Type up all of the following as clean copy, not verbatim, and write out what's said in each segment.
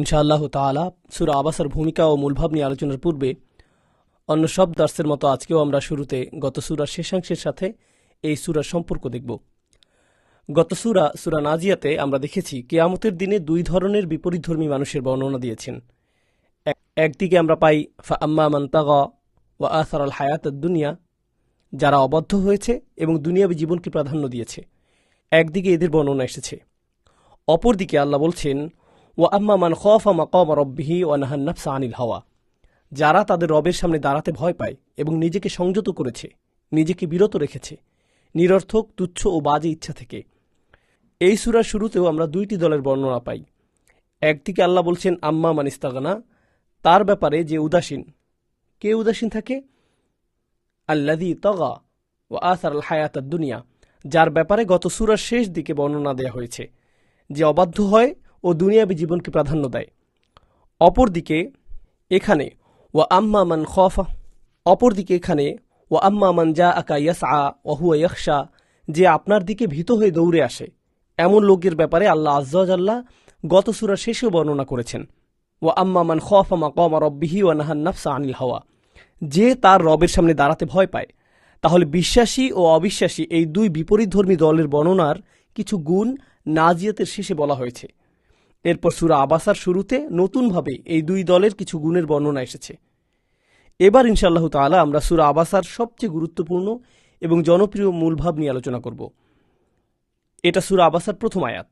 ইনশাআল্লাহ তাআলা সূরা আবাসার ভূমিকা ও মূলভাব নিয়ে আলোচনার পূর্বে অন্য সব দার্সের মতো আজকেও আমরা শুরুতে গত সূরার শেষাংশের সাথে এই সূরার সম্পর্ক দেখব। গত সূরা নাজিয়াতে আমরা দেখেছি কিয়ামতের দিনে দুই ধরনের বিপরীতধর্মী মানুষের বর্ণনা দিয়েছেন। একদিকে আমরা পাই ফাআম্মা মান তাগা ওয়া আসারাল হায়াতাদ দুনিয়া, যারা অবাধ্য হয়েছে এবং দুনিয়াবী জীবনকে প্রাধান্য দিয়েছে। একদিকে এদের বর্ণনা এসেছে। অপরদিকে আল্লাহ বলছেন ওয়া আম্মা মান খাফা মাকামা রাব্বিহি ওয়া নাহান নাফসা আনিল হাওয়া, যারা তাদের রবের সামনে দাঁড়াতে ভয় পায় এবং নিজেকে সংযত করেছে, নিজেকে বিরত রেখেছে নিরর্থক, তুচ্ছ ও বাজে ইচ্ছা থেকে। এই সূরার শুরুতেও আমরা দুইটি দলের বর্ণনা পাই। একদিকে আল্লাহ বলছেন আম্মা মান ইস্তাগনা, তার ব্যাপারে যে উদাসীন। কে উদাসীন থাকে? আল্লাযী তাগা ওয়া আসারাল হায়াতাদ দুনিয়া, যার ব্যাপারে গত সূরার শেষ দিকে বর্ণনা দেয়া হয়েছে, যে অবাধ্য হয় ও দুনিয়াবী জীবনকে প্রাধান্য দেয়। অপরদিকে এখানে ওয়া আম্মা মান খাফা, ওয়া আম্মা মান জাআকা ইয়াসআ ওয়া হুয়া ইয়াখশা, যে আপনার দিকে ভীত হয়ে দৌড়ে আসে, এমন লোকের ব্যাপারে আল্লাহ আযজা ওয়া জাল্লা গত সূরার শেষেও বর্ণনা করেছেন। ওয়া আম্মা মান খাফা মাকামা রাব্বিহি ওয়া নাহান নাফসা আনিল হাওয়া, যে তার রবের সামনে দাঁড়াতে ভয় পায়। তাহলে বিশ্বাসী ও অবিশ্বাসী এই দুই বিপরীতধর্মী দলের বর্ণনার কিছু গুণ নাজিয়াতের শেষে বলা হয়েছে। এরপর সূরা আবাসার শুরুতে নতুনভাবে এই দুই দলের কিছু গুণের বর্ণনা এসেছে। এবার ইনশাআল্লাহ তাআলা আমরা সূরা আবাসার সবচেয়ে গুরুত্বপূর্ণ এবং জনপ্রিয় মূলভাব নিয়ে আলোচনা করব। এটা সূরা আবাসার প্রথম আয়াত।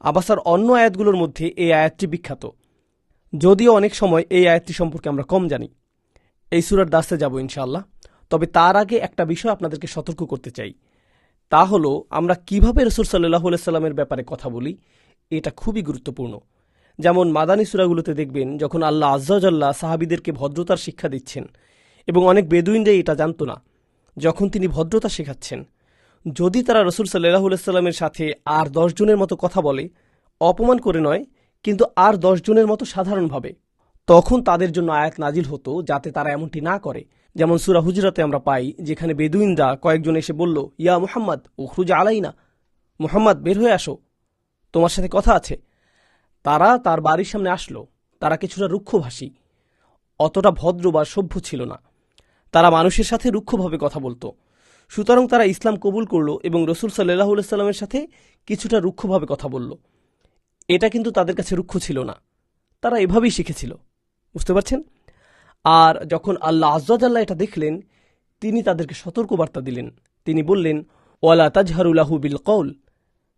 আবাসার অন্য আয়াতগুলোর মধ্যে এই আয়াতটি বিখ্যাত, যদিও অনেক সময় এই আয়াতটি সম্পর্কে আমরা কম জানি। এই সূরার দাসে যাব ইনশাআল্লাহ। তবে তার আগে একটা বিষয় আপনাদেরকে সতর্ক করতে চাই, তা হলো আমরা কিভাবে রাসূল সাল্লাল্লাহু আলাইহি সাল্লামের ব্যাপারে কথা বলি, এটা খুবই গুরুত্বপূর্ণ। যেমন মাদানী সূরাগুলোতে দেখবেন যখন আল্লাহ আযজা ওয়া জাল্লা সাহাবীদেরকে ভদ্রতার শিক্ষা দিচ্ছেন, এবং অনেক বেদুইনরাই এটা জানত না, যখন তিনি ভদ্রতা শেখাচ্ছেন, যদি তারা রাসূল সাল্লাল্লাহু আলাইহি সাল্লামের সাথে আর 10 জনের মতো কথা বলে, অপমান করে নয়, কিন্তু আর 10 জনের মতো সাধারণভাবে, তখন তাদের জন্য আয়াত নাজিল হতো যাতে তারা এমনটি না করে। যেমন সূরা হুজরাতে আমরা পাই, যেখানে বেদুইনরা কয়েকজন এসে বলল, ইয়া মুহাম্মদ উখরুজ আলাইনা, মুহাম্মদ বের হয়ে আসো, তোমার সাথে কথা আছে। তারা তার বাড়ির সামনে আসলো। তারা কিছুটা রুক্ষভাষী, অতটা ভদ্র বা সভ্য ছিল না। তারা মানুষের সাথে রুক্ষভাবে কথা বলতো। সুতরাং তারা ইসলাম কবুল করল এবং রাসূল সাল্লাল্লাহু আলাইহি সাল্লামের সাথে কিছুটা রুক্ষভাবে কথা বলল। এটা কিন্তু তাদের কাছে রুক্ষ ছিল না, তারা এভাবেই শিখেছিল। বুঝতে পারছেন? আর যখন আল্লাহ আযজা ওয়া জাল্লা এটা দেখলেন, তিনি তাদেরকে সতর্কবার্তা দিলেন। তিনি বললেন ওয়ালা তাজহারু লাহু বিল কওল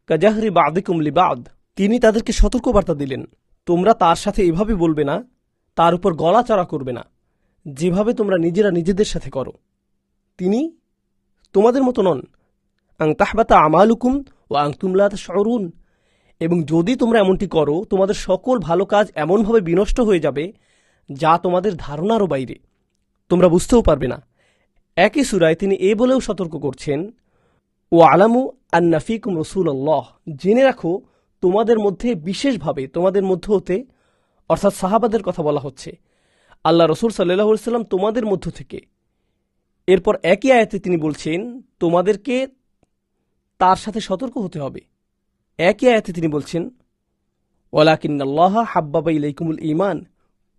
কাজাহরি বা'দিকুম লিবা'দ, তিনি তাদেরকে সতর্কবার্তা দিলেন, তোমরা তার সাথে এভাবে বলবে না, তার উপর গলাচড়া করবে না, যেভাবে তোমরা নিজেরা নিজেদের সাথে করো। তিনি তোমাদের মতো নন। আং তাহবাতা আমালুকুম ওয়া আনতুম লা তাশউরুন, এবং যদি তোমরা এমনটি করো, তোমাদের সকল ভালো কাজ এমনভাবে বিনষ্ট হয়ে যাবে যা তোমাদের ধারণারও বাইরে, তোমরা বুঝতেও পারবে না। একই সূরায় তিনি এ বলেও সতর্ক করছেন, ও আলামু আন্না ফীকুম রাসূলুল্লাহ, জেনে রাখো তোমাদের মধ্যে বিশেষভাবে তোমাদের মধ্য হতে, অর্থাৎ সাহাবাদের কথা বলা হচ্ছে, আল্লাহ রাসূল সাল্লাল্লাহু আলাইহি সাল্লাম তোমাদের মধ্য থেকে। এরপর একই আয়াতে তিনি বলছেন তোমাদেরকে তার সাথে সতর্ক হতে হবে। একই আয়াতে তিনি বলছেন ওয়ালাকিন্নাল্লাহ হাব্বাবা ইলাইকুমুল ঈমান,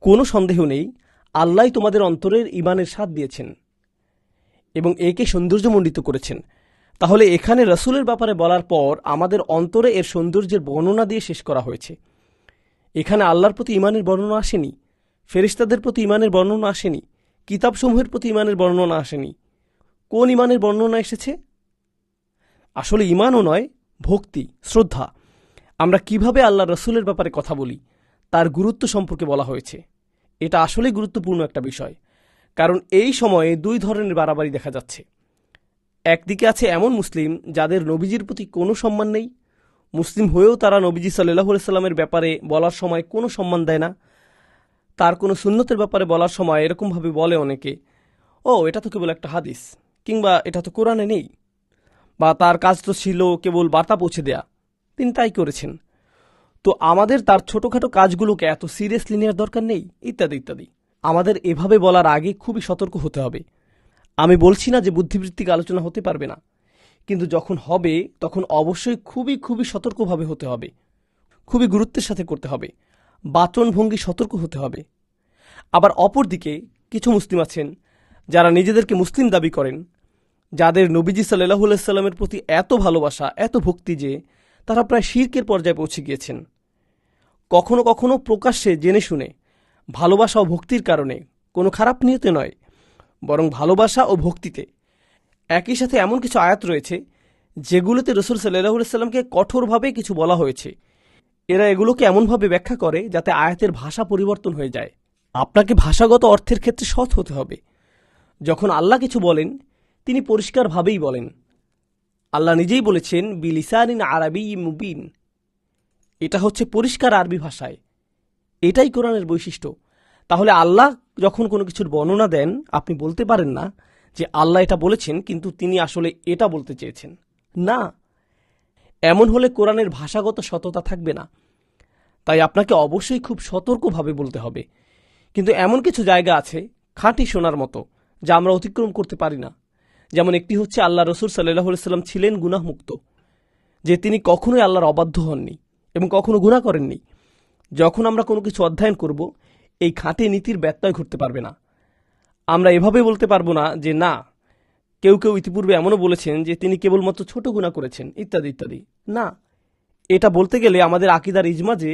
কোনো সন্দেহ নেই আল্লাহ তোমাদের অন্তরের ঈমানের স্বাদ দিয়েছেন এবং একে সৌন্দর্যমণ্ডিত করেছেন। তাহলে এখানে রাসূলের ব্যাপারে বলার পর আমাদের অন্তরে এর সৌন্দর্যের বর্ণনা দিয়ে শেষ করা হয়েছে। এখানে আল্লাহর প্রতি ঈমানের বর্ণনা আসেনি, ফেরেশতাদের প্রতি ঈমানের বর্ণনা আসেনি, কিতাবসমূহের প্রতি ঈমানের বর্ণনা আসেনি। কোন ঈমানের বর্ণনা এসেছে? আসলে ঈমানও নয়, ভক্তি, শ্রদ্ধা। আমরা কিভাবে আল্লাহ রাসূলের ব্যাপারে কথা বলি তার গুরুত্ব সম্পর্কে বলা হয়েছে। এটা আসলেই গুরুত্বপূর্ণ একটা বিষয়, কারণ এই সময়ে দুই ধরনের বাড়াবাড়ি দেখা যাচ্ছে। একদিকে আছে এমন মুসলিম যাদের নবীজির প্রতি কোনো সম্মান নেই, মুসলিম হয়েও তারা নবীজি সাল্লাল্লাহু আলাইহি সাল্লামের ব্যাপারে বলার সময় কোনো সম্মান দেয় না। তার কোনো সুন্নতের ব্যাপারে বলার সময় এরকমভাবে বলে অনেকে, ও এটা তো কেবল একটা হাদিস, কিংবা এটা তো কোরআনে নেই, বা তার কাজ তো ছিল কেবল বার্তা পৌঁছে দেয়া, তিনি তাই করেছেন, তো আমাদের তার ছোটোখাটো কাজগুলোকে এত সিরিয়াসলি নেওয়ার দরকার নেই, ইত্যাদি ইত্যাদি। আমাদের এভাবে বলার আগে খুবই সতর্ক হতে হবে। আমি বলছি না যে বুদ্ধিবৃত্তিক আলোচনা হতে পারবে না, কিন্তু যখন হবে তখন অবশ্যই খুবই খুবই সতর্কভাবে হতে হবে, খুবই গুরুত্বের সাথে করতে হবে। বাচনভঙ্গি সতর্ক হতে হবে। আবার অপরদিকে কিছু মুসলিম আছেন যারা নিজেদেরকে মুসলিম দাবি করেন, যাদের নবীজি সাল্লাল্লাহু আলাইহি সাল্লামের প্রতি এত ভালোবাসা, এত ভক্তি যে তারা প্রায় শিরকের পর্যায়ে পৌঁছে গিয়েছেন। কখনো কখনো প্রকাশ্যে জেনে শুনে ভালোবাসা ও ভক্তির কারণে, কোনো খারাপ নিয়তে নয়, বরং ভালোবাসা ও ভক্তিতে একই সাথে এমন কিছু আয়াত রয়েছে যেগুলোতে রাসূল সাল্লাল্লাহু আলাইহি সাল্লামকে কঠোরভাবে কিছু বলা হয়েছে। এরা এগুলোকে এমনভাবে ব্যাখ্যা করে যাতে আয়াতের ভাষা পরিবর্তন হয়ে যায়। আপনাকে ভাষাগত অর্থের ক্ষেত্রে সৎ হতে হবে। যখন আল্লাহ কিছু বলেন তিনি পরিষ্কারভাবেই বলেন। আল্লাহ নিজেই বলেছেন বিলিসানিন আরাবিয়্যিম মুবিন। এটা হচ্ছে পরিষ্কার আরবি ভাষায়। এটাই কোরআনের বৈশিষ্ট্য। তাহলে আল্লাহ যখন কোনো কিছুর বর্ণনা দেন, আপনি বলতে পারেন না যে আল্লাহ এটা বলেছেন কিন্তু তিনি আসলে এটা বলতে চেয়েছেন। না, এমন হলে কোরআনের ভাষাগত সততা থাকবে না। তাই আপনাকে অবশ্যই খুব সতর্কভাবে বলতে হবে। কিন্তু এমন কিছু জায়গা আছে খাঁটি সোনার মতো, যা আমরা অতিক্রম করতে পারি না। যেমন একটি হচ্ছে আল্লাহ রসুল সাল্লাল্লাহু আলাইহি সাল্লাম ছিলেন গুনাহমুক্ত, যে তিনি কখনোই আল্লাহর অবাধ্য হননি এবং কখনো গুনাহ করেননি। যখন আমরা কোনো কিছু অধ্যয়ন করব, এই খাঁটি নীতির ব্যত্যয় ঘটতে পারবে না। আমরা এভাবে বলতে পারবো না যে না, কেউ কেউ ইতিপূর্বে এমনও বলেছেন যে তিনি কেবলমাত্র ছোট গুনাহ করেছেন ইত্যাদি ইত্যাদি। না, এটা বলতে গেলে আমাদের আকীদার ইজমা যে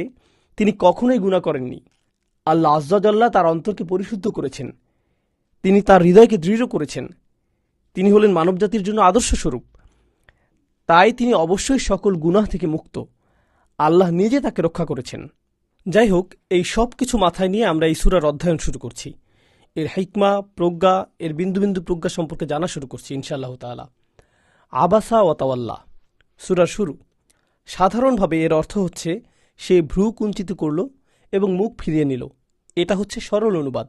তিনি কখনোই গুনাহ করেননি। আল্লাহ আজ্জা জাল্লা তার অন্তরকে পরিশুদ্ধ করেছেন, তিনি তার হৃদয়কে দৃঢ় করেছেন। তিনি হলেন মানবজাতির জন্য আদর্শ স্বরূপ। তাই তিনি অবশ্যই সকল গুনাহ থেকে মুক্ত। আল্লাহ নিজে তাকে রক্ষা করেছেন। যাই হোক, এই সব কিছু মাথায় নিয়ে আমরা এই সূরার অধ্যয়ন শুরু করছি। এর হিকমা, প্রজ্ঞা, এর বিন্দু বিন্দু প্রজ্ঞা সম্পর্কে জানা শুরু করছি ইনশাআল্লাহ তাআলা। আবাসা ওয়া তাওয়াল্লা সূরার শুরু। সাধারণভাবে এর অর্থ হচ্ছে সে ভ্রু কুঞ্চিত করল এবং মুখ ফিরিয়ে নিল। এটা হচ্ছে সরল অনুবাদ।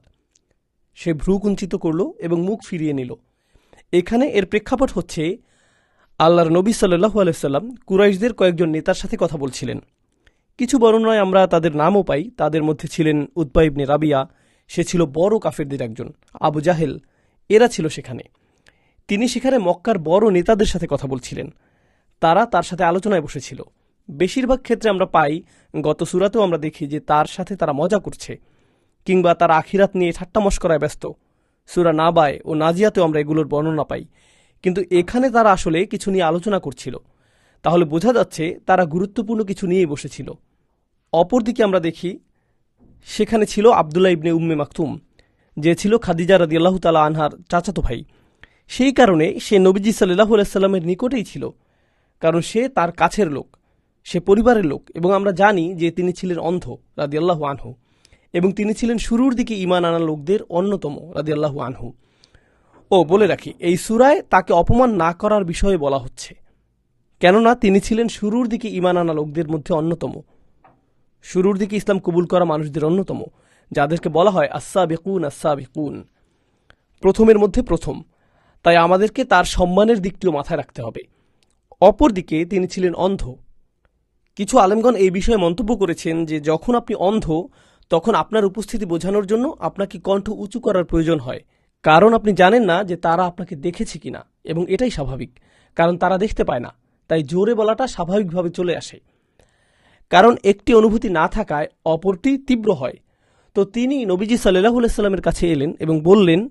সে ভ্রু কুঞ্চিত করল এবং মুখ ফিরিয়ে নিল। এখানে এর প্রেক্ষাপট হচ্ছে আল্লাহর নবী সাল্লাল্লাহু আলাইহি সাল্লাম কুরাইশদের কয়েকজন নেতার সাথে কথা বলছিলেন। কিছু বর্ণনায় আমরা তাদের নামও পাই। তাদের মধ্যে ছিলেন উতবা ইবনে রাবিয়া, সে ছিল বড় কাফেরদের একজন। আবু জাহেল, এরা ছিল সেখানে। তিনি সেখানে মক্কার বড় নেতাদের সাথে কথা বলছিলেন। তারা তার সাথে আলোচনায় বসেছিল। বেশিরভাগ ক্ষেত্রে আমরা পাই, গত সূরাতেও আমরা দেখি যে তার সাথে তারা মজা করছে, কিংবা তারা আখিরাত নিয়ে ঠাট্টা মশকরায় ব্যস্ত। সূরা নাবায় ও নাজিয়াতেও আমরা এগুলোর বর্ণনা পাই। কিন্তু এখানে তারা আসলে কিছু নিয়ে আলোচনা করছিল। তাহলে বোঝা যাচ্ছে তারা গুরুত্বপূর্ণ কিছু নিয়েই বসেছিল। অপরদিকে আমরা দেখি সেখানে ছিল আবদুল্লাহ ইবনে উম্মে মাকতুম, যে ছিল খাদিজা রাদিয়াল্লাহু তাআলা আনহার চাচাতো ভাই। সেই কারণে সে নবীজি সাল্লাল্লাহু আলাইহি সাল্লামের নিকটেই ছিল, কারণ সে তার কাছের লোক, সে পরিবারের লোক। এবং আমরা জানি যে তিনি ছিলেন অন্ধ রাদিয়াল্লাহু আনহু, এবং তিনি ছিলেন শুরুর দিকে ঈমান আনা লোকদের অন্যতম রাদিয়াল্লাহু আনহু। ও বলে রাখি, এই সূরায় তাকে অপমান না করার বিষয়ে বলা হচ্ছে, কেননা তিনি ছিলেন শুরুর দিকে ঈমান আনা লোকদের মধ্যে অন্যতম, শুরুর দিকে ইসলাম কবুল করা মানুষদের অন্যতম, যাদেরকে বলা হয় আস-সাবিকুন আস-সাবিকুন, প্রথমের মধ্যে প্রথম। তাই আমাদেরকে তার সম্মানের দিকটিও মাথায় রাখতে হবে। অপরদিকে তিনি ছিলেন অন্ধ। কিছু আলেমগণ এই বিষয়ে মন্তব্য করেছেন যে যখন আপনি অন্ধ, তখন আপনার উপস্থিতি বোঝানোর জন্য আপনাকে কণ্ঠ উঁচু করার প্রয়োজন হয়, কারণ আপনি জানেন না যে তারা আপনাকে দেখেছে কিনা। এবং এটাই স্বাভাবিক, কারণ তারা দেখতে পায় না। তাই জোরে বলাটা স্বাভাবিকভাবে চলে আসে, কারণ একটি অনুভূতি না থাকায় অপরটি তীব্র হয়। তো তিনি নবীজি সাল্লাল্লাহু আলাইহি সাল্লামের কাছে এলেন এবং বললেন,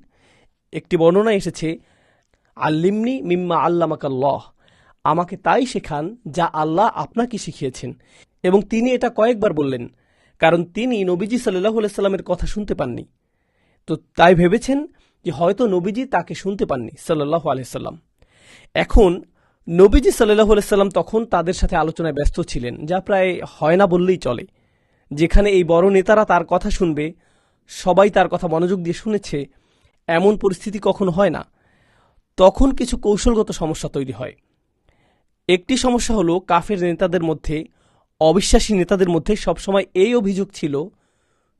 একটি বর্ণনায় এসেছে আল্লিমনি মিম্মা আল্লামাকাল্লাহ, আমাকে তাই শেখান যা আল্লাহ আপনাকে শিখিয়েছেন। এবং তিনি এটা কয়েকবার বললেন, কারণ তিনি নবীজি সাল্লাল্লাহু আলাইহি সাল্লামের কথা শুনতে পাননি। তো তাই ভেবেছেন যে হয়তো নবীজি তাকে শুনতে পাননি সাল্লাল্লাহু আলাইহি সাল্লাম। এখন নবীজি সাল্লাল্লাহু আলাইহি সাল্লাম তখন তাদের সাথে আলোচনায় ব্যস্ত ছিলেন, যা প্রায় হয় না বললেই চলে। যেখানে এই বড় নেতারা তার কথা শুনবে, সবাই তার কথা মনোযোগ দিয়ে শুনেছে, এমন পরিস্থিতি কখনো হয় না। তখন কিছু কৌশলগত সমস্যা তৈরি হয়। একটি সমস্যা হলো, কাফের নেতাদের মধ্যে, অবিশ্বাসী নেতাদের মধ্যে সবসময় এই অভিযোগ ছিল,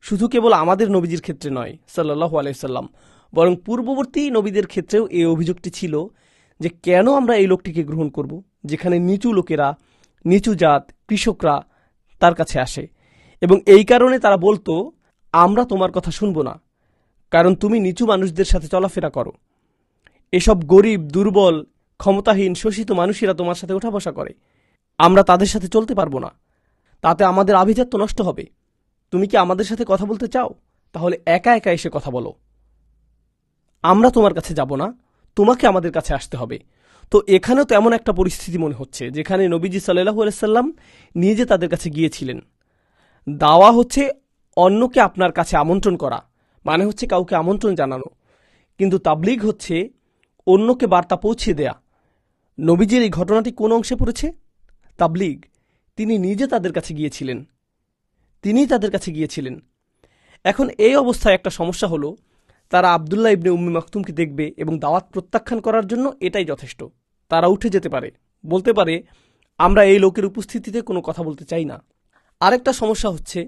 শুধু কেবল আমাদের নবীজির ক্ষেত্রে নয় সাল্লাল্লাহু আলাইহি সাল্লাম, বরং পূর্ববর্তী নবীদের ক্ষেত্রেও এই অভিযোগটি ছিল যে কেন আমরা এই লোকটিকে গ্রহণ করব, যেখানে নিচু লোকেরা, নিচু জাত, কৃষকরা তার কাছে আসে। এবং এই কারণে তারা বলতো, আমরা তোমার কথা শুনব না, কারণ তুমি নিচু মানুষদের সাথে চলাফেরা করো। এসব গরিব, দুর্বল, ক্ষমতাহীন, শোষিত মানুষেরা তোমার সাথে ওঠা বসা করে, আমরা তাদের সাথে চলতে পারবো না, তাতে আমাদের আভিজাত্য নষ্ট হবে। তুমি কি আমাদের সাথে কথা বলতে চাও? তাহলে একা একা এসে কথা বলো, আমরা তোমার কাছে যাব না, তোমাকে আমাদের কাছে আসতে হবে। তো এখানেও তো এমন একটা পরিস্থিতি মনে হচ্ছে যেখানে নবীজি সাল্লাল্লাহু আলাইহি সাল্লাম নিজে তাদের কাছে গিয়েছিলেন। দাওয়া হচ্ছে অন্যকে আপনার কাছে আমন্ত্রণ করা, মানে হচ্ছে কাউকে আমন্ত্রণ জানানো। কিন্তু তাবলীগ হচ্ছে অন্যকে বার্তা পৌঁছে দেয়া। নবীজির এই ঘটনাটি কোন অংশে পড়েছে? তাবলীগ। তিনি নিজে তাদের কাছে গিয়েছিলেন, তিনিই তাদের কাছে গিয়েছিলেন। এখন এই অবস্থায় একটা সমস্যা হলো, তারা আবদুল্লাহ ইবনে উম্মে মাকতুমকে দেখবে এবং দাওয়াত প্রত্যাখ্যান করার জন্য এটাই যথেষ্ট। তারা উঠে যেতে পারে, বলতে পারে আমরা এই লোকের উপস্থিতিতে কোনো কথা বলতে চাই না। আরেকটা সমস্যা হচ্ছে,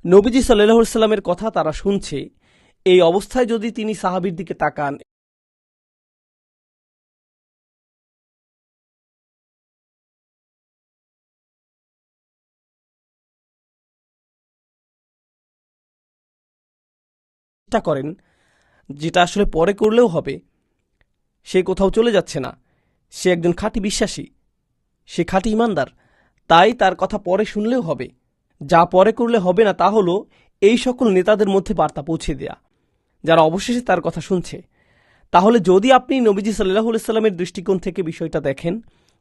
নবীজি সাল্লাল্লাহু আলাইহি সাল্লামের কথা তারা শুনছে, এই অবস্থায় যদি তিনি সাহাবীর দিকে তাকান, চেষ্টা করেন যেটা আসলে পরে করলেও হবে, সে কোথাও চলে যাচ্ছে না, সে একজন খাঁটি বিশ্বাসী, সে খাঁটি ইমানদার, তাই তার কথা পরে শুনলেও হবে। যা পরে করলে হবে না তা হলো এই সকল নেতাদের মধ্যে বার্তা পৌঁছে দেয়া, যারা অবশেষে তার কথা শুনছে। তাহলে যদি আপনি নবীজি সাল্লাল্লাহু আলাইহি সাল্লামের দৃষ্টিকোণ থেকে বিষয়টা দেখেন,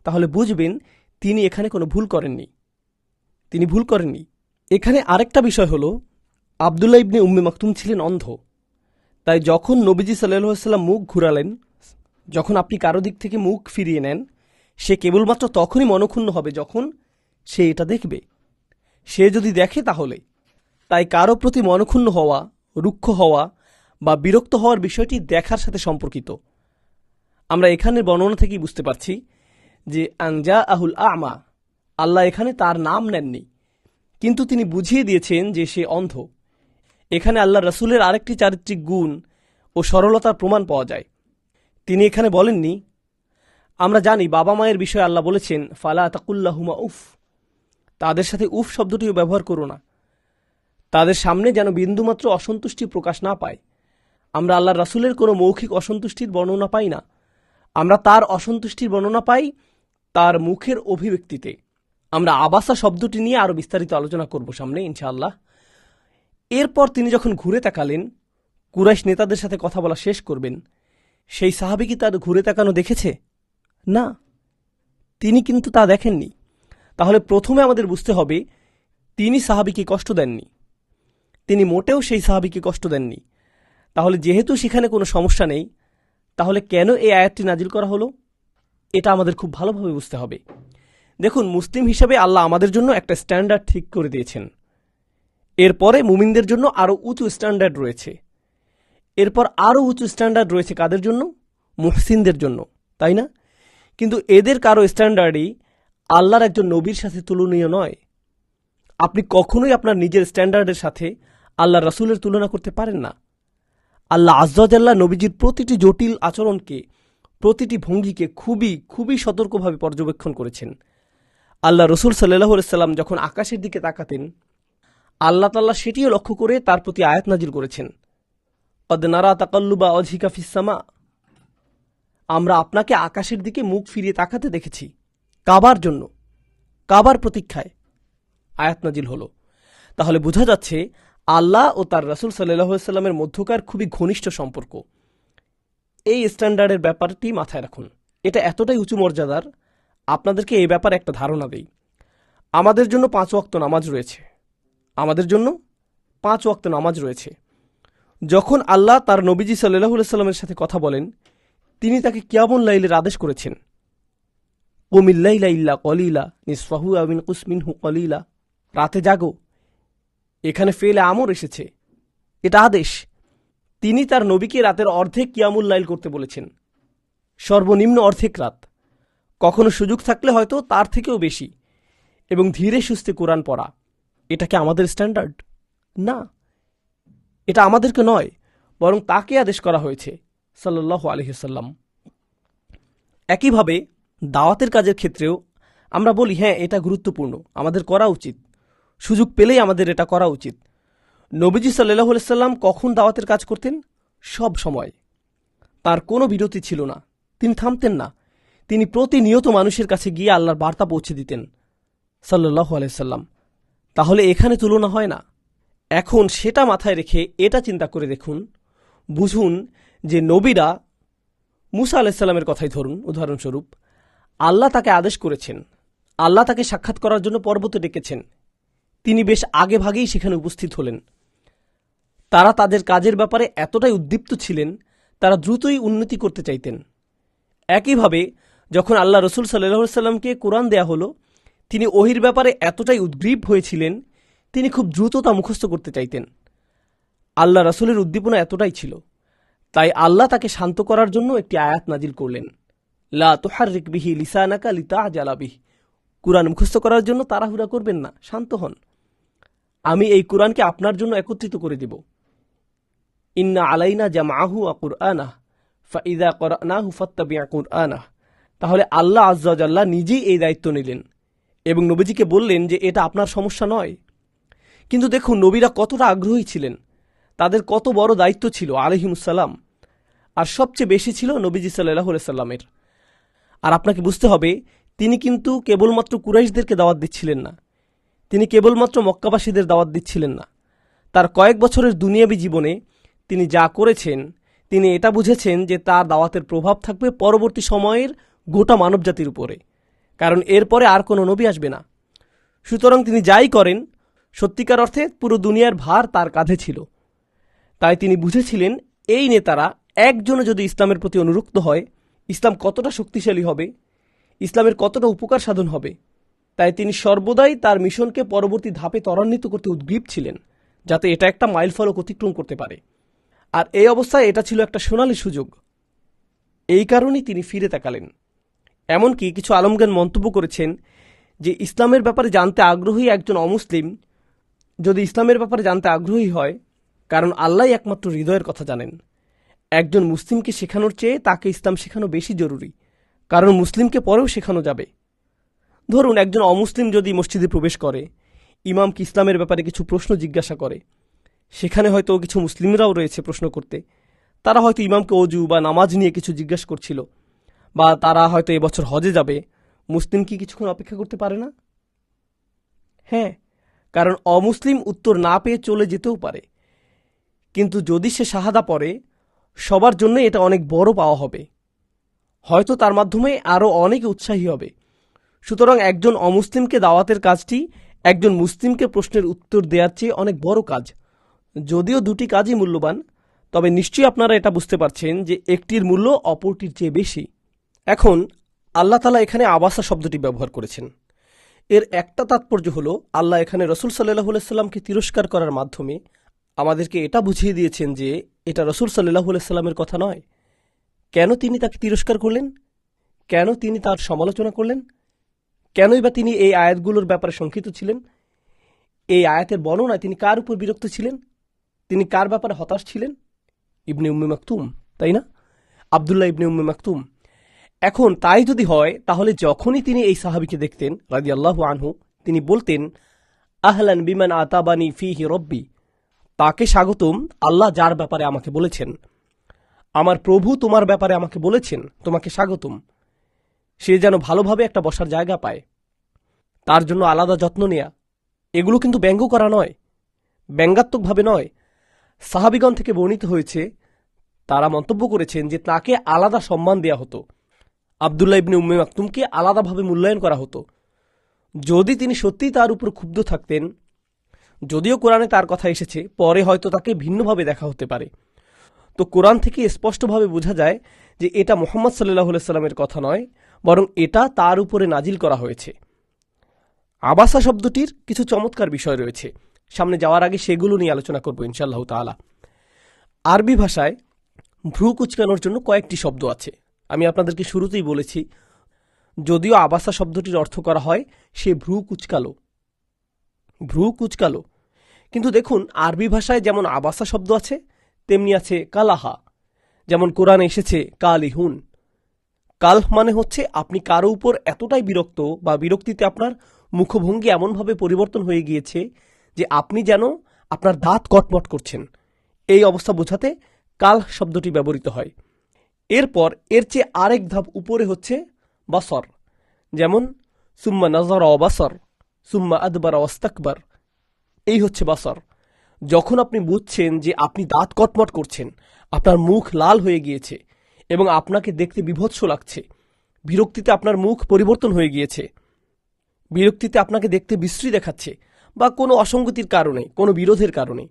তাহলে বুঝবেন তিনি এখানে কোনো ভুল করেননি, তিনি ভুল করেননি। এখানে আরেকটা বিষয় হলো, আবদুল্লাহ ইবনে উম্মে মাকতুম ছিলেন অন্ধ। তাই যখন নবীজি সাল্লাল্লাহু আলাইহি সাল্লাম মুখ ঘুরালেন, যখন আপনি কারো দিক থেকে মুখ ফিরিয়ে নেন, সে কেবলমাত্র তখনই মনক্ষুণ্ণ হবে যখন সে এটা দেখবে। সে যদি দেখে তাহলে। তাই কারো প্রতি মনক্ষুণ্ণ হওয়া, রুক্ষ হওয়া বা বিরক্ত হওয়ার বিষয়টি দেখার সাথে সম্পর্কিত। আমরা এখানের বর্ণনা থেকেই বুঝতে পারছি যে আনজা আহুল আমা, আল্লাহ এখানে তার নাম নেননি, কিন্তু তিনি বুঝিয়ে দিয়েছেন যে সে অন্ধ। এখানে আল্লাহ রাসূলের আরেকটি চারিত্রিক গুণ ও সরলতার প্রমাণ পাওয়া যায়। তিনি এখানে বলেননি, আমরা জানি বাবা মায়ের বিষয়ে আল্লাহ বলেছেন ফালা তাকুল্লাহুমা উফ, তাদের সাথে উফ শব্দটিও ব্যবহার করো না, তাদের সামনে যেন বিন্দুমাত্র অসন্তুষ্টি প্রকাশ না পায়। আমরা আল্লাহ রাসূলের কোনো মৌখিক অসন্তুষ্টির বর্ণনা পাই না, আমরা তার অসন্তুষ্টির বর্ণনা পাই তার মুখের অভিব্যক্তিতে। আমরা আবাসা শব্দটি নিয়ে আরও বিস্তারিত আলোচনা করব সামনে ইনশাআল্লাহ। এরপর তিনি যখন ঘুরে তাকালেন, কুরাইশ নেতাদের সাথে কথা বলা শেষ করবেন, সেই সাহাবী কি তার ঘুরে তাকানো দেখেছে? না, তিনি কিন্তু তা দেখেননি। তাহলে প্রথমে আমাদের বুঝতে হবে তিনি সাহাবীকে কষ্ট দেননি, তিনি মোটেও সেই সাহাবীকে কষ্ট দেননি। তাহলে যেহেতু সেখানে কোনো সমস্যা নেই, তাহলে কেন এই আয়াতটি নাজিল করা হলো, এটা আমাদের খুব ভালোভাবে বুঝতে হবে। দেখুন, মুসলিম হিসাবে আল্লাহ আমাদের জন্য একটা স্ট্যান্ডার্ড ঠিক করে দিয়েছেন। এরপরে মুমিনদের জন্য আরও উঁচু স্ট্যান্ডার্ড রয়েছে। এরপর আরও উঁচু স্ট্যান্ডার্ড রয়েছে কাদের জন্য? মুহসিনদের জন্য, তাই না? কিন্তু এদের কারো স্ট্যান্ডার্ডই আল্লাহর একজন নবীর সাথে তুলনীয় নয়। আপনি কখনোই আপনার নিজের স্ট্যান্ডার্ডের সাথে আল্লাহ রাসূলের তুলনা করতে পারেন না। আল্লাহ আজ্জা ওয়া জাল্লা নবীজির প্রতিটি জটিল আচরণকে, প্রতিটি ভঙ্গিকে খুবই খুবই সতর্কভাবে পর্যবেক্ষণ করেছেন। আল্লাহ রসুল সাল্লাল্লাহু আলাইহি সাল্লাম যখন আকাশের দিকে তাকাতেন, আল্লাহ তাআলা সেটিও লক্ষ্য করে তার প্রতি আয়াত নাজিল করেছেন, কদ নারা তাকাল্লুবা ওয়াজহিকা ফিস সামা, আমরা আপনাকে আকাশের দিকে মুখ ফিরিয়ে তাকাতে দেখেছি, কাবার জন্য, কাবার প্রতীক্ষায় আয়াত নাজিল হলো। তাহলে বোঝা যাচ্ছে আল্লাহ ও তার রাসূল সাল্লাল্লাহু আলাইহি সাল্লামের মধ্যকার খুবই ঘনিষ্ঠ সম্পর্ক। এই স্ট্যান্ডার্ডের ব্যাপারটি মাথায় রাখুন, এটা এতটাই উঁচু মর্যাদার। আপনাদেরকে এই ব্যাপারে একটা ধারণা দেই। আমাদের জন্য 5 ওয়াক্ত নামাজ রয়েছে, আমাদের জন্য 5 ওয়াক্ত নামাজ রয়েছে। যখন আল্লাহ তার নবীজি সাল্লাল্লাহু আলাইহি সাল্লামের সাথে কথা বলেন, তিনি তাকে কিয়ামুল লাইলের আদেশ করেছেন, কুমিল লাইলা ইল্লা কলিলা নিসফাহু আও ইনকুস মিনহু কলিলা, রাতে জাগো। এখানে ফেলে আমর এসেছে, এটা আদেশ। তিনি তার নবীকে রাতের অর্ধেক কিয়ামুল লাইল করতে বলেছেন, সর্বনিম্ন অর্ধেক রাত, কখনো সুযোগ থাকলে হয়তো তার থেকেও বেশি, এবং ধীরে সুস্থে কোরআন পড়া। এটা কি আমাদের স্ট্যান্ডার্ড? না, এটা আমাদেরকে নয়, বরং তাকে আদেশ করা হয়েছে সাল্লাল্লাহু আলাইহি ওয়াসাল্লাম। একইভাবে দাওয়াতের কাজের ক্ষেত্রেও আমরা বলি হ্যাঁ এটা গুরুত্বপূর্ণ, আমাদের করা উচিত, সুযোগ পেলেই আমাদের এটা করা উচিত। নবীজি সাল্লাল্লাহু আলাইহি সাল্লাম কখন দাওয়াতের কাজ করতেন? সব সময়, তার কোনো বিরতি ছিল না, তিনি থামতেন না, তিনি প্রতিনিয়ত মানুষের কাছে গিয়ে আল্লাহর বার্তা পৌঁছে দিতেন সাল্লাল্লাহু আলাইহি সাল্লাম। তাহলে এখানে তুলনা হয় না, এখন সেটা মাথায় রেখে এটা চিন্তা করে দেখুন, বুঝুন যে নবীরা, মুসা আলাইসাল্লামের কথাই ধরুন উদাহরণস্বরূপ, আল্লাহ তাকে আদেশ করেছেন, আল্লাহ তাকে সাক্ষাৎ করার জন্য পর্বতে ডেকেছেন, তিনি বেশ আগে ভাগেই সেখানে উপস্থিত হলেন। তারা তাদের কাজের ব্যাপারে এতটাই উদ্দীপ্ত ছিলেন, তারা দ্রুতই উন্নতি করতে চাইতেন। একইভাবে যখন আল্লাহ রসুল সাল্লাল্লাহু সাল্লামকে কোরআন দেয়া হলো, তিনি ওহির ব্যাপারে এতটাই উদ্গ্রীব হয়েছিলেন, তিনি খুব দ্রুত তা মুখস্থ করতে চাইতেন। আল্লাহ রসুলের উদ্দীপনা এতটাই ছিল, তাই আল্লাহ তাকে শান্ত করার জন্য একটি আয়াত নাজিল করলেন, লা তুহাররিক বিহি লিসানাকা লিতাআজালা বিহি। কুরআন মুখস্থ করার জন্য তাড়াহুড়া করবেন না, শান্ত হন। আমি এই কুরআনকে আপনার জন্য একত্রিত করে দেব। ইন্না আলাইনা জামআহু ওয়া কুরআনাহ ফাইযা ক্বরানাহু ফাত্তাবি' কুরআনাহ। তাহলে আল্লাহ আযজা ওয়া জাল্লা নিজেই এই দায়িত্ব নিলেন এবং নবীজিকে বললেন যে এটা আপনার সমস্যা নয়। কিন্তু দেখুন নবীরা কতটা আগ্রহী ছিলেন, তাদের কত বড় দায়িত্ব ছিল আলাইহিমুসসালাম, আর সবচেয়ে বেশি ছিল নবীজি সাল্লাল্লাহু আলাইহি সাল্লামের। আর আপনাকে বুঝতে হবে, তিনি কিন্তু কেবলমাত্র কুরাইশদেরকে দাওয়াত দিচ্ছিলেন না, তিনি কেবলমাত্র মক্কাবাসীদের দাওয়াত দিচ্ছিলেন না। তার কয়েক বছরের দুনিয়াবী জীবনে তিনি যা করেছেন, তিনি এটা বুঝেছেন যে তার দাওয়াতের প্রভাব থাকবে পরবর্তী সময়ের গোটা মানবজাতির উপরে, কারণ এরপরে আর কোনো নবী আসবে না। সুতরাং তিনি যাই করেন, সত্যিকার অর্থে পুরো দুনিয়ার ভার তার কাঁধে ছিল। তাই তিনি বুঝেছিলেন এই নেতারা একজনও যদি ইসলামের প্রতি অনুরক্ত হয়, ইসলাম কতটা শক্তিশালী হবে, ইসলামের কতটা উপকার সাধন হবে। তাই তিনি সর্বদাই তার মিশনকে পরবর্তী ধাপে ত্বরান্বিত করতে উদ্গ্রীব ছিলেন, যাতে এটা একটা মাইলফলক অতিক্রম করতে পারে। আর এই অবস্থায় এটা ছিল একটা সোনালী সুযোগ। এই কারণেই তিনি ফিরে তাকালেন। এমনকি কিছু আলমজ্ঞান মন্তব্য করেছেন যে ইসলামের ব্যাপারে জানতে আগ্রহী একজন অমুসলিম যদি ইসলামের ব্যাপারে জানতে আগ্রহী হয়, কারণ আল্লাহই একমাত্র হৃদয়ের কথা জানেন, একজন মুসলিমকে শেখানোর চেয়ে তাকে ইসলাম শেখানো বেশি জরুরি, কারণ মুসলিমকে পরেও শেখানো যাবে। ধরুন একজন অমুসলিম যদি মসজিদে প্রবেশ করে, ইমামকে ইসলামের ব্যাপারে কিছু প্রশ্ন জিজ্ঞাসা করে, সেখানে হয়তো কিছু মুসলিমরাও রয়েছে প্রশ্ন করতে, তারা হয়তো ইমামকে অজু বা নামাজ নিয়ে কিছু জিজ্ঞাসা করছিল, বা তারা হয়তো এবছর হজে যাবে। মুসলিম কি কিছুক্ষণ অপেক্ষা করতে পারে না? হ্যাঁ, কারণ অমুসলিম উত্তর না পেয়ে চলে যেতেও পারে, কিন্তু যদি সে শাহাদা পড়ে, সবার জন্য এটা অনেক বড় পাওয়া হবে, হয়তো তার মাধ্যমে আরও অনেকে উৎসাহী হবে। সুতরাং একজন অমুসলিমকে দাওয়াতের কাজটি একজন মুসলিমকে প্রশ্নের উত্তর দেওয়ার চেয়ে অনেক বড় কাজ। যদিও দুটি কাজই মূল্যবান, তবে নিশ্চয়ই আপনারা এটা বুঝতে পারছেন যে একটির মূল্য অপরটির চেয়ে বেশি। এখন আল্লাহ তাআলা এখানে আবাসা শব্দটি ব্যবহার করেছেন। এর একটা তাৎপর্য হলো, আল্লাহ এখানে রসুল সাল্লাল্লাহু আলাইহি সাল্লামকে তিরস্কার করার মাধ্যমে আমাদেরকে এটা বুঝিয়ে দিয়েছেন যে এটা রসুল সাল্লাল্লাহু আলাইহি সাল্লামের কথা নয়। কেন তিনি তাকে তিরস্কার করলেন? কেন তিনি তার সমালোচনা করলেন? কেনই বা তিনি এই আয়াতগুলোর ব্যাপারে শঙ্কিত ছিলেন? এই আয়াতের বর্ণনায় তিনি কার উপর বিরক্ত ছিলেন? তিনি কার ব্যাপারে হতাশ ছিলেন? ইবনে উম্মে মাকতুম, তাই না? আব্দুল্লাহ ইবনে উম্মে মাকতুম। এখন তাই যদি হয়, তাহলে যখনই তিনি এই সাহাবীকে দেখতেন রাদিয়াল্লাহু আনহু, তিনি বলতেন, আহলান বিমান আতাবানি ফিহি রব্বি, তাকে স্বাগতম, আল্লাহ যার ব্যাপারে আমাকে বলেছেন, আমার প্রভু তোমার ব্যাপারে আমাকে বলেছেন, তোমাকে স্বাগতম। সে যেন ভালোভাবে একটা বসার জায়গা পায়, তার জন্য আলাদা যত্ন নেয়া। এগুলো কিন্তু ব্যঙ্গ করা নয়, ব্যঙ্গাত্মকভাবে নয়। সাহাবীগণ থেকে বর্ণিত হয়েছে, তারা মন্তব্য করেছেন যে তাকে আলাদা সম্মান দেয়া হতো, আব্দুল্লাহ ইবনে উম্মে মাকতুমকে আলাদাভাবে মূল্যায়ন করা হতো। যদি তিনি সত্যিই তার উপর ক্ষুব্ধ থাকতেন, যদিও কোরআনে তার কথা এসেছে, পরে হয়তো তাকে ভিন্নভাবে দেখা হতে পারে। তো কোরআন থেকে স্পষ্টভাবে বোঝা যায় যে এটা মুহাম্মদ সাল্লাল্লাহু আলাইহি সাল্লামের কথা নয়, বরং এটা তার উপরে নাজিল করা হয়েছে। আবাসা শব্দটির কিছু চমৎকার বিষয় রয়েছে, সামনে যাওয়ার আগে সেগুলো নিয়ে আলোচনা করব ইনশাআল্লাহ তাআলা। আরবি ভাষায় ভ্রু কুচকানোর জন্য কয়েকটি শব্দ আছে। আমি আপনাদেরকে শুরুতেই বলেছি, যদিও আবাসা শব্দটির অর্থ করা হয় সে ভ্রু কুচকালো, ভ্রু কুচকালো, কিন্তু দেখুন আরবি ভাষায় যেমন আবাসা শব্দ আছে, তেমনি আছে কালাহা। যেমন কোরআনে এসেছে কালিহুন। কালহ মানে হচ্ছে আপনি কারো উপর এতটাই বিরক্ত বা বিরক্তিতে আপনার মুখভঙ্গি এমনভাবে পরিবর্তন হয়ে গিয়েছে যে আপনি যেন আপনার দাঁত কটমট করছেন। এই অবস্থা বোঝাতে কালহ শব্দটি ব্যবহৃত হয়। এরপর এর চেয়ে আরেক ধাপ উপরে হচ্ছে বাসর। যেমন সুম্মা নাযারা ওয়া বাসর, সুম্মা আদবারা ওয়াস্তাকবার, এই হচ্ছে বাসর। যখন আপনি বুঝছেন যে আপনি দাঁত কটমট করছেন, আপনার মুখ লাল হয়ে গিয়েছে এবং আপনাকে দেখতে বীভৎস লাগছে, বিরক্তিতে আপনার মুখ পরিবর্তন হয়ে গিয়েছে, বিরক্তিতে আপনাকে দেখতে বিশ্রী দেখাচ্ছে, বা কোনো অসঙ্গতির কারণে, কোনো বিরোধের কারণে,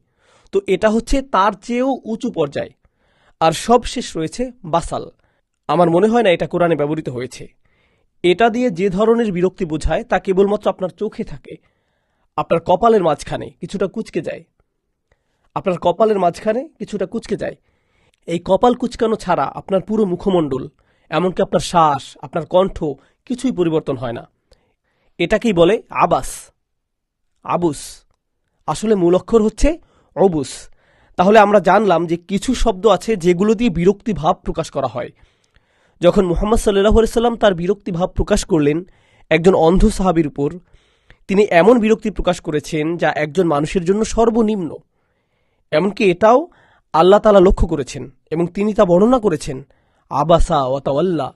তো এটা হচ্ছে তার চেয়েও উঁচু পর্যায়। আর সবশেষ রয়েছে বাসাল। আমার মনে হয় না এটা কোরআনে ব্যবহৃত হয়েছে। এটা দিয়ে যে ধরনের বিরক্তি বোঝায় তা কেবলমাত্র আপনার চোখে থাকে, আপনার কপালের মাঝখানে কিছুটা কুঁচকে যায়, আপনার কপালের মাঝখানে কিছুটা কুঁচকে যায়। এই কপাল কুঁচকানো ছাড়া আপনার পুরো মুখমণ্ডল, এমনকি আপনার শ্বাস, আপনার কণ্ঠ কিছুই পরিবর্তন হয় না। এটাকেই বলে আবাস, আবুস। আসলে মূল অক্ষর হচ্ছে অবুস। তাহলে আমরা জানলাম যে কিছু শব্দ আছে যেগুলো দিয়ে বিরক্তি ভাব প্রকাশ করা হয়। যখন মুহাম্মদ সাল্লাল্লাহু আলাইহি সাল্লাম তার বিরক্তি ভাব প্রকাশ করলেন একজন অন্ধ সাহাবীর উপর, তিনি এমন বিরক্তি প্রকাশ করেছেন যা একজন মানুষের জন্য সর্বনিম্ন। এমনকি এটাও আল্লাহ তাআলা লক্ষ্য করেছেন এবং তিনি তা বর্ণনা করেছেন, আবাসা ওয়া তাওয়াল্লা।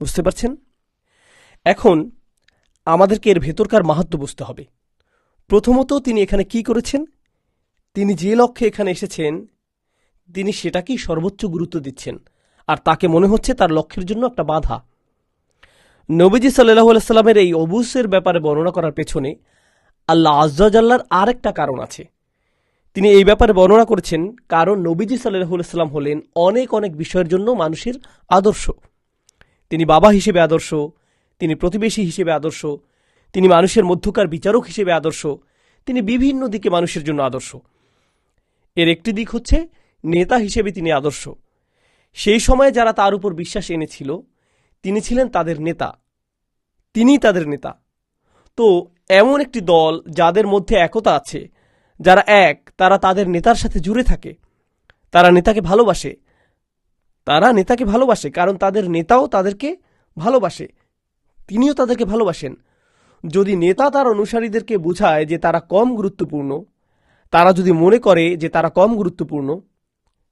বুঝতে পারছেন? এখন আমাদেরকে এর ভেতরকার মাহাত্ম্য বুঝতে হবে। প্রথমত, তিনি এখানে কি করেছেন? তিনি যে লক্ষ্যে এখানে এসেছেন তিনি সেটাকেই সর্বোচ্চ গুরুত্ব দিচ্ছেন, আর তাকে মনে হচ্ছে তার লক্ষ্যের জন্য একটা বাধা। নবীজি সাল্লাল্লাহু আলাইহি সাল্লামের এই অবুসের ব্যাপারে বর্ণনা করার পেছনে আল্লাহ আজ্জা জাল্লার আরেকটা কারণ আছে। তিনি এই ব্যাপারে বর্ণনা করেছেন কারণ নবীজি সাল্লাল্লাহু আলাইহি সাল্লাম হলেন অনেক অনেক বিষয়ের জন্য মানুষের আদর্শ। তিনি বাবা হিসেবে আদর্শ, তিনি প্রতিবেশী হিসেবে আদর্শ, তিনি মানুষের মধ্যকার বিচারক হিসেবে আদর্শ, তিনি বিভিন্ন দিকে মানুষের জন্য আদর্শ। এর একটি দিক হচ্ছে নেতা হিসেবে তিনি আদর্শ। সেই সময়ে যারা তার উপর বিশ্বাস এনেছিল তিনি ছিলেন তাদের নেতা, তিনি তাদের নেতা। তো এমন একটি দল যাদের মধ্যে একতা আছে, যারা এক, তারা তাদের নেতার সাথে জুড়ে থাকে, তারা নেতাকে ভালোবাসে, তারা নেতাকে ভালোবাসে কারণ তাদের নেতাও তাদেরকে ভালোবাসে, তিনিও তাদেরকে ভালোবাসেন। যদি নেতা তার অনুসারীদেরকে বোঝায় যে তারা কম গুরুত্বপূর্ণ, তারা যদি মনে করে যে তারা কম গুরুত্বপূর্ণ,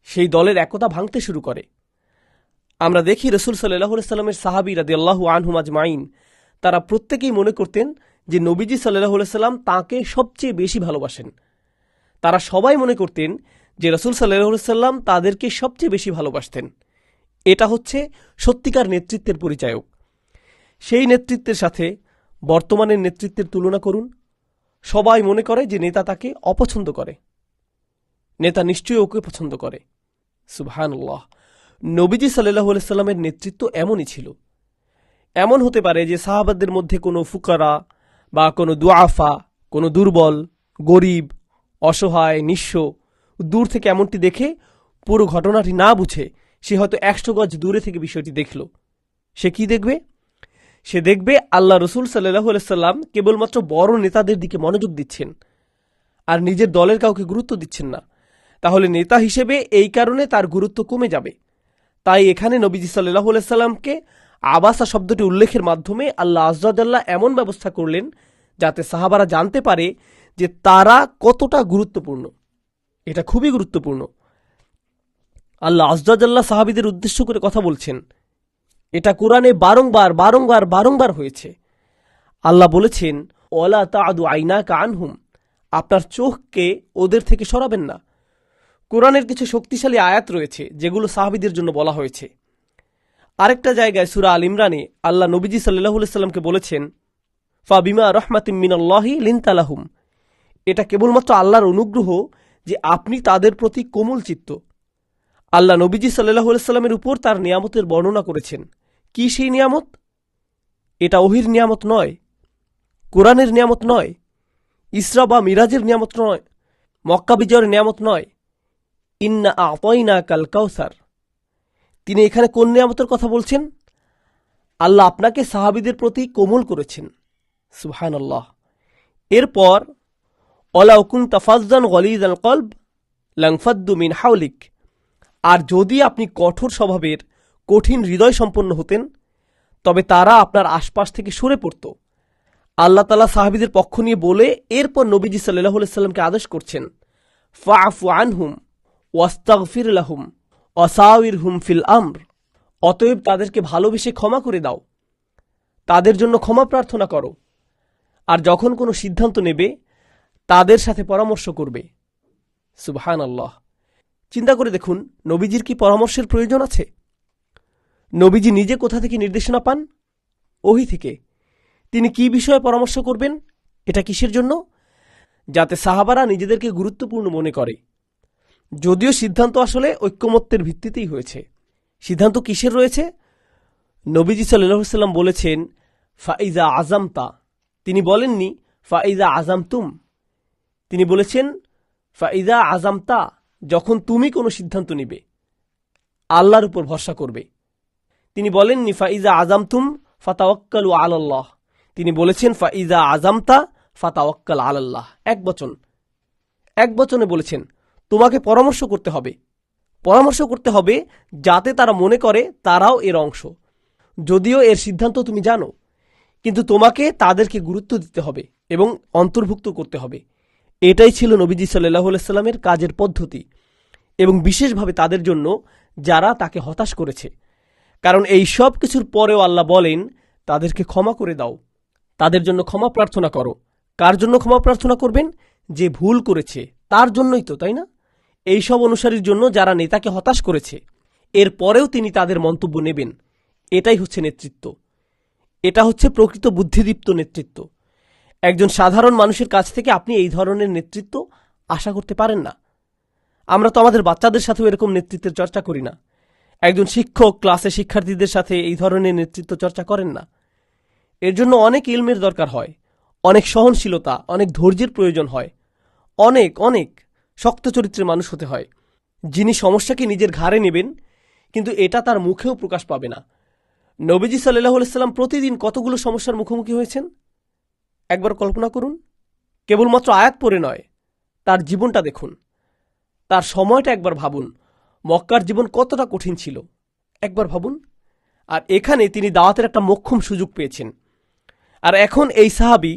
সেই দলের একতা ভাঙতে শুরু করে। আমরা দেখি রাসূল সাল্লাল্লাহু আলাইহি সাল্লামের সাহাবী রাদিয়াল্লাহু আনহুম আজমাইন, তারা প্রত্যেকেই মনে করতেন যে নবীজি সাল্লাল্লাহু আলাইহি সাল্লাম তাঁকে সবচেয়ে বেশি ভালোবাসেন। তারা সবাই মনে করতেন যে রাসূল সাল্লাল্লাহু আলাইহি সাল্লাম তাদেরকে সবচেয়ে বেশি ভালোবাসতেন। এটা হচ্ছে সত্যিকার নেতৃত্বের পরিচায়ক। সেই নেতৃত্বের সাথে বর্তমানের নেতৃত্বের তুলনা করুন। সবাই মনে করে যে নেতা তাকে অপছন্দ করে, নেতা নিশ্চয়ই ওকে পছন্দ করে। সুবহানাল্লাহ। নবীজি সাল্লাল্লাহু আলাইহি সাল্লামের নেতৃত্ব এমনই ছিল। এমন হতে পারে যে সাহাবাদের মধ্যে কোনো ফুকারা বা কোনো দুআফা, কোনো দুর্বল, গরিব, অসহায়, নিঃস্ব দূর থেকে এমনটি দেখে পুরো ঘটনাটি না বুঝে সে হয়তো 100 গজ দূরে থেকে বিষয়টি দেখল। সে কি দেখবে? সে দেখবে আল্লাহ রসুল সাল্লাল্লাহু আলাইহি সাল্লাম কেবলমাত্র বড় নেতাদের দিকে মনোযোগ দিচ্ছেন আর নিজের দলের কাউকে গুরুত্ব দিচ্ছেন না। তাহলে নেতা হিসেবে এই কারণে তার গুরুত্ব কমে যাবে। তাই এখানে নবীজি সাল্লাল্লাহু আলাইহি সাল্লামকে আবাসা শব্দটি উল্লেখের মাধ্যমে আল্লাহ আজ্জা ওয়া জাল্লা এমন ব্যবস্থা করলেন যাতে সাহাবারা জানতে পারে যে তারা কতটা গুরুত্বপূর্ণ। এটা খুবই গুরুত্বপূর্ণ। আল্লাহ আজ্জা ওয়া জাল্লা সাহাবীদের উদ্দেশ্য করে কথা বলছেন। এটা কোরআনে বারংবার বারংবার বারংবার হয়েছে। আল্লাহ বলেছেন, ওয়ালা তা'দু আইনাকা আনহুম, আপনার চোখকে ওদের থেকে সরাবেন না। কোরআনের কিছু শক্তিশালী আয়াত রয়েছে যেগুলো সাহাবীদের জন্য বলা হয়েছে। আরেকটা জায়গায় সূরা আল ইমরানে আল্লাহ নবীজি সাল্লাল্লাহু আলাইহি সাল্লামকে বলেছেন, ফাবিমা রাহমাতিম মিনাল্লাহি লিনতা লাহুম, এটা কেবলমাত্র আল্লাহর অনুগ্রহ যে আপনি তাদের প্রতি কোমল চিত্ত। আল্লাহ নবীজি সাল্লাল্লাহু আলাইহি সাল্লামের উপর তার নিয়ামতের বর্ণনা করেছেন। কি সেই নিয়ামত? এটা ওহির নিয়ামত নয়, কোরআনের নিয়ামত নয়, ইসরা বা মিরাজের নিয়ামত নয়, মক্কা বিজয়ের নিয়ামত নয়। ইন্না আ'তাইনাকাল কাউসার। তিনি এখানে কোন নিয়ামতের কথা বলছেন? আল্লাহ আপনাকে সাহাবীদের প্রতি কোমল করেছেন। সুবহানাল্লাহ। এরপর ওয়ালাউ কুনতা ফাজ্জান গলিযাল কলব লানফাদ্দু মিন হাওলিক, আর যদি আপনি কঠোর স্বভাবের, কঠিন হৃদয় সম্পন্ন হতেন তবে তারা আপনার আশপাশ থেকে সরে পড়ত। আল্লাহ তাআলা সাহাবীদের পক্ষ নিয়ে বলে এরপর নবীজি সাল্লাল্লাহু আলাইহি সাল্লামকে আদেশ করছেন, ফাআফু আনহুম ওয়াস্তাগফির লাহুম ওয়াসাউিরহুম ফিল আমর, অতএব তাদেরকে ভালোবেসে ক্ষমা করে দাও, তাদের জন্য ক্ষমা প্রার্থনা করো, আর যখন কোনো সিদ্ধান্ত নেবে তাদের সাথে পরামর্শ করবে। সুবহানাল্লাহ। চিন্তা করে দেখুন, নবীজির কি পরামর্শের প্রয়োজন আছে? নবীজি নিজে কোথা থেকে নির্দেশনা পান? ওহী থেকে। তিনি কি বিষয়ে পরামর্শ করবেন? এটা কিসের জন্য? যাতে সাহাবারা নিজেদেরকে গুরুত্বপূর্ণ মনে করে। যদিও সিদ্ধান্ত আসলে ঐক্যমত্যের ভিত্তিতেই হয়েছে। সিদ্ধান্ত কিসের রয়েছে? নবীজি সাল্লাল্লাহু আলাইহি ওয়াসাল্লাম বলেছেন ফাইজা আজামতা। তিনি বলেননি ফাইজা আজামতুম। তিনি বলেছেন ফাইজা আজামতা, যখন তুমি কোনো সিদ্ধান্ত নিবে, আল্লাহর উপর ভরসা করবে। তিনি বলেননি ফাইজা আজামতুম ফাতাওয়াক্কালু আলাল্লাহ। তিনি বলেছেন ফাইজা আজামতা ফাতাওয়াক্কাল আলাল্লাহ। এক বচনে বলেছেন তোমাকে পরামর্শ করতে হবে। পরামর্শ করতে হবে যাতে তারা মনে করে তারাও এর অংশ। যদিও এর সিদ্ধান্ত তুমি জানো, কিন্তু তোমাকে তাদেরকে গুরুত্ব দিতে হবে এবং অন্তর্ভুক্ত করতে হবে। এটাই ছিল নবীজি সাল্লাল্লাহু আলাইহি সাল্লামের কাজের পদ্ধতি, এবং বিশেষভাবে তাদের জন্য যারা তাকে হতাশ করেছে। কারণ এই সব কিছুর পরেও আল্লাহ বলেন তাদেরকে ক্ষমা করে দাও, তাদের জন্য ক্ষমা প্রার্থনা করো। কার জন্য ক্ষমা প্রার্থনা করবেন? যে ভুল করেছে তার জন্যই তো, তাই না? এই সব অনুসারীর জন্য যারা নেতাকে হতাশ করেছে, এর পরেও তিনি তাদের মন্তব্য নেবেন। এটাই হচ্ছে নেতৃত্ব। এটা হচ্ছে প্রকৃত বুদ্ধিদীপ্ত নেতৃত্ব। একজন সাধারণ মানুষের কাছ থেকে আপনি এই ধরনের নেতৃত্ব আশা করতে পারেন না। আমরা তো আমাদের বাচ্চাদের সাথেও এরকম নেতৃত্বের চর্চা করি না। একজন শিক্ষক ক্লাসে শিক্ষার্থীদের সাথে এই ধরনের নেতৃত্ব চর্চা করেন না। এর জন্য অনেক ইলমের দরকার হয়, অনেক সহনশীলতা, অনেক ধৈর্যের প্রয়োজন হয়, অনেক অনেক শক্ত চরিত্রের মানুষ হতে হয়, যিনি সমস্যাকে নিজের ঘাড়ে নেবেন, কিন্তু এটা তার মুখেও প্রকাশ পাবে না। নবীজি সাল্লাল্লাহু আলাইহি সাল্লাম প্রতিদিন কতগুলো সমস্যার মুখোমুখি হয়েছেন একবার কল্পনা করুন। কেবলমাত্র আয়াত পড়ে নয়, তার জীবনটা দেখুন, তার সময়টা একবার ভাবুন। মক্কার জীবন কতটা কঠিন ছিল একবার ভাবুন। আর এখানে তিনি দাওয়াতের একটা মোক্ষম সুযোগ পেয়েছেন। আর এখন এই সাহাবী,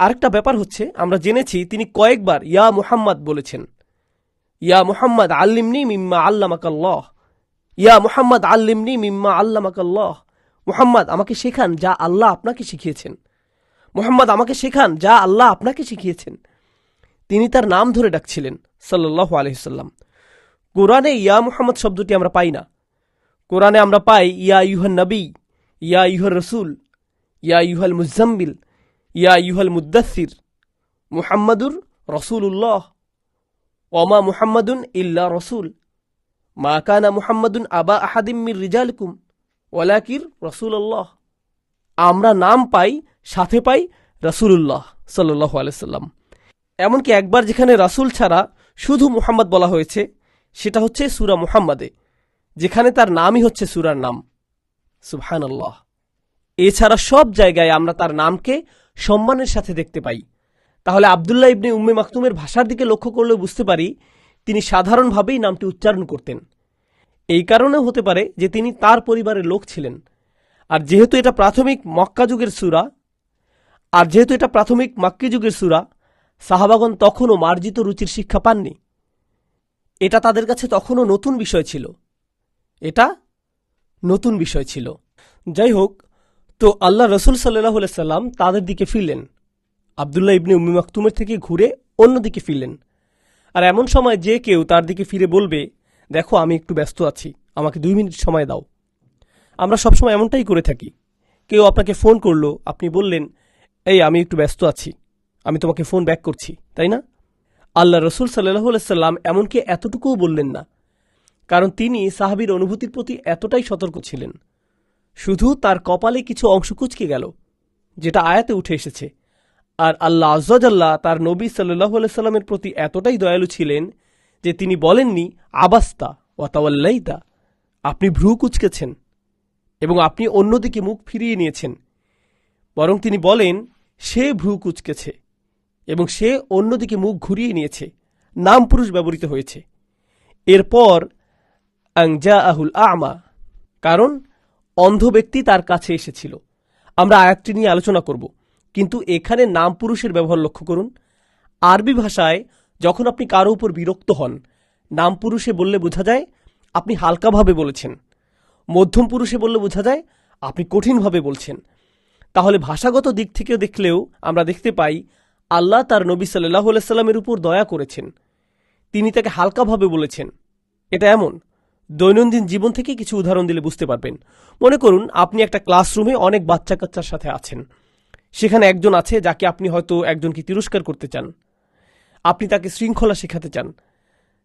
আরেকটা ব্যাপার হচ্ছে, আমরা জেনেছি তিনি কয়েকবার ইয়া মুহাম্মদ বলেছেন। ইয়া মুহাম্মদ আল্লিমনি মিম্মা আল্লামাকাল্লাহ, ইয়া মুহাম্মদ আল্লিমনি মিম্মা আল্লামাকাল্লাহ। মুহাম্মদ আমাকে শেখান যা আল্লাহ আপনাকে শিখিয়েছেন। মুহাম্মদ আমাকে শেখান যা আল্লাহ আপনাকে শিখিয়েছেন। তিনি তার নাম ধরে ডাকছিলেন সাল্লাল্লাহু আলাইহি সাল্লাম। কোরআনে ইয়া মুহাম্মদ শব্দটি আমরা পাই না। কোরআনে আমরা পাই ইয়া আইয়ুহান নবী, ইয়া আইয়ুহার রাসূল, ইয়া আইয়ুহাল মুজাম্মিল, ইয়া আইয়ুহাল মুদ্দাসসির, মুহাম্মাদুর রাসূলুল্লাহ, ওমা মুহাম্মাদুন ইল্লা রাসূল, মা কানা মুহাম্মাদুন আবা আহাদিম মির রিজালিকুম ওয়ালাকির রাসূলুল্লাহ। আমরা নাম পাই, সাথে পাই রাসূলুল্লাহ সাল্লাল্লাহু আলাইহি সাল্লাম। এমনকি একবার যেখানে রাসূল ছাড়া শুধু মুহাম্মদ বলা হয়েছে, সেটা হচ্ছে সূরা মুহাম্মাদে, যেখানে তার নামই হচ্ছে সূরার নাম। সুবহানাল্লাহ। এছাড়া সব জায়গায় আমরা তার নামকে সম্মানের সাথে দেখতে পাই। তাহলে আব্দুল্লাহ ইবনে উম্মে মাকতুমের ভাষার দিকে লক্ষ্য করলেও বুঝতে পারি তিনি সাধারণভাবেই নামটি উচ্চারণ করতেন। এই কারণেও হতে পারে যে তিনি তার পরিবারের লোক ছিলেন। আর যেহেতু এটা প্রাথমিক মক্কা যুগের সূরা, সাহাবাগণ তখনও মার্জিত রুচির শিক্ষা পাননি। এটা তাদের কাছে তখনও নতুন বিষয় ছিল। যাই হোক, তো আল্লাহ রসুল সাল্লাল্লাহু আলাইহি সাল্লাম তাদের দিকে ফিরলেন, আব্দুল্লাহ ইবনে উম্মে মাকতুমের থেকে ঘুরে অন্য দিকে ফিরলেন। আর এমন সময় যে কেউ তার দিকে ফিরে বলবে, দেখো আমি একটু ব্যস্ত আছি, আমাকে 2 মিনিট সময় দাও। আমরা সবসময় এমনটাই করে থাকি। কেউ আপনাকে ফোন করলো, আপনি বললেন, এই আমি একটু ব্যস্ত আছি, আমি তোমাকে ফোন ব্যাক করছি, তাই না? আল্লাহ রসুল সাল্লাল্লাহু আলাইহি সাল্লাম এমনকি এতটুকুও বললেন না, কারণ তিনি সাহাবীর অনুভূতির প্রতি এতটাই সতর্ক ছিলেন। শুধু তার কপালে কিছু অংশ কুঁচকে গেল, যেটা আয়াতে উঠে এসেছে। আর আল্লাহ আযজা জাল্লা তার নবী সাল্লাল্লাহু আলাইহি সাল্লামের প্রতি এতটাই দয়ালু ছিলেন যে তিনি বলেননি আবাস্তা ওয়া তাওয়াল্লাইতা, আপনি ভ্রু কুঁচকেছেন এবং আপনি অন্যদিকে মুখ ফিরিয়ে নিয়েছেন। বরং তিনি বলেন সে ভ্রু কুঁচকেছে এবং সে অন্যদিকে মুখ ঘুরিয়ে নিয়েছে। নাম পুরুষ ব্যবহৃত হয়েছে। এরপর আনজাআহুল আ'মা, কারণ অন্ধ ব্যক্তি তার কাছে এসেছিল। আমরা আয়াতটি নিয়ে আলোচনা করব, কিন্তু এখানে নাম পুরুষের ব্যবহার লক্ষ্য করুন। আরবি ভাষায় যখন আপনি কারো উপর বিরক্ত হন, নাম পুরুষে বললে বোঝা যায় আপনি হালকাভাবে বলেছেন, মধ্যম পুরুষে বললে বোঝা যায় আপনি কঠিনভাবে বলছেন। তাহলে ভাষাগত দিক থেকে দেখলেও আমরা দেখতে পাই আল্লাহ তার নবী সাল্লাল্লাহু আলাইহি সাল্লামের উপর দয়া করেছেন। তিনি তাকে হালকাভাবে বলেছেন। এটা এমন, দৈনন্দিন জীবন থেকে কিছু উদাহরণ দিলে বুঝতে পারবেন। মনে করুন আপনি একটা ক্লাসরুমে অনেক বাচ্চা কাচ্চার সাথে আছেন। সেখানে একজন আছে যাকে আপনি হয়তো একজনকে তিরস্কার করতে চান, আপনি তাকে শৃঙ্খলা শেখাতে চান,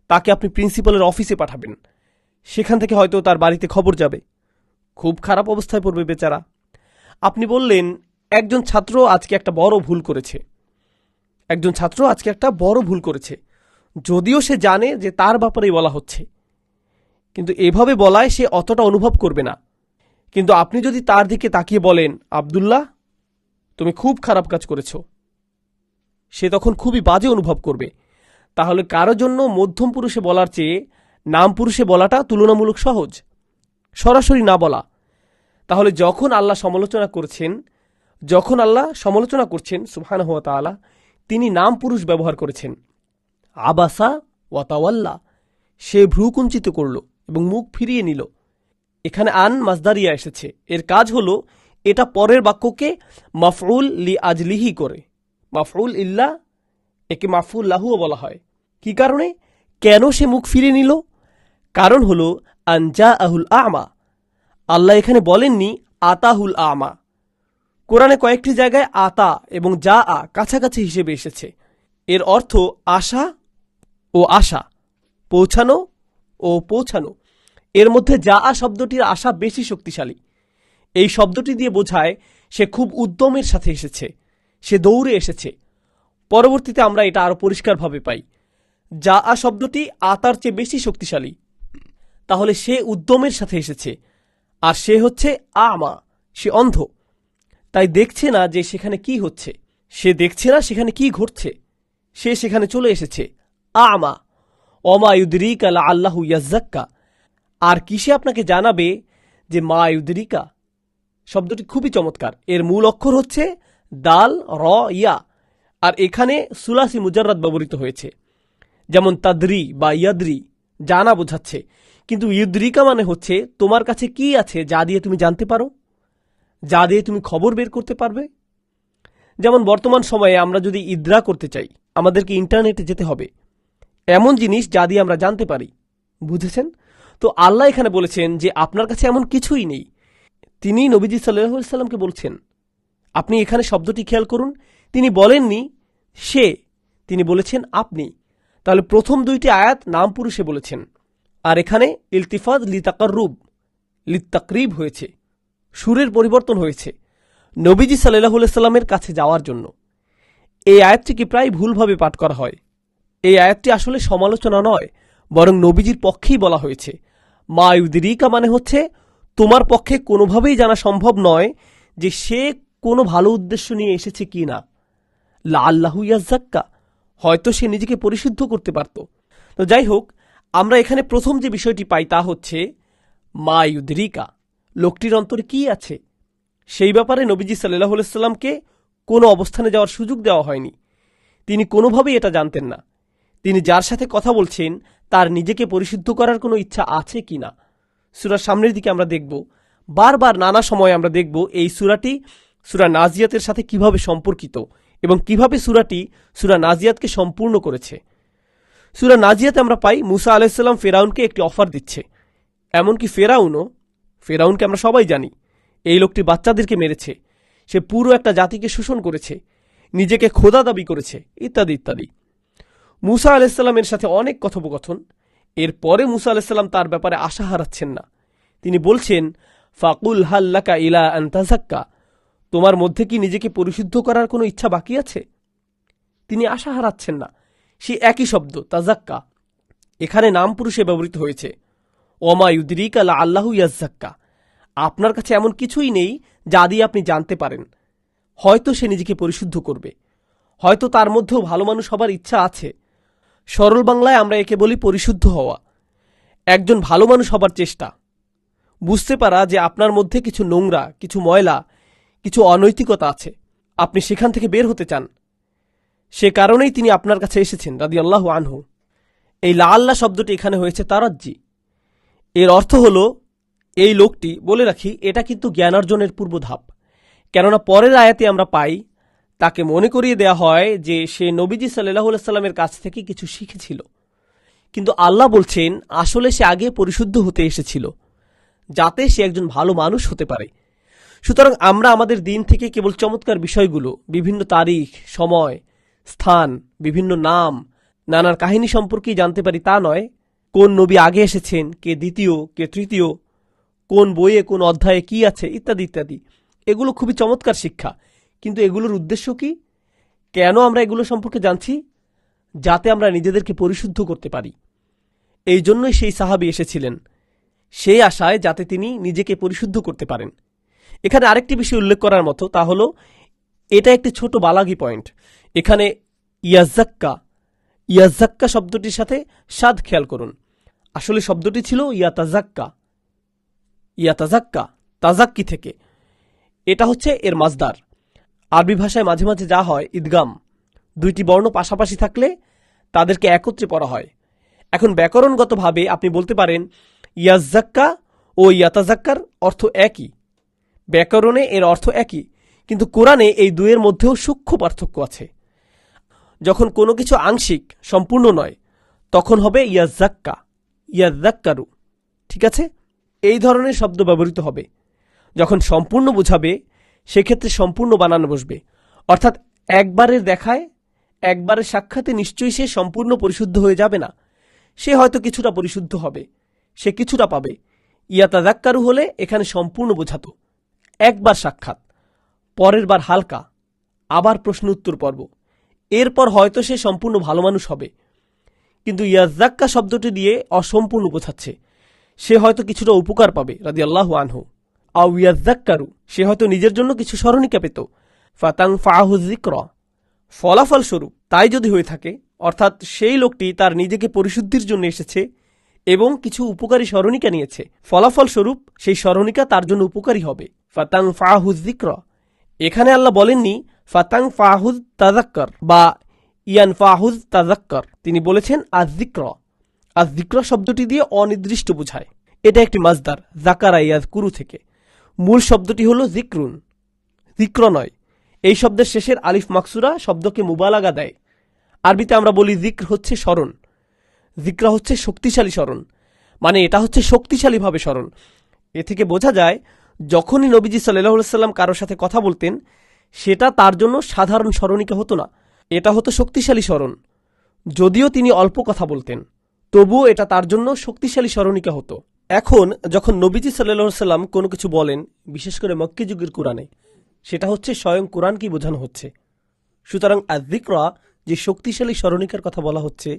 তাকে আপনি প্রিন্সিপালের অফিসে পাঠাবেন। সেখান থেকে হয়তো তার বাড়িতে খবর যাবে, খুব খারাপ অবস্থায় পড়বে বেচারা। আপনি বললেন একজন ছাত্র আজকে একটা বড় ভুল করেছে, যদিও সে জানে যে তার ব্যাপারেই বলা হচ্ছে, কিন্তু এভাবে বলায় সে অতটা অনুভব করবে না। কিন্তু আপনি যদি তার দিকে তাকিয়ে বলেন, আব্দুল্লাহ তুমি খুব খারাপ কাজ করেছ, সে তখন খুবই বাজে অনুভব করবে। তাহলে কারো জন্য মধ্যম পুরুষে বলার চেয়ে নাম পুরুষে বলাটা তুলনামূলক সহজ, সরাসরি না বলা। তাহলে যখন আল্লাহ সমালোচনা করছেন সুবহানাহু ওয়া তাআলা, তিনি নাম পুরুষ ব্যবহার করেছেন। আবাসা ওয়া তাওয়াল্লা, সে ভ্রু কুঞ্চিত করল এবং মুখ ফিরিয়ে নিল। এখানে আন মাজদারিয়া এসেছে, এর কাজ হলো এটা পরের বাক্যকে মাফউল লি আজলিহি করে। মাফউল ইল্লা একে মাফউল লাহুও বলা হয়। কি কারণে, কেন সে মুখ ফিরে নিল? কারণ হলো আনজা আহুল আমা। আল্লাহ এখানে বলেননি আতাহুল আমা। কোরআনে কয়েকটি জায়গায় আতা এবং যা আ কাছাকাছি হিসেবে এসেছে। এর অর্থ আশা ও আশা, পৌঁছানো ও পৌঁছানো। এর মধ্যে যা আ শব্দটির আশা বেশি শক্তিশালী। এই শব্দটি দিয়ে বোঝায় সে খুব উদ্যমের সাথে এসেছে, সে দৌড়ে এসেছে। পরবর্তীতে আমরা এটা আরো পরিষ্কারভাবে পাই। যা আ শব্দটি আতার চেয়ে বেশি শক্তিশালী। তাহলে সে উদ্যমের সাথে এসেছে, আর সে হচ্ছে আমা, সে অন্ধ। তাই দেখছে না যে সেখানে কি হচ্ছে, সে দেখছে না সেখানে কি ঘটছে, সে সেখানে চলে এসেছে। আমা ওমা ইউদরিকা লাআল্লাহু ইয়াজ্জাক্কা। আর কিসে আপনাকে জানাবে যে মা ইউদরিকা শব্দটি খুবই চমৎকার। এর মূল অক্ষর হচ্ছে দাল র ইয়া, আর এখানে সুলাসি মুজাররাদ ব্যবহৃত হয়েছে। যেমন তাদরি বা ইয়াদরি, জানা বোঝাচ্ছে, কিন্তু ইউদরিকা মানে হচ্ছে তোমার কাছে কি আছে যা দিয়ে তুমি জানতে পারো, যা দিয়ে তুমি খবর বের করতে পারবে। যেমন বর্তমান সময়ে আমরা যদি ইদ্রা করতে চাই, আমাদেরকে ইন্টারনেটে যেতে হবে, এমন জিনিস যা দিয়ে আমরা জানতে পারি। বুঝেছেন? তো আল্লাহ এখানে বলেছেন যে আপনার কাছে এমন কিছুই নেই। তিনি নবীজি সাল্লাল্লাহু আলাইহি সাল্লামকে বলছেন। আপনি এখানে শব্দটি খেয়াল করুন, তিনি বলেননি সে, তিনি বলেছেন আপনি। তাহলে প্রথম দুইটি আয়াত নাম পুরুষে বলেছেন, আর এখানে ইলতিফাত লিতাকরিব হয়েছে, সুরের পরিবর্তন হয়েছে নবীজি সাল্লাল্লাহু আলাইহি সাল্লামের কাছে যাওয়ার জন্য। এই আয়াতটিকে প্রায় ভুলভাবে পাঠ করা হয়। এই আয়াতটি আসলে সমালোচনা নয়, বরং নবীজির পক্ষেই বলা হয়েছে। মা ইউদরিকা মানে হচ্ছে তোমার পক্ষে কোনোভাবেই জানা সম্ভব নয় যে সে কোনো ভালো উদ্দেশ্য নিয়ে এসেছে কি না। লাআল্লাহু ইয়াজ্জাক্কা, হয়তো সে নিজেকে পরিশুদ্ধ করতে পারত। তো যাই হোক, আমরা এখানে প্রথম যে বিষয়টি পাই তা হচ্ছে মা ইউদরিকা, লোকটির অন্তরে কি আছে সেই ব্যাপারে নবীজি সাল্লাল্লাহু আলাইহি সাল্লামকে কোনো অবস্থানে যাওয়ার সুযোগ দেওয়া হয়নি। তিনি কোনোভাবেই এটা জানতেন না তিনি যার সাথে কথা বলছেন তার নিজেকে পরিশুদ্ধ করার কোনো ইচ্ছা আছে কি না। সূরার সামনের দিকে আমরা দেখব, বারবার নানা সময় আমরা দেখব এই সূরাটি সূরা নাজিয়াতের সাথে কিভাবে সম্পর্কিত এবং কিভাবে সূরাটি সূরা নাজিয়াতকে সম্পূর্ণ করেছে। সূরা নাজিয়াতে আমরা পাই মুসা আলাইহিস সালাম ফেরাউনকে একটি অফার দিচ্ছে। এমনকি ফেরাউনকে আমরা সবাই জানি, এই লোকটি বাচ্চাদেরকে মেরেছে, সে পুরো একটা জাতিকে শোষণ করেছে, নিজেকে খোদা দাবি করেছে, ইত্যাদি ইত্যাদি। মুসা আলাইহিস সালামের সাথে অনেক কথোপকথন। এরপরে মুসা আলাইহিস সালাম তার ব্যাপারে আশা হারাচ্ছেন না। তিনি বলছেন ফাকুল হাল্লাকা ইলা আন তাযাক্কা, তোমার মধ্যে কি নিজেকে পরিশুদ্ধ করার কোনো ইচ্ছা বাকি আছে? তিনি আশা হারাচ্ছেন না। সেই একই শব্দ তাযাক্কা এখানে নাম পুরুষে ব্যবহৃত হয়েছে। ওমা ইউদরিকা লাআল্লাহু ইয়াজ্জাক্কা, আপনার কাছে এমন কিছুই নেই যা দিয়ে আপনি জানতে পারেন হয়তো সে নিজেকে পরিশুদ্ধ করবে, হয়তো তার মধ্যেও ভালো মানুষ হবার ইচ্ছা আছে। সরল বাংলায় আমরা একে বলি পরিশুদ্ধ হওয়া, একজন ভালো মানুষ হবার চেষ্টা, বুঝতে পারা যে আপনার মধ্যে কিছু নোংরা, কিছু ময়লা, কিছু অনৈতিকতা আছে, আপনি সেখান থেকে বের হতে চান। সে কারণেই তিনি আপনার কাছে এসেছেন রাদিয়াল্লাহু আনহু। এই লাআল্লাহ শব্দটি এখানে হয়েছে তারাজ্জি। এর অর্থ হল এই লোকটি, বলে রাখি এটা কিন্তু জ্ঞানার্জনের পূর্ব ধাপ, কেননা পরের আয়াতে আমরা পাই তাকে মনে করিয়ে দেয়া হয় যে সে নবীজি সাল্লাল্লাহু আলাইহি সাল্লামের কাছ থেকে কিছু শিখেছিল, কিন্তু আল্লাহ বলছেন আসলে সে আগে পরিশুদ্ধ হতে এসেছিল, যাতে সে একজন ভালো মানুষ হতে পারে। সুতরাং আমরা আমাদের দিন থেকে কেবল চমৎকার বিষয়গুলো, বিভিন্ন তারিখ, সময়, স্থান, বিভিন্ন নাম, নানান কাহিনী সম্পর্কেই জানতে পারি তা নয়, কোন নবী আগে এসেছেন, কে দ্বিতীয়, কে তৃতীয়, কোন বইয়ে কোন অধ্যায়ে কি আছে, ইত্যাদি ইত্যাদি। এগুলো খুবই চমৎকার শিক্ষা, কিন্তু এগুলোর উদ্দেশ্য কি? কেন আমরা এগুলো সম্পর্কে জানছি? যাতে আমরা নিজেদেরকে পরিশুদ্ধ করতে পারি। এই জন্যই সেই সাহাবী এসেছিলেন, সেই আশায় যাতে তিনি নিজেকে পরিশুদ্ধ করতে পারেন। এখানে আরেকটি বিষয় উল্লেখ করার মতো, তা হল এটা একটি ছোট বালাগি পয়েন্ট। এখানে ইয়াজ্জাক্কা শব্দটির সাথে সাদ খেয়াল করুন। আসলে শব্দটি ছিল ইয়াতাজাক্কা, তাজাক্কি থেকে। এটা হচ্ছে এর মাজদার। আরবি ভাষায় মাঝে মাঝে যা হয় ইদগাম, দুইটি বর্ণ পাশাপাশি থাকলে তাদেরকে একত্রে পড়া হয়। এখন ব্যাকরণগতভাবে আপনি বলতে পারেন ইয়াজ্জাক্কা ও ইয়াতাজাক্কার অর্থ একই, ব্যাকরণে এর অর্থ একই, কিন্তু কোরআনে এই দুয়ের মধ্যেও সূক্ষ্ম পার্থক্য আছে। যখন কোনো কিছু আংশিক, সম্পূর্ণ নয়, তখন হবে ইয়াজ্জাক্কারু। ঠিক আছে? এই ধরনের শব্দ ব্যবহৃত হবে। যখন সম্পূর্ণ বোঝাবে, সেক্ষেত্রে সম্পূর্ণ বানানো বসবে। অর্থাৎ একবারের দেখায়, একবারের সাক্ষাতে নিশ্চয়ই সে সম্পূর্ণ পরিশুদ্ধ হয়ে যাবে না। সে হয়তো কিছুটা পরিশুদ্ধ হবে, সে কিছুটা পাবে। ইয়াতাজাক্কারু হলে এখানে সম্পূর্ণ বোঝাতো। একবার সাক্ষাৎ, পরের বার হালকা, আবার প্রশ্ন উত্তর পর্ব, এরপর হয়তো সে সম্পূর্ণ ভালো মানুষ হবে। কিন্তু ইয়াজ্জাক্কা শব্দটি দিয়ে অসম্পূর্ণ বোঝাচ্ছে। সে হয়তো কিছুটা উপকার পাবে, রাদিয়াল্লাহু আনহু। আও ইয়াজ্জাক্কারু, সে হয়তো নিজের জন্য কিছু স্মরণিকা পেত। ফাতানফাহু যিকরা, ফলাফল স্বরূপ তাই যদি হয়ে থাকে, অর্থাৎ সেই লোকটি তার নিজেকে পরিশুদ্ধির জন্য এসেছে এবং কিছু উপকারী স্মরণিকা নিয়েছে, ফলাফল স্বরূপ সেই স্মরণিকা তার জন্য উপকারী হবে। ফাতানফাহু যিকরা, এখানে আল্লাহ বলেননি ফাতানফাহু তাযাক্কার বা ইয়ানফাহু তাযাক্কার, তিনি বলেছেন আয-যিকরা শব্দটি দিয়ে অনির্দিষ্ট বোঝায়। এটা একটি মাজদার, যাকারা ইয়াযকুরু থেকে। মূল শব্দটি হল যিকরুন, যিক্র নয়। এই শব্দের শেষের আলিফ মাকসুরা শব্দকে মুবালাগা দেয়। আরবিতে আমরা বলি যিকর হচ্ছে স্মরণ, যিকরা হচ্ছে শক্তিশালী স্মরণ, মানে এটা হচ্ছে শক্তিশালীভাবে স্মরণ। এ থেকে বোঝা যায় যখনই নবীজি সাল্লাল্লাহু আলাইহি ওয়াসাল্লাম কারোর সাথে কথা বলতেন, সেটা তার জন্য সাধারণ স্মরণিকা হতো না, এটা হতো শক্তিশালী স্মরণ। যদিও তিনি অল্প কথা বলতেন, তবুও এটা তার জন্য শক্তিশালী স্মরণিকা হতো। এখন যখন নবীজি সাল্লাল্লাহু আলাইহি ওয়াসাল্লাম কোনো কিছু বলেন, বিশেষ করে মক্কি যুগের কোরআনে, সেটা হচ্ছে স্বয়ং কোরআনকেই বোঝানো হচ্ছে। সুতরাং আয-যিকরা, যে শক্তিশালী স্মরণিকার কথা বলা হচ্ছে,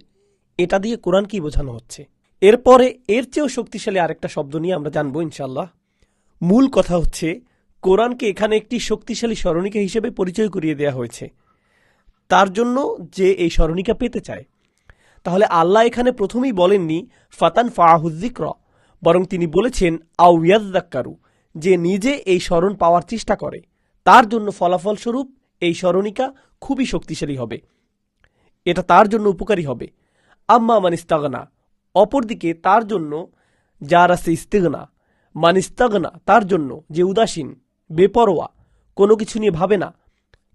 এটা দিয়ে কোরআনকেই বোঝানো হচ্ছে। এরপরে এর চেয়েও শক্তিশালী আরেকটা শব্দ নিয়ে আমরা জানবো ইনশাআল্লাহ। মূল কথা হচ্ছে কোরআনকে এখানে একটি শক্তিশালী স্মরণিকা হিসেবে পরিচয় করিয়ে দেওয়া হয়েছে তার জন্য যে এই স্মরণিকা পেতে চায়। তাহলে আল্লাহ এখানে প্রথমেই বলেননি ফাতানফাহু যিকরা, বরং তিনি বলেছেন আও ইয়াযযাক্কারু, যে নিজে এই স্মরণ পাওয়ার চেষ্টা করে, তার জন্য ফলাফল স্বরূপ এই স্মরণিকা খুবই শক্তিশালী হবে, এটা তার জন্য উপকারী হবে। আম্মা মান ইস্তাগনা, অপরদিকে তার জন্য যার আছে ইস্তিগনা, মান ইস্তাগনা, তার জন্য যে উদাসীন, বেপরোয়া, কোনো কিছু নিয়ে ভাবে না।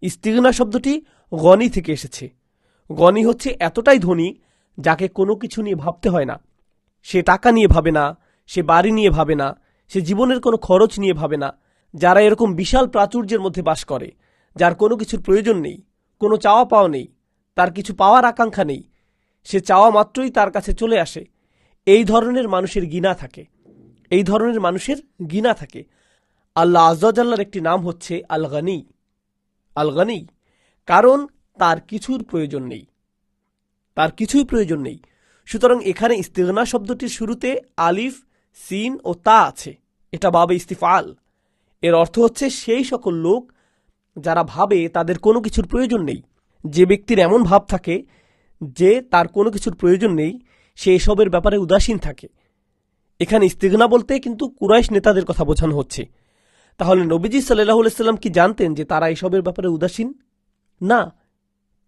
ইস্তিগনা শব্দটি গনি থেকে এসেছে। গনি হচ্ছে এতটাই ধনী যাকে কোনো কিছু নিয়ে ভাবতে হয় না। সে টাকা নিয়ে ভাবে না, সে বাড়ি নিয়ে ভাবে না, সে জীবনের কোনো খরচ নিয়ে ভাবে না। যারা এরকম বিশাল প্রাচুর্যের মধ্যে বাস করে, যার কোনো কিছুর প্রয়োজন নেই, কোনো চাওয়া পাওয়া নেই, তার কিছু পাওয়ার আকাঙ্ক্ষা নেই, সে চাওয়া মাত্রই তার কাছে চলে আসে, এই ধরনের মানুষের গিনা থাকে, এই ধরনের মানুষের গিনা থাকে। আল্লাহ আযজা ওয়া জাল্লার একটি নাম হচ্ছে আল গনি, আল গনি, কারণ তার কিছুর প্রয়োজন নেই, তার কিছুই প্রয়োজন নেই। সুতরাং এখানে ইস্তিগনা শব্দটির শুরুতে আলিফ, সিন ও তা আছে, এটা বাবে ইস্তিফাল। এর অর্থ হচ্ছে সেই সকল লোক যারা ভাবে তাদের কোনো কিছুর প্রয়োজন নেই। যে ব্যক্তির এমন ভাব থাকে যে তার কোনো কিছুর প্রয়োজন নেই, সে এসবের ব্যাপারে উদাসীন থাকে। এখানে ইস্তিগনা বলতে কিন্তু কুরাইশ নেতাদের কথা বোঝানো হচ্ছে। তাহলে নবীজি সাল্লাল্লাহু আলাইহি ওয়াসাল্লাম কি জানতেন যে তারা এসবের ব্যাপারে উদাসীন? না,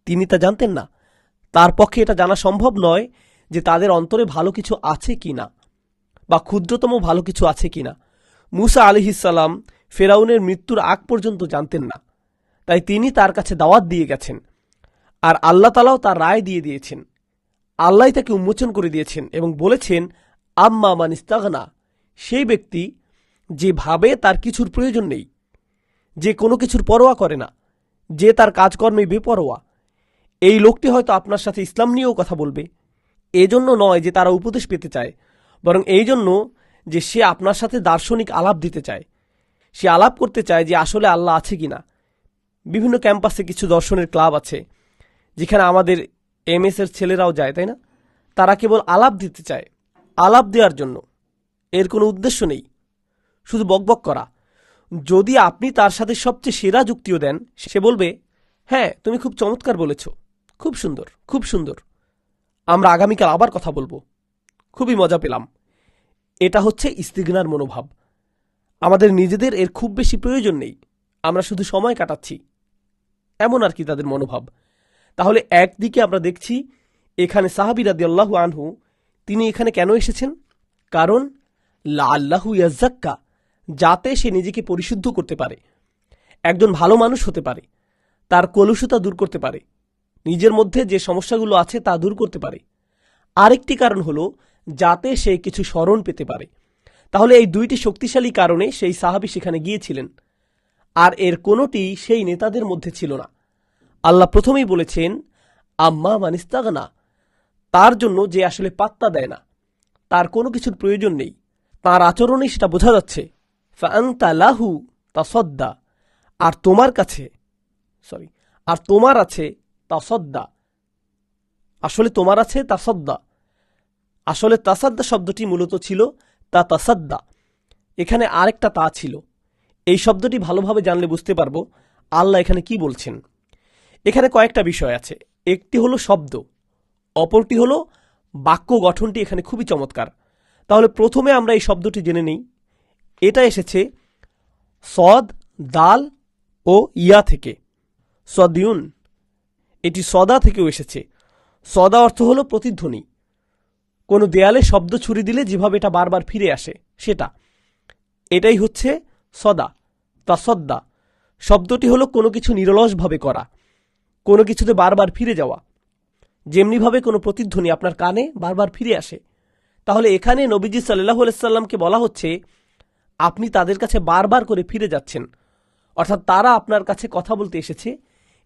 তিনি তা জানতেন না। তার পক্ষে এটা জানা সম্ভব নয় যে তাদের অন্তরে ভালো কিছু আছে কিনা, বা ক্ষুদ্রতম ভালো কিছু আছে কিনা। মুসা আলাইহিস সালাম ফেরাউনের মৃত্যুর আগ পর্যন্ত জানতেন না, তাই তিনি তার কাছে দাওয়াত দিয়ে গেছেন, আর আল্লাহ তাআলাও তার রায় দিয়ে দিয়েছেন। আল্লাহ তাকে উন্মোচন করে দিয়েছেন এবং বলেছেন, আম্মা মান ইস্তাগনা, সেই ব্যক্তি যে ভাবে তার কিছুর প্রয়োজন নেই, যে কোনো কিছুর পরোয়া করে না, যে তার কাজকর্মে বেপরোয়া, এই লোকটি হয়তো আপনার সাথে ইসলাম নিয়েও কথা বলবে। এজন্য নয় যে তারা উপদেশ পেতে চায়, বরং এই জন্য যে সে আপনার সাথে দার্শনিক আলাপ দিতে চায়। সে আলাপ করতে চায় যে আসলে আল্লাহ আছে কিনা। বিভিন্ন ক্যাম্পাসে কিছু দর্শনের ক্লাব আছে যেখানে আমাদের MS এর ছেলেরাও যায়, তাই না? তারা কেবল আলাপ দিতে চায়, আলাপ দেওয়ার জন্য, এর কোনো উদ্দেশ্য নেই, শুধু বকবক করা। যদি আপনি তার সাথে সবচেয়ে সেরা যুক্তিও দেন, সে বলবে, হ্যাঁ তুমি খুব চমৎকার বলেছ, খুব সুন্দর, খুব সুন্দর, আমরা আগামীকাল আবার কথা বলবো, খুবই মজা পেলাম। এটা হচ্ছে ইস্তিগনার মনোভাব। আমাদের নিজেদের এর খুব বেশি প্রয়োজন নেই, আমরা শুধু সময় কাটাচ্ছি, এমন আর কি তাদের মনোভাব। তাহলে একদিকে আমরা দেখছি এখানে সাহাবী রাদিয়াল্লাহু আনহু তিনি এখানে কেন এসেছেন? কারণ লাআল্লাহু ইয়াজ্জাক্কা, যাতে সে নিজেকে পরিশুদ্ধ করতে পারে, একজন ভালো মানুষ হতে পারে, তার কলুষতা দূর করতে পারে, নিজের মধ্যে যে সমস্যাগুলো আছে তা দূর করতে পারে। আরেকটি কারণ হলো যাতে সে কিছু স্মরণ পেতে পারে। তাহলে এই দুইটি শক্তিশালী কারণে সেই সাহাবী সেখানে গিয়েছিলেন, আর এর কোনোটি সেই নেতাদের মধ্যে ছিল না। আল্লাহ প্রথমেই বলেছেন, আম্মা মান ইস্তাগনা, তার জন্য যে আসলে পাত্তা দেয় না, তার কোনো কিছুর প্রয়োজন নেই, তার আচরণে সেটা বোঝা যাচ্ছে। ফাআনতা লাহু তাসাদ্দা, আর তোমার আছে তাসাদ্দা, আসলে তোমার আছে তাসাদ্দা। আসলে তাসাদ্দা শব্দটি মূলত ছিল তা তাসাদ্দা, এখানে আরেকটা তা ছিল। এই শব্দটি ভালোভাবে জানলে বুঝতে পারবো আল্লাহ এখানে কি বলছেন। এখানে কয়েকটা বিষয় আছে, একটি হলো শব্দ, অপরটি হলো বাক্য গঠনটি এখানে খুবই চমৎকার। তাহলে প্রথমে আমরা এই শব্দটি জেনে নিই। এটা এসেছে সদ, দাল ও ইয়া থেকে। সদিউন, এটি সদা থেকেও এসেছে। সদা অর্থ হলো প্রতিধ্বনি, কোনো দেয়ালে শব্দ ছুরি দিলে যেভাবে এটা বারবার ফিরে আসে সেটা, এটাই হচ্ছে সদা। তাসদ্দা শব্দটি হলো কোনো কিছু নিরলসভাবে করা, কোনো কিছুতে বারবার ফিরে যাওয়া, যেমনিভাবে কোনো প্রতিধ্বনি আপনার কানে বারবার ফিরে আসে। তাহলে এখানে নবীজি সাল্লাল্লাহু আলাইহি সাল্লামকে বলা হচ্ছে আপনি তাদের কাছে বারবার করে ফিরে যাচ্ছেন, অর্থাৎ তারা আপনার কাছে কথা বলতে এসেছে,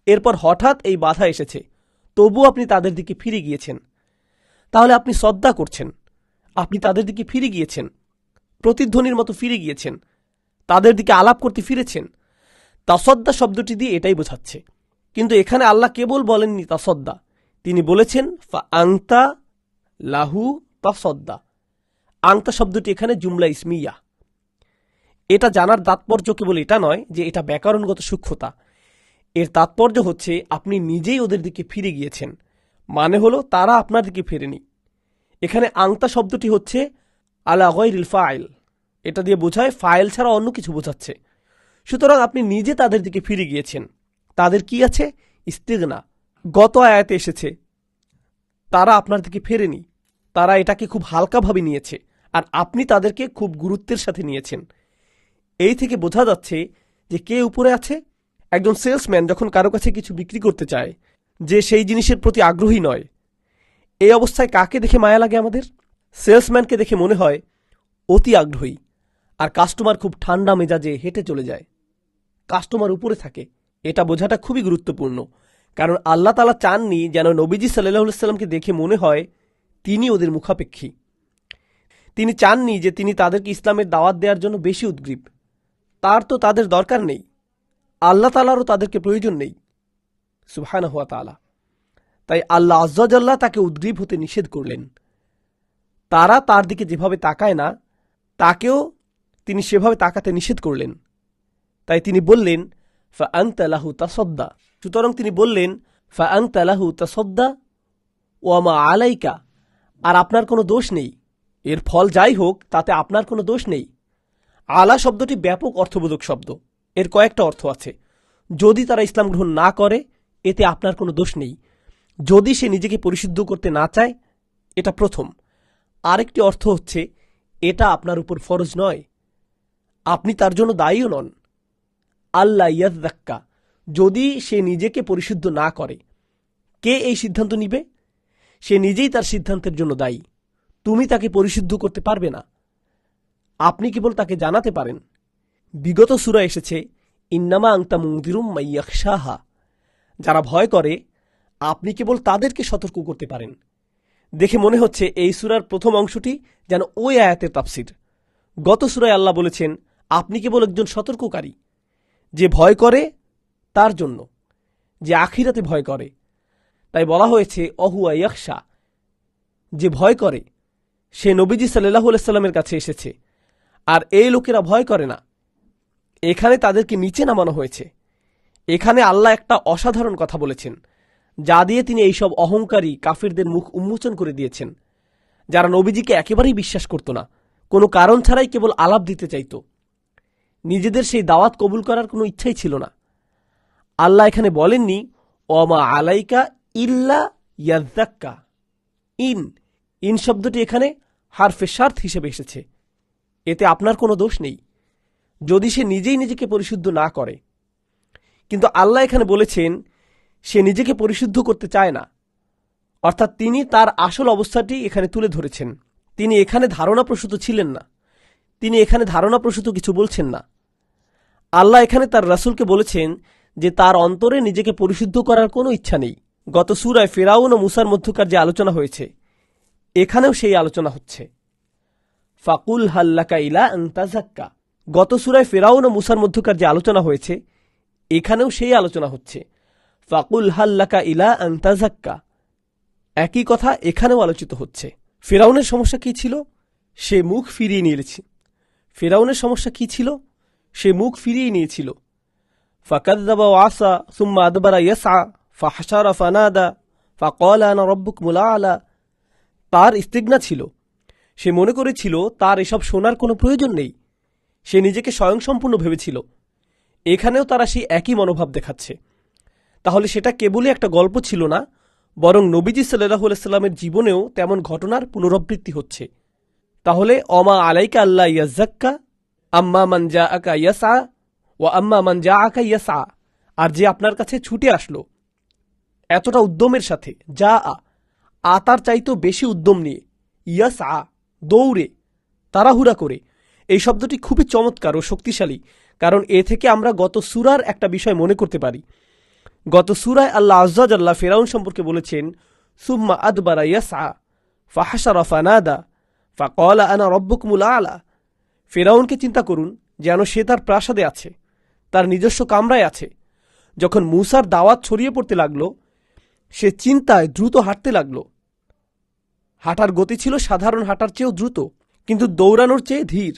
এরপর হঠাৎ এই বাধা এসেছে, তবু আপনি তাদের দিকে ফিরে গিয়েছেন। তাহলে আপনি সদ্দা করছেন, আপনি তাদের দিকে ফিরে গিয়েছেন, প্রতিধ্বনির মতো ফিরে গিয়েছেন, তাদের দিকে আলাপ করতে ফিরেছেন। তাসদ্দা শব্দটি দিয়ে এটাই বোঝাচ্ছে। কিন্তু এখানে আল্লাহ কেবল বলেননি তাসদ্দা, তিনি বলেছেন ফাআনতা লাহু তাসদ্দা। আংতা শব্দটি এখানে জুমলা ইসমিয়া। এটা জানার তাৎপর্য কেবল এটা নয় যে এটা ব্যাকরণগত সূক্ষ্মতা, এর তাৎপর্য হচ্ছে আপনি নিজেই ওদের দিকে ফিরে গিয়েছেন, মানে হলো তারা আপনার দিকে ফেরেনি। এখানে আংতা শব্দটি হচ্ছে আলা গায়রিল ফাইল, এটা দিয়ে বোঝায় ফাইল ছাড়া অন্য কিছু বোঝাচ্ছে। সুতরাং আপনি নিজে তাদের দিকে ফিরে গিয়েছেন। তাদের কি আছে? ইস্তিগনা। গত আয়াতে এসেছে তারা আপনার দিকে ফেরেনি, তারা এটাকে খুব হালকাভাবে নিয়েছে, আর আপনি তাদেরকে খুব গুরুত্বের সাথে নিয়েছেন। এই থেকে বোঝা যাচ্ছে যে কে উপরে আছে। একজন সেলসম্যান যখন কারো কাছে কিছু বিক্রি করতে চায়, যে সেই জিনিসের প্রতি আগ্রহী নয়, এই অবস্থায় কাকে দেখে মায়া লাগে আমাদের? সেলসম্যানকে দেখে মনে হয় অতি আগ্রহী, আর কাস্টমার খুব ঠান্ডা মেজাজে হেঁটে চলে যায়, কাস্টমার উপরে থাকে। এটা বোঝাটা খুবই গুরুত্বপূর্ণ, কারণ আল্লাহ তাআলা চাননি যেন নবীজি সাল্লাল্লাহু আলাইহি সাল্লামকে দেখে মনে হয় তিনি ওদের মুখাপেক্ষী। তিনি চাননি যে তিনি তাদেরকে ইসলামের দাওয়াত দেওয়ার জন্য বেশি উদ্গ্রীব। তার তো তাদের দরকার নেই, আল্লাহ তাআলারও তাদেরকে প্রয়োজন নেই, সুবহানাহু ওয়া তাআলা। তাই আল্লাহ আজ্জা ওয়া জাল্লা তাকে উদ্গ্রীব হতে নিষেধ করলেন। তারা তার দিকে যেভাবে তাকায় না, তাকেও তিনি সেভাবে তাকাতে নিষেধ করলেন। তাই তিনি বললেন ফাআনতা লাহু তাসাদ্দা। সুতরাং তিনি বললেন ফাআনতা লাহু তাসাদ্দা ওয়া মা আলাইকা, আর আপনার কোনো দোষ নেই, এর ফল যাই হোক তাতে আপনার কোনো দোষ নেই। আলা শব্দটি ব্যাপক অর্থবোধক শব্দ, এর কয়েকটা অর্থ আছে। যদি তারা ইসলাম গ্রহণ না করে, এতে আপনার কোনো দোষ নেই। যদি সে নিজেকে পরিশুদ্ধ করতে না চায়, এটা প্রথম। আরেকটি অর্থ হচ্ছে এটা আপনার উপর ফরজ নয়, আপনি তার জন্য দায়ীও নন। আল্লাহ ইয়াজ্জাক্কা, যদি সে নিজেকে পরিশুদ্ধ না করে, কে এই সিদ্ধান্ত নিবে? সে নিজেই তার সিদ্ধান্তের জন্য দায়ী। তুমি তাকে পরিশুদ্ধ করতে পারবে না, আপনি কেবল তাকে জানাতে পারেন। বিগত সূরা এসেছে ইন্নামা আনতা মুনযিরুম মাইয়াখশাহা, যারা ভয় করে আপনি কেবল তাদেরকে সতর্ক করতে পারেন। দেখে মনে হচ্ছে এই সূরার প্রথম অংশটি যেন ওই আয়াতের তাফসীর। গত সূরায় আল্লাহ বলেছেন আপনি কেবল একজন সতর্ককারী, যে ভয় করে তার জন্য, যে আখিরাতে ভয় করে। তাই বলা হয়েছে অহুয়া ইয়াখশা, যে ভয় করে সে নবীজি সাল্লাল্লাহু আলাইহি সাল্লামের কাছে এসেছে, আর এই লোকেরা ভয় করে না। এখানে তাদেরকে নিচে নামানো হয়েছে। এখানে আল্লাহ একটা অসাধারণ কথা বলেছেন, যা দিয়ে তিনি এইসব অহংকারী কাফিরদের মুখ উন্মোচন করে দিয়েছেন, যারা নবীজিকে একেবারেই বিশ্বাস করত না, কোনো কারণ ছাড়াই কেবল আলাপ দিতে চাইত। নিজেদের সেই দাওয়াত কবুল করার কোনো ইচ্ছাই ছিল না। আল্লাহ এখানে বলেননি ওমা আলাইকা ইল্লা ইয়াজ্জাক্কা। ইন শব্দটি এখানে হারফে শার্ত হিসেবে এসেছে। এতে আপনার কোনো দোষ নেই যদি সে নিজেই নিজেকে পরিশুদ্ধ না করে। কিন্তু আল্লাহ এখানে বলেছেন সে নিজেকে পরিশুদ্ধ করতে চায় না, অর্থাৎ তিনি তার আসল অবস্থাটি এখানে তুলে ধরেছেন। তিনি এখানে ধারণাপ্রসূত ছিলেন না, তিনি এখানে ধারণাপ্রসূত কিছু বলছেন না। আল্লাহ এখানে তার রাসূলকে বলেছেন যে তার অন্তরে নিজেকে পরিশুদ্ধ করার কোনো ইচ্ছা নেই। গত সূরায় ফিরআউন ও মূসার মধ্যকার যে আলোচনা হয়েছে, এখানেও সেই আলোচনা হচ্ছে। ফাকুল হাল্লাকা ইলা আন তাযাক্কা। গত সূরায় ফিরআউন ও মূসার মধ্যকার যে আলোচনা হয়েছে, এখানেও সেই আলোচনা হচ্ছে। ফাকুল হাল্লাকা ইলা আন তাযাক্কা, একই কথা এখানেও আলোচিত হচ্ছে। ফিরআউনের সমস্যা কি ছিল? সে মুখ ফিরিয়ে নিয়েছে। ফিরআউনের সমস্যা কি ছিল? সে মুখ ফিরিয়ে নিয়েছিল। ফাকাযযাবা ওয়া আসা সুম্মা আদবারা ইয়াসআ ফাহশারা ফানাদা ফাকালা আনা রাব্বুকুমুল আ'লা। তার ইস্তিগনা ছিল। সে মনে করেছিল তার এসব শোনার কোনো প্রয়োজন নেই। সে নিজেকে স্বয়ংসম্পূর্ণ ভেবেছিল। এখানেও তারা সেই একই মনোভাব দেখাচ্ছে। তাহলে সেটা কেবলই একটা গল্প ছিল না, বরং নবীজি সাল্লাল্লাহু আলাইহি সাল্লামের জীবনেও তেমন ঘটনার পুনরাবৃত্তি হচ্ছে। তাহলে অমা আলাইকা আল্লাহ ইয়াজ্জাক্কা আম্মা মান জাআকা ইয়াসআ ওয়া আম্মা মান জাআকা ইয়াসআ। আর যে আপনার কাছে ছুটে আসলো এতটা উদ্যমের সাথে, তার চাইতেও বেশি উদ্যম নিয়ে, ইয়াসআ দৌড়ে, তাড়াহুড়া করে, এই শব্দটি খুবই চমৎকার ও শক্তিশালী, কারণ এ থেকে আমরা গত সূরার একটা বিষয় মনে করতে পারি। গত সূরায় আল্লাহ আযজা জাল্লা ফিরআউন সম্পর্কে বলেছেন সুম্মা আদবারা ইয়াসআ ফাহশারা ফানাদা ফাকালা আনা রাব্বুকুমুল আ'লা। ফিরআউনকে চিন্তা করুন, যেন সে তার প্রাসাদে আছে, তার নিজস্ব কামরায় আছে। যখন মূসার দাওয়াত ছড়িয়ে পড়তে লাগলো, সে চিন্তায় দ্রুত হাঁটতে লাগলো। হাঁটার গতি ছিল সাধারণ হাঁটার চেয়েও দ্রুত, কিন্তু দৌড়ানোর চেয়ে ধীর।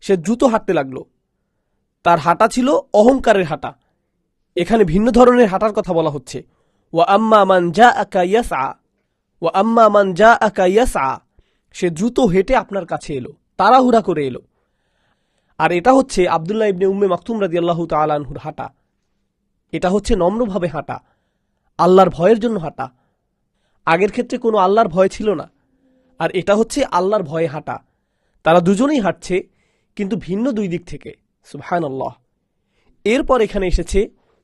সে দ্রুত হাঁটতে লাগলো। তার হাঁটা ছিল অহংকারের হাঁটা। এখানে ভিন্ন ধরনের হাঁটার কথা বলা হচ্ছে। ওয়া আম্মা মান জাআকা ইয়াসআ, ওয়া আম্মা মান জাআকা ইয়াসআ। সে দ্রুত হেঁটে আপনার কাছে এলো, তাড়াহুড়া করে এলো। আর এটা হচ্ছে আব্দুল্লাহ ইবনে উম্মে মাকতুম রাদিয়াল্লাহু তাআলা আনহুর হাঁটা। এটা হচ্ছে নম্রভাবে হাঁটা, আল্লাহর ভয়ের জন্য হাঁটা। আগের ক্ষেত্রে কোনো আল্লাহর ভয় ছিল না, আর এটা হচ্ছে আল্লাহর ভয়ে হাঁটা। তারা দুজনেই হাঁটছে, কিন্তু ভিন্ন দুই দিক থেকে। সুবহানাল্লাহ। এরপর এখানে এসেছে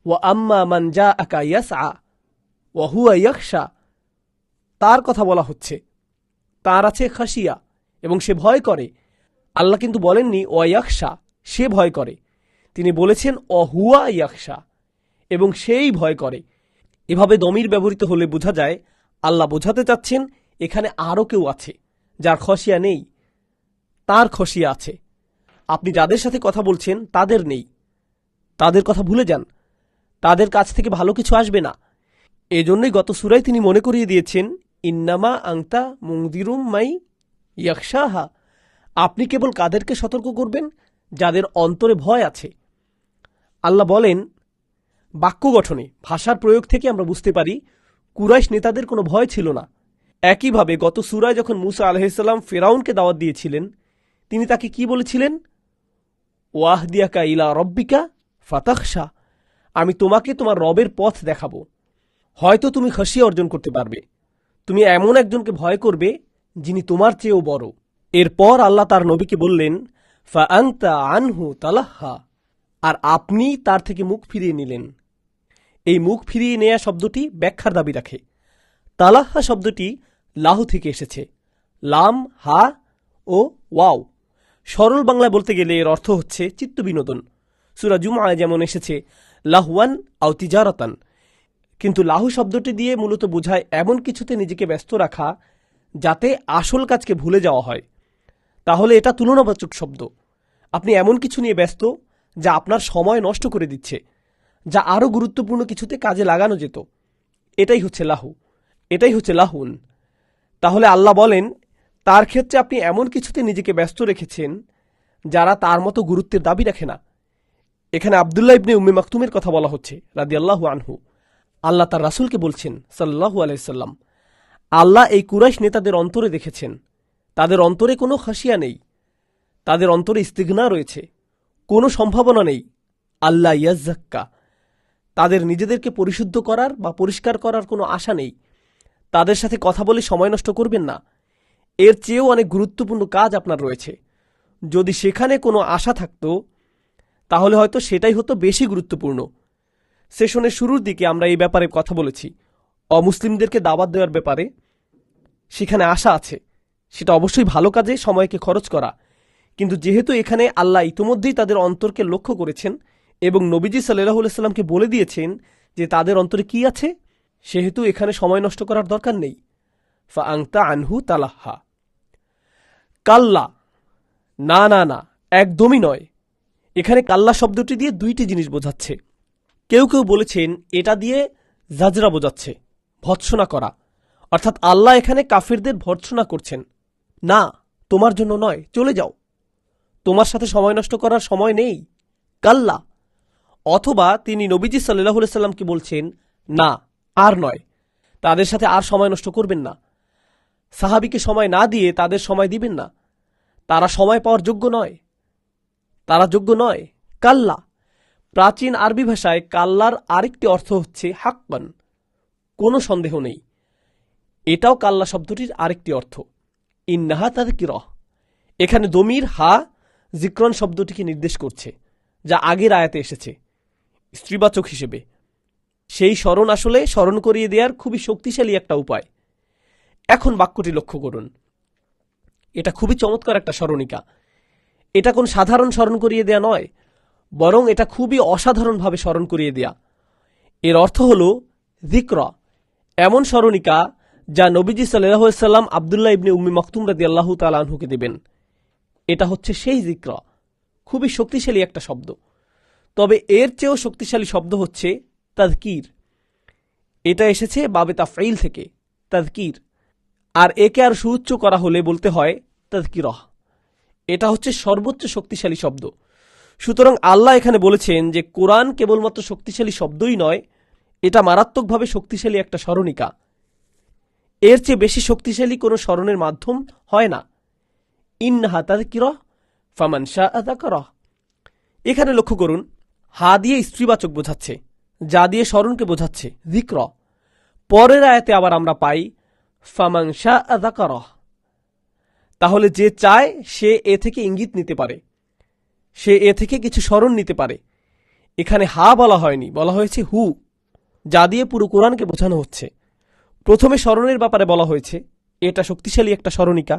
ওয়া আম্মা মান জাআকা ইয়াসআ ওয়া হুয়া ইয়াখশা। তার কথা বলা হচ্ছে। তার আছে খাশিয়া, এবং সে ভয় করে। আল্লাহ কিন্তু বলেননি ওয়া ইয়াখশা, সে ভয় করে। তিনি বলেছেন অহুয়া ইয়াখশা, এবং সেই ভয় করে। এভাবে দমির ব্যবহৃত হলে বোঝা যায় আল্লাহ বোঝাতে চাচ্ছেন এখানে আরও কেউ আছে যার খসিয়া নেই, তার খসিয়া আছে। আপনি যাদের সাথে কথা বলছেন তাদের নেই, তাদের কথা ভুলে যান। তাদের কাছ থেকে ভালো কিছু আসবে না। এজন্যই গত সূরায় তিনি মনে করিয়ে দিয়েছেন ইন্নামা আংতা মুনযিরুম মাই ইয়াখশাহা। আপনি কেবল কাদেরকে সতর্ক করবেন? যাদের অন্তরে ভয় আছে। আল্লাহ বলেন, বাক্য গঠনে, ভাষার প্রয়োগ থেকে আমরা বুঝতে পারি কুরাইশ নেতাদের কোনো ভয় ছিল না। একইভাবে গত সূরায় যখন মূসা আলাইহিস সালাম ফিরআউনকে দাওয়াত দিয়েছিলেন, তিনি তাকে কি বলেছিলেন? ওয়াহদিয়াকা ইলা রব্বিকা ফাতাখশা। আমি তোমাকে তোমার রবের পথ দেখাবো, হয়তো তুমি খাশিয়া অর্জন করতে পারবে। তুমি এমন একজনকে ভয় করবে যিনি তোমার চেয়েও বড়। এরপর আল্লাহ তার নবীকে বললেন ফাআনতা আনহু তালাহা, আর আপনি তার থেকে মুখ ফিরিয়ে নিলেন। এই মুখ ফিরিয়ে নেয়া শব্দটি ব্যাখ্যার দাবি রাখে। তালাহা শব্দটি লাহু থেকে এসেছে। লাম, হা ও ওয়াও। সরল বাংলায় বলতে গেলে এর অর্থ হচ্ছে চিত্ত বিনোদন। সূরা জুমআয় যেমন এসেছে লাহওয়ান আও তিজারাতান। কিন্তু লাহু শব্দটি দিয়ে মূলত বোঝায় এমন কিছুতে নিজেকে ব্যস্ত রাখা যাতে আসল কাজকে ভুলে যাওয়া হয়। তাহলে এটা তুলনাবাচক শব্দ। আপনি এমন কিছু নিয়ে ব্যস্ত যা আপনার সময় নষ্ট করে দিচ্ছে, যা আরও গুরুত্বপূর্ণ কিছুতে কাজে লাগানো যেত। এটাই হচ্ছে লাহু, এটাই হচ্ছে লাহুন। তাহলে আল্লাহ বলেন তার ক্ষেত্রে আপনি এমন কিছুতে নিজেকে ব্যস্ত রেখেছেন যারা তার মতো গুরুত্বের দাবি রাখে না। এখানে আব্দুল্লাহ ইবনে উম্মে মাকতুমের কথা বলা হচ্ছে রাদিয়াল্লাহু আনহু। আল্লাহ তার রাসূলকে বলছেন সাল্লাল্লাহু আলাইহি সাল্লাম, আল্লাহ এই কুরাইশ নেতাদের অন্তরে দেখেছেন, তাদের অন্তরে কোনো খাশিয়া নেই, তাদের অন্তরে ইস্তিগনা রয়েছে, কোনো সম্ভাবনা নেই আল্লাহ ইয়াজ্জাক্কা, তাদের নিজেদেরকে পরিশুদ্ধ করার বা পরিষ্কার করার কোনো আশা নেই। তাদের সাথে কথা বলে সময় নষ্ট করবেন না, এর চেয়েও অনেক গুরুত্বপূর্ণ কাজ আপনার রয়েছে। যদি সেখানে কোনো আশা থাকতো তাহলে হয়তো সেটাই হতো বেশি গুরুত্বপূর্ণ। সেশনের শুরুর দিকে আমরা এই ব্যাপারে কথা বলেছি, অমুসলিমদেরকে দাওয়াত দেওয়ার ব্যাপারে। সেখানে আশা আছে, সেটা অবশ্যই ভালো কাজে সময়কে খরচ করা। কিন্তু যেহেতু এখানে আল্লাহ ইতোমধ্যেই তাদের অন্তরকে লক্ষ্য করেছেন এবং নবীজি সাল্লাল্লাহু আলাইহি সাল্লামকে বলে দিয়েছেন যে তাদের অন্তরে কি আছে, সেহেতু এখানে সময় নষ্ট করার দরকার নেই। ফাআংতা আনহু তালাহা। কাল্লা, না না না, একদমই নয়। এখানে কাল্লা শব্দটি দিয়ে দুইটি জিনিস বোঝাচ্ছে। কেউ কেউ বলেছেন এটা দিয়ে জাজরা বোঝাচ্ছে, ভৎসনা করা। অর্থাৎ আল্লাহ এখানে কাফিরদের ভৎসনা করছেন, না তোমার জন্য নয়, চলে যাও, তোমার সাথে সময় নষ্ট করার সময় নেই, কাল্লা। অথবা তিনি নবীজি সাল্লাল্লাহু আলাইহি সাল্লামকে বলছেন না, আর নয়, তাদের সাথে আর সময় নষ্ট করবেন না। সাহাবীকে সময় না দিয়ে তাদের সময় দিবেন না, তারা সময় পাওয়ার যোগ্য নয়, তারা যোগ্য নয়। কাল্লা, প্রাচীন আরবি ভাষায় কাল্লার আরেকটি অর্থ হচ্ছে হাক্কান, কোনো সন্দেহ নেই। এটাও কাল্লা শব্দটির আরেকটি অর্থ। ইন্নাহা তাযকিরাহ, এখানে দমির হা যিকরন শব্দটিকে নির্দেশ করছে, যা আগের আয়াতে এসেছে স্ত্রীবাচক হিসেবে। সেই স্মরণ আসলে স্মরণ করিয়ে দেওয়ার খুবই শক্তিশালী একটা উপায়। এখন বাক্যটি লক্ষ্য করুন, এটা খুবই চমৎকার একটা স্মরণিকা। এটা কোন সাধারণ স্মরণ করিয়ে দেয়া নয়, বরং এটা খুবই অসাধারণভাবে স্মরণ করিয়ে দেয়া। এর অর্থ হল যিকরা, এমন স্মরণিকা যা নবীজি সাল্লাল্লাহু আলাইহি সাল্লাম আব্দুল্লাহ ইবনে উম্মে মাকতুম রাদিয়াল্লাহু তাআলা আনহুকে দেবেন। এটা হচ্ছে সেই যিকরা, খুবই শক্তিশালী একটা শব্দ। তবে এর চেয়েও শক্তিশালী শব্দ হচ্ছে তাযকির। এটা এসেছে বাবে তাফঈল থেকে, তাযকির। আর একে আর সুউচ্চ করা হলে বলতে হয় তাযকিরাহ। এটা হচ্ছে সর্বোচ্চ শক্তিশালী শব্দ। সুতরাং আল্লাহ এখানে বলেছেন যে কোরআন কেবলমাত্র শক্তিশালী শব্দই নয়, এটা মারাত্মকভাবে শক্তিশালী একটা স্মরণিকা। এর চেয়ে বেশি শক্তিশালী কোনো স্মরণের মাধ্যম হয় না। ইন্নাহা তাযকিরাহ ফামান শাআ যাকারাহ। এখানে লক্ষ্য করুন, হা দিয়ে স্ত্রীবাচক বোঝাচ্ছে, যা দিয়ে স্মরণকে বোঝাচ্ছে যিকরা। পরের আয়াতে আবার আমরা পাই ফামান শাআ যাকারাহ। তাহলে যে চায় সে এ থেকে ইঙ্গিত নিতে পারে, সে এ থেকে কিছু স্মরণ নিতে পারে। এখানে হা বলা হয়নি, বলা হয়েছে হু, যা দিয়ে পুরো কোরআনকে বোঝানো হচ্ছে। প্রথমে স্মরণের ব্যাপারে বলা হয়েছে, এটা শক্তিশালী একটা স্মরণিকা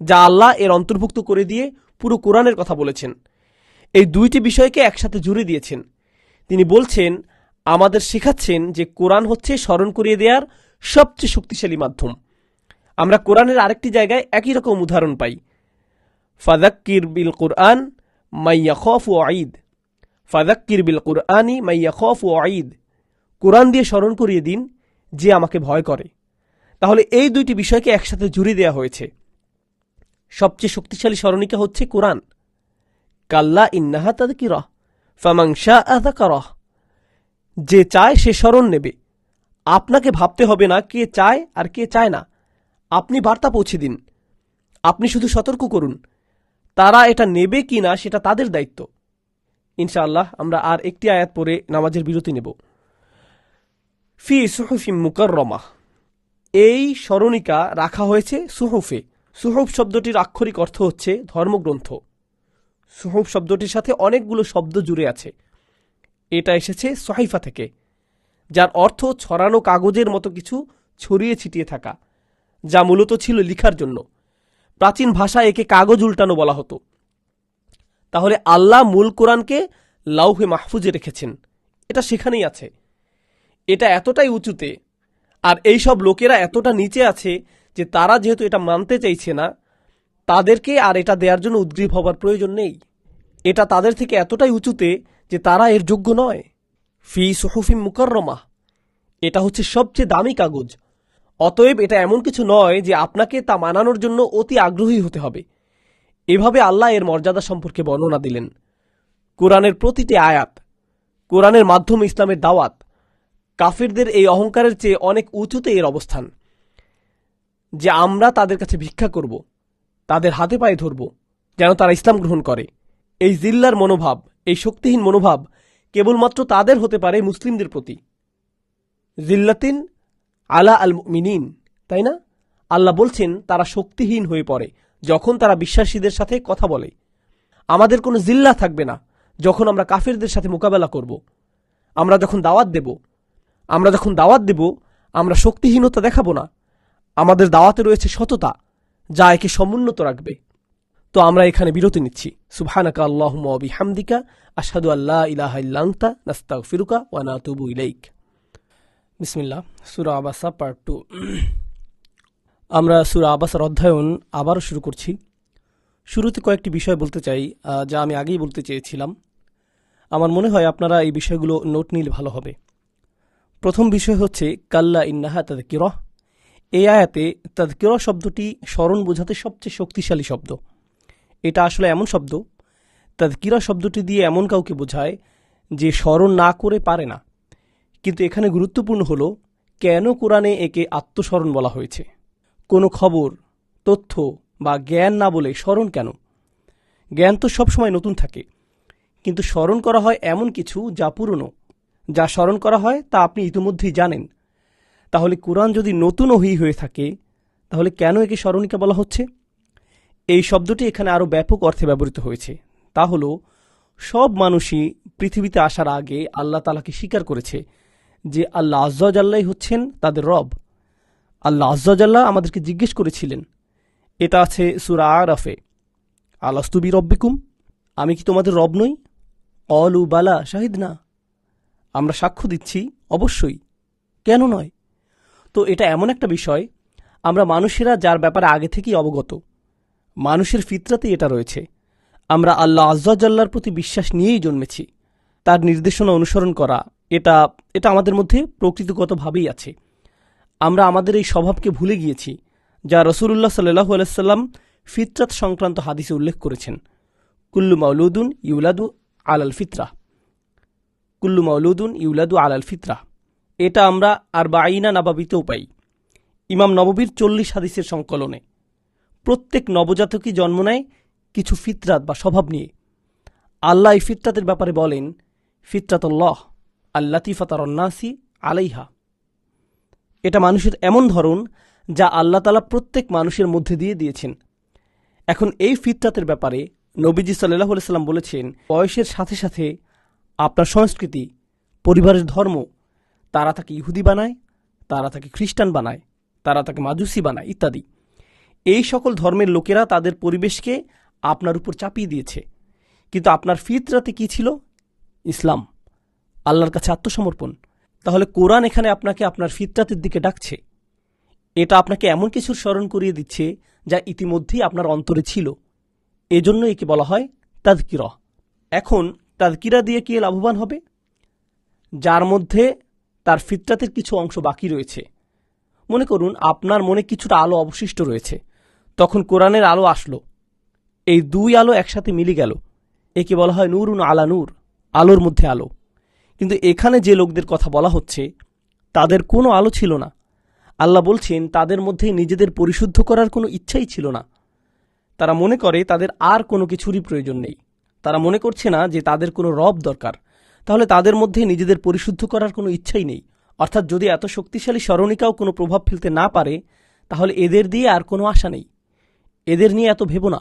যা আল্লাহ এর অন্তর্ভুক্ত করে দিয়ে পুরো কোরআনের কথা বলেছেন। এই দুইটি বিষয়কে একসাথে জুড়ে দিয়েছেন। তিনি বলছেন, আমাদের শেখাচ্ছেন যে কোরআন হচ্ছে স্মরণ করিয়ে দেওয়ার সবচেয়ে শক্তিশালী মাধ্যম। আমরা কোরআনের আরেকটি জায়গায় একই রকম উদাহরণ পাই, ফাযাক্কির বিল কুরআন মান ইয়াখাফু ওয়াঈদ। ফাযাক্কির বিল কুরআনি মান ইয়াখাফু ওয়াঈদ, কোরআন দিয়ে স্মরণ করিয়ে দিন যে আমাকে ভয় করে। তাহলে এই দুইটি বিষয়কে একসাথে জুড়ে দেওয়া হয়েছে। সবচেয়ে শক্তিশালী স্মরণিকা হচ্ছে কোরআন। কাল্লা ইন্নাহা তাযকিরাহ ফামান শাআ যাকারাহ, যে চায় সে স্মরণ নেবে। আপনাকে ভাবতে হবে না কে চায় আর কে চায় না, আপনি বার্তা পৌঁছে দিন, আপনি শুধু সতর্ক করুন। তারা এটা নেবে কি না সেটা তাদের দায়িত্ব। ইনশাআল্লাহ আমরা আর একটি আয়াত পরে নামাজের বিরতি নেব। ফি সুহুফিম মুকাররমাহ, এই স্মরণিকা রাখা হয়েছে সুহুফে। সুহুফ শব্দটির আক্ষরিক অর্থ হচ্ছে ধর্মগ্রন্থ। সুহুফ শব্দটির সাথে অনেকগুলো শব্দ জুড়ে আছে। এটা এসেছে সহিফা থেকে, যার অর্থ ছড়ানো কাগজের মতো কিছু ছড়িয়ে ছিটিয়ে থাকা, যা মূলত ছিল লিখার জন্য। প্রাচীন ভাষায় একে কাগজ উল্টানো বলা হতো। তাহলে আল্লাহ মূল কোরআনকে লাউহে মাহফুজে রেখেছেন, এটা সেখানেই আছে। এটা এতটাই উঁচুতে, আর এই সব লোকেরা এতটা নিচে আছে যে তারা যেহেতু এটা মানতে চাইছে না, তাদেরকে আর এটা দেওয়ার জন্য উদ্গ্রীব হবার প্রয়োজন নেই। এটা তাদের থেকে এতটাই উঁচুতে যে তারা এর যোগ্য নয়। ফি সুহুফিম মুকাররমা, এটা হচ্ছে সবচেয়ে দামি কাগজ। অতএব এটা এমন কিছু নয় যে আপনাকে তা মানানোর জন্য অতি আগ্রহী হতে হবে। এভাবে আল্লাহ এর মর্যাদা সম্পর্কে বর্ণনা দিলেন। কোরআনের প্রতিটি আয়াত, কোরআনের মাধ্যমে ইসলামের দাওয়াত, কাফিরদের এই অহংকারের চেয়ে অনেক উঁচুতে এর অবস্থান, যে আমরা তাদের কাছে ভিক্ষা করব, তাদের হাতে পায়ে ধরব যেন তারা ইসলাম গ্রহণ করে। এই জিল্লার মনোভাব, এই শক্তিহীন মনোভাব কেবলমাত্র তাদের হতে পারে মুসলিমদের প্রতি। জিল্লাতিন আলা আল মুমিনিন, তাই না? আল্লাহ বলছেন তারা শক্তিহীন হয়ে পড়ে যখন তারা বিশ্বাসীদের সাথে কথা বলে। আমাদের কোনো জিল্লা থাকবে না যখন আমরা কাফিরদের সাথে মোকাবেলা করব। আমরা যখন দাওয়াত দেব আমরা শক্তিহীনতা দেখাবো না। আমাদের দাওয়াতে রয়েছে সততা, যা একে সমুন্নত রাখবে। তো আমরা এখানে বিরতি নিচ্ছি। সুবহানাকা আল্লাহুম্মা ওয়া বিহামদিকা আশহাদু আল্লা ইলাহা ইল্লা আনতা নাস্তাগফিরুকা ওয়া নাতুবু ইলাইক। বিসমিল্লাহ। সূরা আবাসা পার্ট 2। আমরা সূরা আবাসার অধ্যয়ন আবারও শুরু করছি। শুরুতে কয়েকটি বিষয় বলতে চাই, যা আমি আগেই বলতে চেয়েছিলাম। আমার মনে হয় আপনারা এই বিষয়গুলো নোট নিলে ভালো হবে। প্রথম বিষয় হচ্ছে কাল্লা ইন্নাহা তাযকিরাহ। এই আয়াতে তাযকিরাহ শব্দটি স্মরণ বোঝাতে সবচেয়ে শক্তিশালী শব্দ। এটা আসলে এমন শব্দ, তাযকিরাহ শব্দটি দিয়ে এমন কাউকে বোঝায় যে স্মরণ না করে পারে না। কিন্তু এখানে গুরুত্বপূর্ণ হল কেন কোরআনে একে আত্মস্মরণ বলা হয়েছে। কোনো খবর, তথ্য বা জ্ঞান না বলে স্মরণ কেন? জ্ঞান তো সবসময় নতুন থাকে, কিন্তু স্মরণ করা হয় এমন কিছু যা পুরনো। যা স্মরণ করা হয় তা আপনি ইতিমধ্যেই জানেন। তাহলে কোরআন যদি নতুন ওহী হয়ে থাকে, তাহলে কেন একে স্মরণিকা বলা হচ্ছে? এই শব্দটি এখানে আরও ব্যাপক অর্থে ব্যবহৃত হয়েছে। তা হল সব মানুষই পৃথিবীতে আসার আগে আল্লাহ তাআলাকে স্বীকার করেছে যে আল্লাহ আয্যা ওয়া জাল্লাই হচ্ছেন তাদের রব। আল্লাহ আয্যা ওয়া জাল্লা আমাদেরকে জিজ্ঞেস করেছিলেন, এটা আছে সূরা আরাফে, আলাস্তু বিরব্বিকুম, আমি কি তোমাদের রব নই? ক্বালু বালা শাহিদনা, আমরা সাক্ষ্য দিচ্ছি অবশ্যই, কেন নয়? তো এটা এমন একটা বিষয়, আমরা মানুষেরা যার ব্যাপারে আগে থেকেই অবগত। মানুষের ফিতরাতেই এটা রয়েছে। আমরা আল্লাহ আয্যা ওয়া জাল্লার প্রতি বিশ্বাস নিয়েই জন্মেছি। তার নির্দেশনা অনুসরণ করা, এটা আমাদের মধ্যে প্রকৃতিগতভাবেই আছে। আমরা আমাদের এই স্বভাবকে ভুলে গিয়েছি, যা রাসূলুল্লাহ সাল্লাল্লাহু আলাইহি ওয়াসাল্লাম ফিতরাত সংক্রান্ত হাদিসে উল্লেখ করেছেন। কুল্লু মাউলুদুন ইউলাদু আলাল ফিতরাহ, কুল্লু মাউলুদুন ইউলাদু আলাল ফিতরাহ। এটা আমরা আরবাঈনা নাবাবিতেও পাই, ইমাম নববীর 40 হাদিসের সংকলনে। প্রত্যেক নবজাতকই জন্ম নেয় কিছু ফিতরাত বা স্বভাব নিয়ে। আল্লাহ এই ফিতরাতের ব্যাপারে বলেন, ফিতরাতুল্লাহ আল্লাতী ফাতারান নাসি আলাইহা। এটা মানুষের এমন ধরন যা আল্লাহ তাআলা প্রত্যেক মানুষের মধ্যে দিয়ে দিয়েছেন। এখন এই ফিতরাতের ব্যাপারে নবীজি সাল্লাল্লাহু আলাইহি সাল্লাম বলেছেন, বয়সের সাথে সাথে আপনার সংস্কৃতি, পরিবারের ধর্ম, তারা তাকে ইহুদি বানায়, তারা তাকে খ্রিস্টান বানায়, তারা তাকে মাজুসি বানায় ইত্যাদি। এই সকল ধর্মের লোকেরা তাদের পরিবেশকে আপনার উপর চাপিয়ে দিয়েছে। কিন্তু আপনার ফিতরাতে কি ছিল? ইসলাম, আল্লাহর কাছে আত্মসমর্পণ। তাহলে কোরআন এখানে আপনাকে আপনার ফিতরাতের দিকে ডাকছে। এটা আপনাকে এমন কিছুর স্মরণ করিয়ে দিচ্ছে যা ইতিমধ্যেই আপনার অন্তরে ছিল। এজন্য একে বলা হয় তাযকিরাহ। এখন তাযকিরা দিয়ে কি লাভবান হবে? যার মধ্যে তার ফিতরাতের কিছু অংশ বাকি রয়েছে। মনে করুন আপনার মনে কিছুটা আলো অবশিষ্ট রয়েছে, তখন কোরআনের আলো আসলো, এই দুই আলো একসাথে মিলে গেল, একে বলা হয় নূরুন আলা নূর, আলোর মধ্যে আলো। কিন্তু এখানে যে লোকদের কথা বলা হচ্ছে তাদের কোনো আলো ছিল না। আল্লাহ বলছেন তাদের মধ্যে নিজেদের পরিশুদ্ধ করার কোনো ইচ্ছাই ছিল না। তারা মনে করে তাদের আর কোনো কিছুরই প্রয়োজন নেই। তারা মনে করছে না যে তাদের কোনো রব দরকার। তাহলে তাদের মধ্যে নিজেদের পরিশুদ্ধ করার কোনো ইচ্ছাই নেই। অর্থাৎ যদি এত শক্তিশালী স্মরণিকাও কোনো প্রভাব ফেলতে না পারে, তাহলে এদের দিয়ে আর কোনো আশা নেই। এদের নিয়ে এত ভেবো না,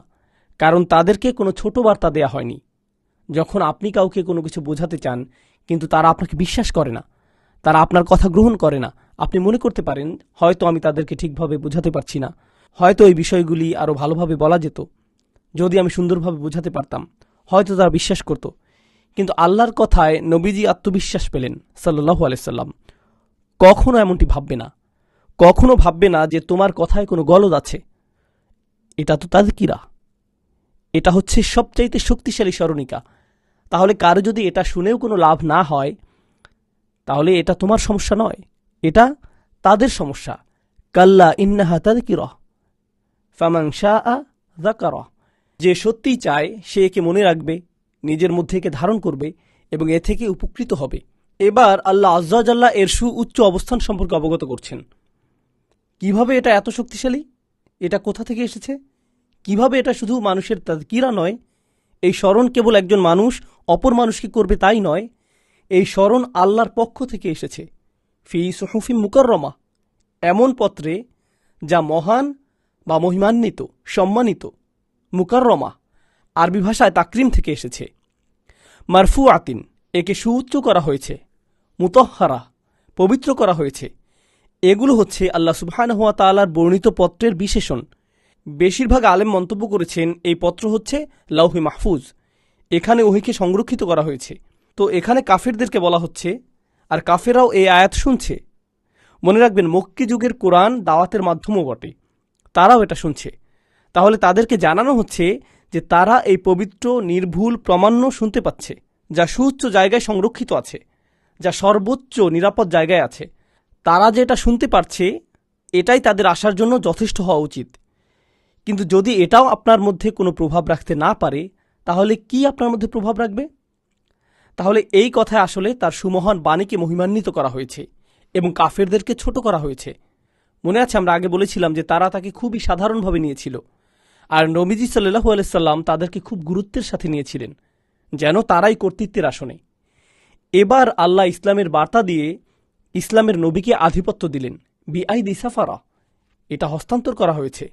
কারণ তাদেরকে কোনো ছোট বার্তা দেয়া হয়নি। যখন আপনি কাউকে কোনো কিছু বোঝাতে চান কিন্তু তারা আপনাকে বিশ্বাস করে না, তারা আপনার কথা গ্রহণ করে না। আপনি মনে করতে পারেন হয়তো আমি তাদেরকে ঠিকভাবে বোঝাতে পারছি না, হয়তো এই বিষয়গুলি আরও ভালোভাবে বলা যেত, যদি আমি সুন্দরভাবে বোঝাতে পারতাম হয়তো তারা বিশ্বাস করত। কিন্তু আল্লাহর কথায় নবীজি আত্মবিশ্বাস পেলেন সাল্লাল্লাহু আলাইহি সাল্লাম। কখনো এমনটি ভাববে না, কখনো ভাববে না যে তোমার কথায় কোনো গলদ আছে। এটা তো তাযকিরা, এটা হচ্ছে সবচাইতে শক্তিশালী স্মরণিকা। তাহলে কারো যদি এটা শুনেও কোনো লাভ না হয়, তাহলে এটা তোমার সমস্যা নয়, এটা তাদের সমস্যা। কাল্লা ইন্নাহা তাযকিরা ফামান শাআ যাকারা। যে সত্যিই চায় সে একে মনে রাখবে, নিজের মধ্যে একে ধারণ করবে এবং এ থেকে উপকৃত হবে। এবার আল্লাহ আজ্জা ওয়া জাল্লা এর সুউচ্চ অবস্থান সম্পর্কে অবগত করছেন। কিভাবে এটা এত শক্তিশালী, এটা কোথা থেকে এসেছে, কিভাবে এটা শুধু মানুষের তাযকিরা নয়, এই স্মরণ কেবল একজন মানুষ অপর মানুষকে করবে তাই নয়, এই স্মরণ আল্লাহর পক্ষ থেকে এসেছে। ফি সুহুফি মুকাররমা, এমন পত্রে যা মহান বা মহিমান্বিত, সম্মানিত। মুকাররমা আরবি ভাষায় তাকরিম থেকে এসেছে। মারফু আতিন, একে সুউচ্চ করা হয়েছে। মুতহহারা, পবিত্র করা হয়েছে। এগুলো হচ্ছে আল্লাহ সুবহানাহু ওয়া তাআলার বর্ণিত পত্রের বিশেষণ। বেশিরভাগ আলেম মন্তব্য করেছেন এই পত্র হচ্ছে লাউহে মাহফুজ, এখানে ওহীকে সংরক্ষিত করা হয়েছে। তো এখানে কাফেরদেরকে বলা হচ্ছে, আর কাফেরাও এই আয়াত শুনছে। মনে রাখবেন মক্কি যুগের কোরআন দাওয়াতের মাধ্যমও বটে, তারাও এটা শুনছে। তাহলে তাদেরকে জানানো হচ্ছে যে তারা এই পবিত্র নির্ভুল প্রমাণ্য শুনতে পাচ্ছে, যা সুউচ্চ জায়গায় সংরক্ষিত আছে, যা সর্বোচ্চ নিরাপদ জায়গায় আছে। তারা যে এটা শুনতে পারছে এটাই তাদের আসার জন্য যথেষ্ট হওয়া উচিত। কিন্তু যদি এটাও আপনার মধ্যে কোনো প্রভাব রাখতে না পারে, তাহলে কি আপনার মধ্যে প্রভাব রাখবে? তাহলে এই কথায় আসলে তার সুমহান বাণীকে মহিমান্বিত করা হয়েছে এবং কাফেরদেরকে ছোট করা হয়েছে। মনে আছে আমরা আগে বলেছিলাম যে তারা তাকে খুবই সাধারণভাবে নিয়েছিল, আর নবীজি সাল্লাল্লাহু আলাইহি সাল্লাম তাদেরকে খুব গুরুত্বের সাথে নিয়েছিলেন, যেন তারাই কর্তৃত্বের আসনে। এবার আল্লাহ ইসলামের বার্তা দিয়ে ইসলামের নবীকে আধিপত্য দিলেন। বিআইদি সাফারা, এটা হস্তান্তর করা হয়েছে,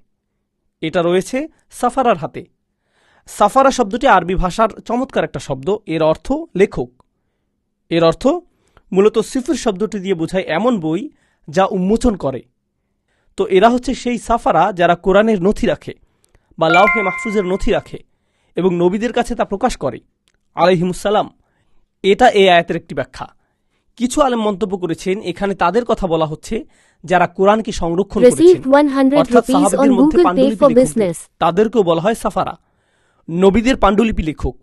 এটা রয়েছে সাফারার হাতে। সাফারা শব্দটি আরবি ভাষার চমৎকার একটা শব্দ। এর অর্থ লেখক। এর অর্থ মূলত সিফর শব্দটি দিয়ে বোঝায় এমন বই যা উন্মোচন করে। তো এরা হচ্ছে সেই সাফারা যারা কোরআনের নথি রাখে বা লাউহে মাহফুজের নথি রাখে এবং নবীদের কাছে তা প্রকাশ করে আলাইহিমুসসালাম। এটা এই আয়াতের একটি ব্যাখ্যা। কিছু আলেম মন্তব্য করেছেন এখানে তাদের কথা বলা হচ্ছে যারা কোরআনকে সংরক্ষণ করেছেন, অর্থাৎ সাহাবাদের মধ্যে পাণ্ডুলিপি লেখক, তাদেরকেও বলা হয় সাফারা। নবীদের পাণ্ডুলিপি লেখক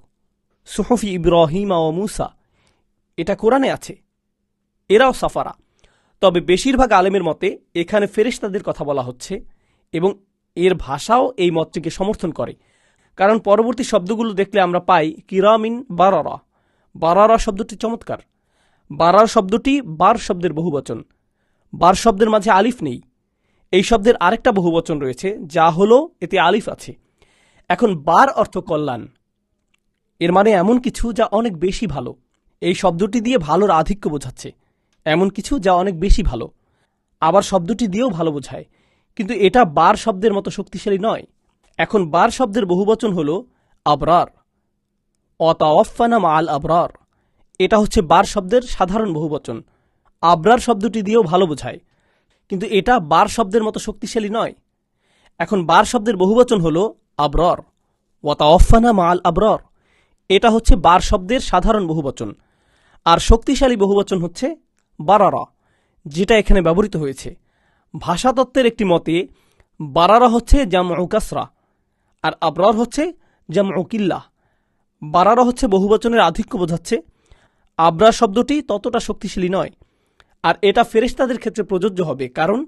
সুহুফি ইব্রাহিম ও মুসা, এটা কোরআনে আছে, এরাও সাফারা। তবে বেশিরভাগ আলেমের মতে এখানে ফেরেশতাদের কথা বলা হচ্ছে এবং এর ভাষাও এই মতটিকে সমর্থন করে। কারণ পরবর্তী শব্দগুলো দেখলে আমরা পাই কিরামিন বারারা। বারারা শব্দটি চমৎকার। বারার শব্দটি বার শব্দের বহুবচন। বার শব্দের মাঝে আলিফ নেই। এই শব্দের আরেকটা বহুবচন রয়েছে যা হলো এতে আলিফ আছে। এখন বার অর্থ কল্যাণ, এর মানে এমন কিছু যা অনেক বেশি ভালো। এই শব্দটি দিয়ে ভালোর আধিক্য বোঝাচ্ছে, এমন কিছু যা অনেক বেশি ভালো। আবার শব্দটি দিয়েও ভালো বোঝায়, কিন্তু এটা বার শব্দের মতো শক্তিশালী নয়। এখন বার শব্দের বহুবচন হল আবরার, অতাওয়াফানা মাআল আবরার। এটা হচ্ছে বার শব্দের সাধারণ বহুবচন। আবরার শব্দটি দিয়েও ভালো বোঝায়, কিন্তু এটা বার শব্দের মতো শক্তিশালী নয়। এখন বার শব্দের বহুবচন হল আবরার, ওয়াতাওয়াফানা মাআল আবরার। এটা হচ্ছে বার শব্দের সাধারণ বহুবচন। আর শক্তিশালী বহুবচন হচ্ছে বারারা, যেটা এখানে ব্যবহৃত হয়েছে। ভাষাতত্ত্বের একটি মতে বারারা হচ্ছে জামউ কাসরা আর আবরার হচ্ছে জামউ কিল্লাহ। বারারা হচ্ছে বহুবচনের আধিক্য বোঝাচ্ছে, আবরার শব্দটি ততটা শক্তিশালী নয়। আর এটা ফেরেশতাদের ক্ষেত্রে প্রযোজ্য হবে, কারণ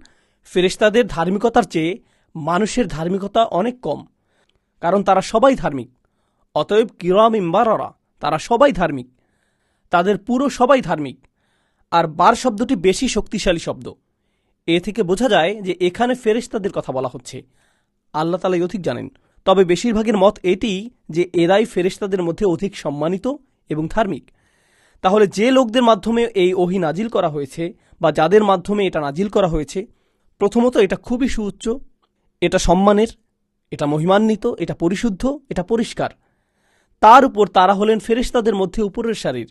ফেরেশতাদের ধার্মিকতার চেয়ে মানুষের ধার্মিকতা অনেক কম, কারণ তারা সবাই ধার্মিক। অতএব কিরামিন বারারা, তারা সবাই ধার্মিক, তাদের পুরো সবাই ধার্মিক। আর বার শব্দটি বেশি শক্তিশালী শব্দ। এ থেকে বোঝা যায় যে এখানে ফেরেশতাদের কথা বলা হচ্ছে। আল্লাহ তাআলাই অধিক জানেন। তবে বেশিরভাগের মত এটি যে এরাই ফেরেশতাদের মধ্যে অধিক সম্মানিত এবং ধার্মিক। তাহলে যে লোকদের মাধ্যমে এই ওহী নাজিল করা হয়েছে বা যাদের মাধ্যমে এটা নাজিল করা হয়েছে, প্রথমত এটা খুবই সুউচ্চ, এটা সম্মানের, এটা মহিমান্বিত, এটা পরিশুদ্ধ, এটা পরিষ্কার। তার উপর তারা হলেন ফেরেশতাদের মধ্যে উপরের সারির,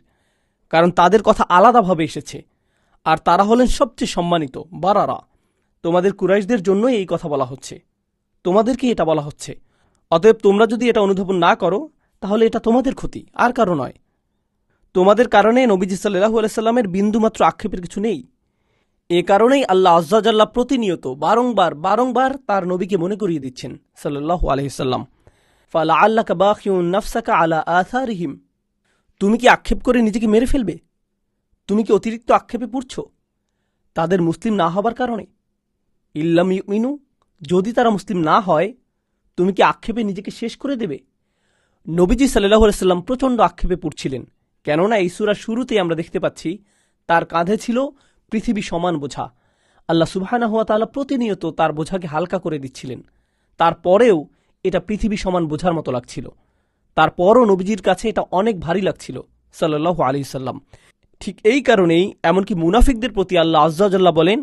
কারণ তাদের কথা আলাদাভাবে এসেছে। আর তারা হলেন সবচেয়ে সম্মানিত বারারা। তোমাদের কুরাইশদের জন্যই এই কথা বলা হচ্ছে, তোমাদেরকে এটা বলা হচ্ছে। অতএব তোমরা যদি এটা অনুধাবন না করো তাহলে এটা তোমাদের ক্ষতি, আর কারো নয়। তোমাদের কারণে নবীজি সাল্লাল্লাহু আলাইহি সাল্লামের বিন্দুমাত্র আক্ষেপের কিছু নেই। এ কারণেই আল্লাহ আজ্জা জাল্লা প্রতিনিয়ত বারংবার তার নবীকে মনে করিয়ে দিচ্ছেন সাল্লাল্লাহু আলাইহি সাল্লাম, ফালাআল্লাকা বাখিউন নাফসাকা আলা আথারিহিম, তুমি কি আক্ষেপ করে নিজেকে মেরে ফেলবে? তুমি কি অতিরিক্ত আক্ষেপে পড়ছ তাদের মুসলিম না হবার কারণে? ইল্লাম ইউমিনু, যদি তারা মুসলিম না হয় তুমি কি আক্ষেপে নিজেকে শেষ করে দেবে? নবীজি সাল্লাল্লাহু আলাইহি সাল্লাম প্রচণ্ড আক্ষেপে পড়ছিলেন, কেননা এই সূরার শুরুতেই আমরা দেখতে পাচ্ছি তার কাঁধে ছিল পৃথিবী সমান বোঝা। আল্লাহ সুবহানাহু ওয়া তাআলা প্রতিনিয়ত তার বোঝাকে হালকা করে দিচ্ছিলেন। তারপরেও এটা পৃথিবী সমান বোঝার মতো লাগছিল, তারপরও নবীজির কাছে এটা অনেক ভারী লাগছিল সাল্লাল্লাহু আলাইহি সাল্লাম। ঠিক এই কারণেই এমনকি মুনাফিকদের প্রতি আল্লাহ আজ্জা জাল্লা বলেন,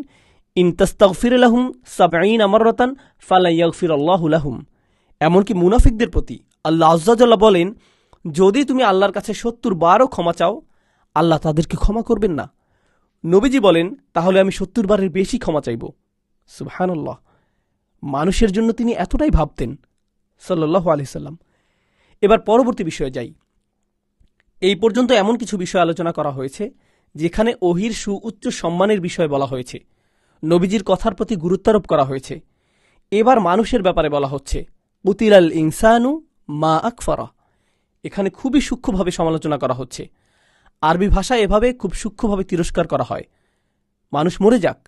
ইন তাস্তাগফির লাহুম ৭০ মাররাতান ফালা ইয়াগফিরাল্লাহু লাহুম। এমনকি মুনাফিকদের প্রতি আল্লাহ আজ্জা জাল্লা বলেন, যদি তুমি আল্লাহর কাছে ৭০ বারও ক্ষমা চাও আল্লাহ তাদেরকে ক্ষমা করবেন না। নবীজি বলেন, তাহলে আমি ৭০ বারের বেশি ক্ষমা চাইব। সুবহানাল্লাহ, মানুষের জন্য তিনি এতটাই ভাবতেন সাল্লাল্লাহু আলাইহি সাল্লাম। এবার পরবর্তী বিষয়ে যাই। এই পর্যন্ত এমন কিছু বিষয় আলোচনা করা হয়েছে যেখানে ওহির সুউচ্চ সম্মানের বিষয় বলা হয়েছে, নবীজির কথার প্রতি গুরুত্বারোপ করা হয়েছে। এবার মানুষের ব্যাপারে বলা হচ্ছে, কুতিলাল ইনসানু মা আকফারা। এখানে খুবই সূক্ষ্মভাবে সমালোচনা করা হচ্ছে। আরবি ভাষায় এভাবে খুব সূক্ষ্মভাবে তিরস্কার করা হয়, মানুষ মরে যাক,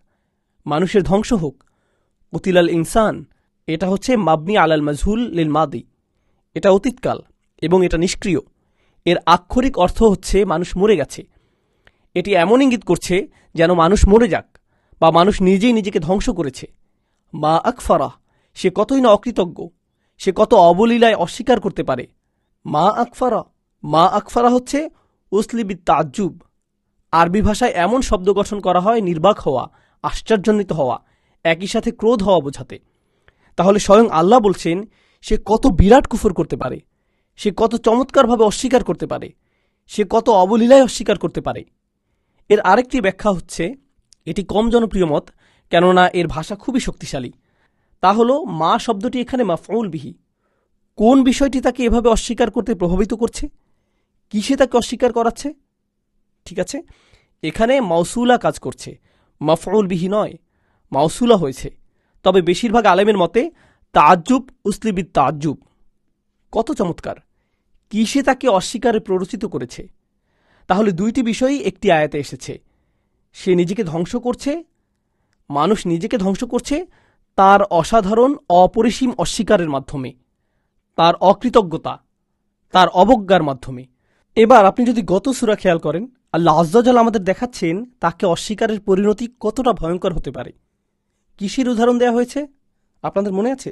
মানুষের ধ্বংস হোক। কুতিলাল ইনসান, এটা হচ্ছে মাবনি আলাল মাজহুল লিল মাদি, এটা অতীতকাল এবং এটা নিষ্ক্রিয়। এর আক্ষরিক অর্থ হচ্ছে মানুষ মরে গেছে। এটি এমন ইঙ্গিত করছে যেন মানুষ মরে যাক বা মানুষ নিজেই নিজেকে ধ্বংস করেছে। মা আকফারা, সে কতই না অকৃতজ্ঞ, সে কত অবলীলায় অস্বীকার করতে পারে। মা আকফারা হচ্ছে উসলিবিত তাজ্জুব। আরবি ভাষায় এমন শব্দ গঠন করা হয় নির্বাক হওয়া, আশ্চর্যান্বিত হওয়া, একই সাথে ক্রোধ হওয়া বোঝাতে। তাহলে স্বয়ং আল্লাহ বলছেন সে কত বিরাট কুফর করতে পারে, সে কত চমৎকারভাবে অস্বীকার করতে পারে, সে কত অবলীলায় অস্বীকার করতে পারে। এর আরেকটি ব্যাখ্যা হচ্ছে, এটি কম জনপ্রিয় মত, কেননা এর ভাষা খুবই শক্তিশালী। তা হল মা শব্দটি এখানে মাফউল বিহি। কোন বিষয়টি তাকে এভাবে অস্বীকার করতে প্রভাবিত করছে? কিসে তাকে অস্বীকার করাচ্ছে? ঠিক আছে, এখানে মাউসুলা কাজ করছে, মাফউল বিহি নয়, মাউসুলা হয়েছে। তবে বেশিরভাগ আলেমের মতে তাজ্জুব উসলিবিত তাজ্জুব। কত চমৎকার! কিসে তাকে অস্বীকারে প্ররোচিত করেছে? তাহলে দুইটি বিষয়ই একটি আয়াতে এসেছে। সে নিজেকে ধ্বংস করছে, মানুষ নিজেকে ধ্বংস করছে তার অসাধারণ অপরিসীম অস্বীকারের মাধ্যমে, তার অকৃতজ্ঞতা, তার অবজ্ঞার মাধ্যমে। এবার আপনি যদি গত সূরা খেয়াল করেন, আল্লাহ আজ্জা জাল্লা আমাদের দেখাচ্ছেন তাকে অস্বীকারের পরিণতি কতটা ভয়ঙ্কর হতে পারে। কিসের উদাহরণ দেওয়া হয়েছে আপনাদের মনে আছে?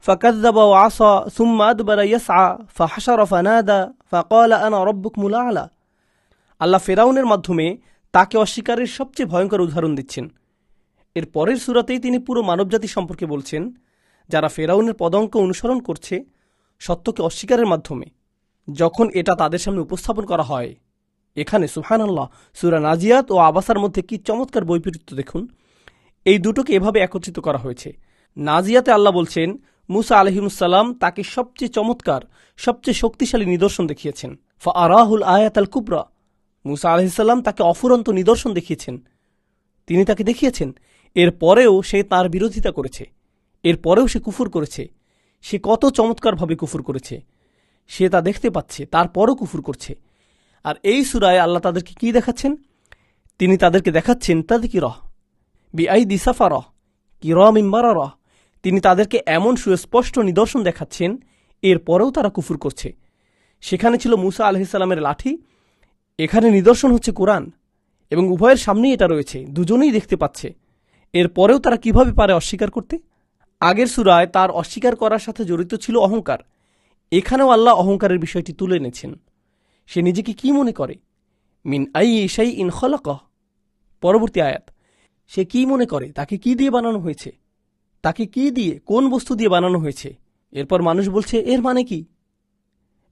ফাকাযযাবা ওয়া আসা সুম্মা আদবারা ইয়াসআ ফাহাশারা ফানাদা ফাকালা আনা রাব্বুকুমুল আ'লা। আল্লাহ ফেরাউনের মাধ্যমে তাকে অস্বীকারের সবচেয়ে ভয়ঙ্কর উদাহরণ দিচ্ছেন। এর পরের সূরাতেই তিনি পুরো মানবজাতি সম্পর্কে বলছেন, যারা ফেরাউনের পদাঙ্ক অনুসরণ করছে সত্যকে অস্বীকারের মাধ্যমে, যখন এটা তাদের সামনে উপস্থাপন করা হয়। এখানে সুবহানাল্লাহ, সূরা নাজিয়াত ও আবাসার মধ্যে কি চমৎকার বৈপরীত্য দেখুন। এই দুটোকে এভাবে একত্রিত করা হয়েছে। নাজিয়াতে আল্লাহ বলছেন মুসা আলাইহিসসালাম তাকে সবচেয়ে চমৎকার, সবচেয়ে শক্তিশালী নিদর্শন দেখিয়েছেন। ফাআরাহুল আয়াত আল কুবরা, মুসা আলাইহিসসালাম তাকে অফুরন্ত নিদর্শন দেখিয়েছেন, তিনি তাকে দেখিয়েছেন। এরপরেও সে তার বিরোধিতা করেছে, এরপরেও সে কুফর করেছে। সে কত চমৎকারভাবে কুফর করেছে, সে তা দেখতে পাচ্ছে, তারপরও কুফর করছে। আর এই সূরায় আল্লাহ তাদেরকে কি দেখাচ্ছেন? তিনি তাদেরকে দেখাচ্ছেন তাযকিরাহ বিআইদি সাফারাহ কিরামিন বারারাহ। তিনি তাদেরকে এমন সুস্পষ্ট নিদর্শন দেখাচ্ছেন, এরপরেও তারা কুফর করছে। সেখানে ছিল মুসা আলাইহিসসালামের লাঠি, এখানে নিদর্শন হচ্ছে কোরআন, এবং উভয়ের সামনেই এটা রয়েছে, দুজনেই দেখতে পাচ্ছে। এরপরেও তারা কিভাবে পারে অস্বীকার করতে? আগের সূরায় তার অস্বীকার করার সাথে জড়িত ছিল অহংকার। এখানেও আল্লাহ অহংকারের বিষয়টি তুলে এনেছেন। সে নিজেকে কি মনে করে? মিন আইয়ি শাইইন খালাকাহ। পরবর্তী আয়াত, সে কি মনে করে তাকে কি দিয়ে বানানো হয়েছে, তাকে কি দিয়ে, কোন বস্তু দিয়ে বানানো হয়েছে? এরপর মানুষ বলছে এর মানে কি?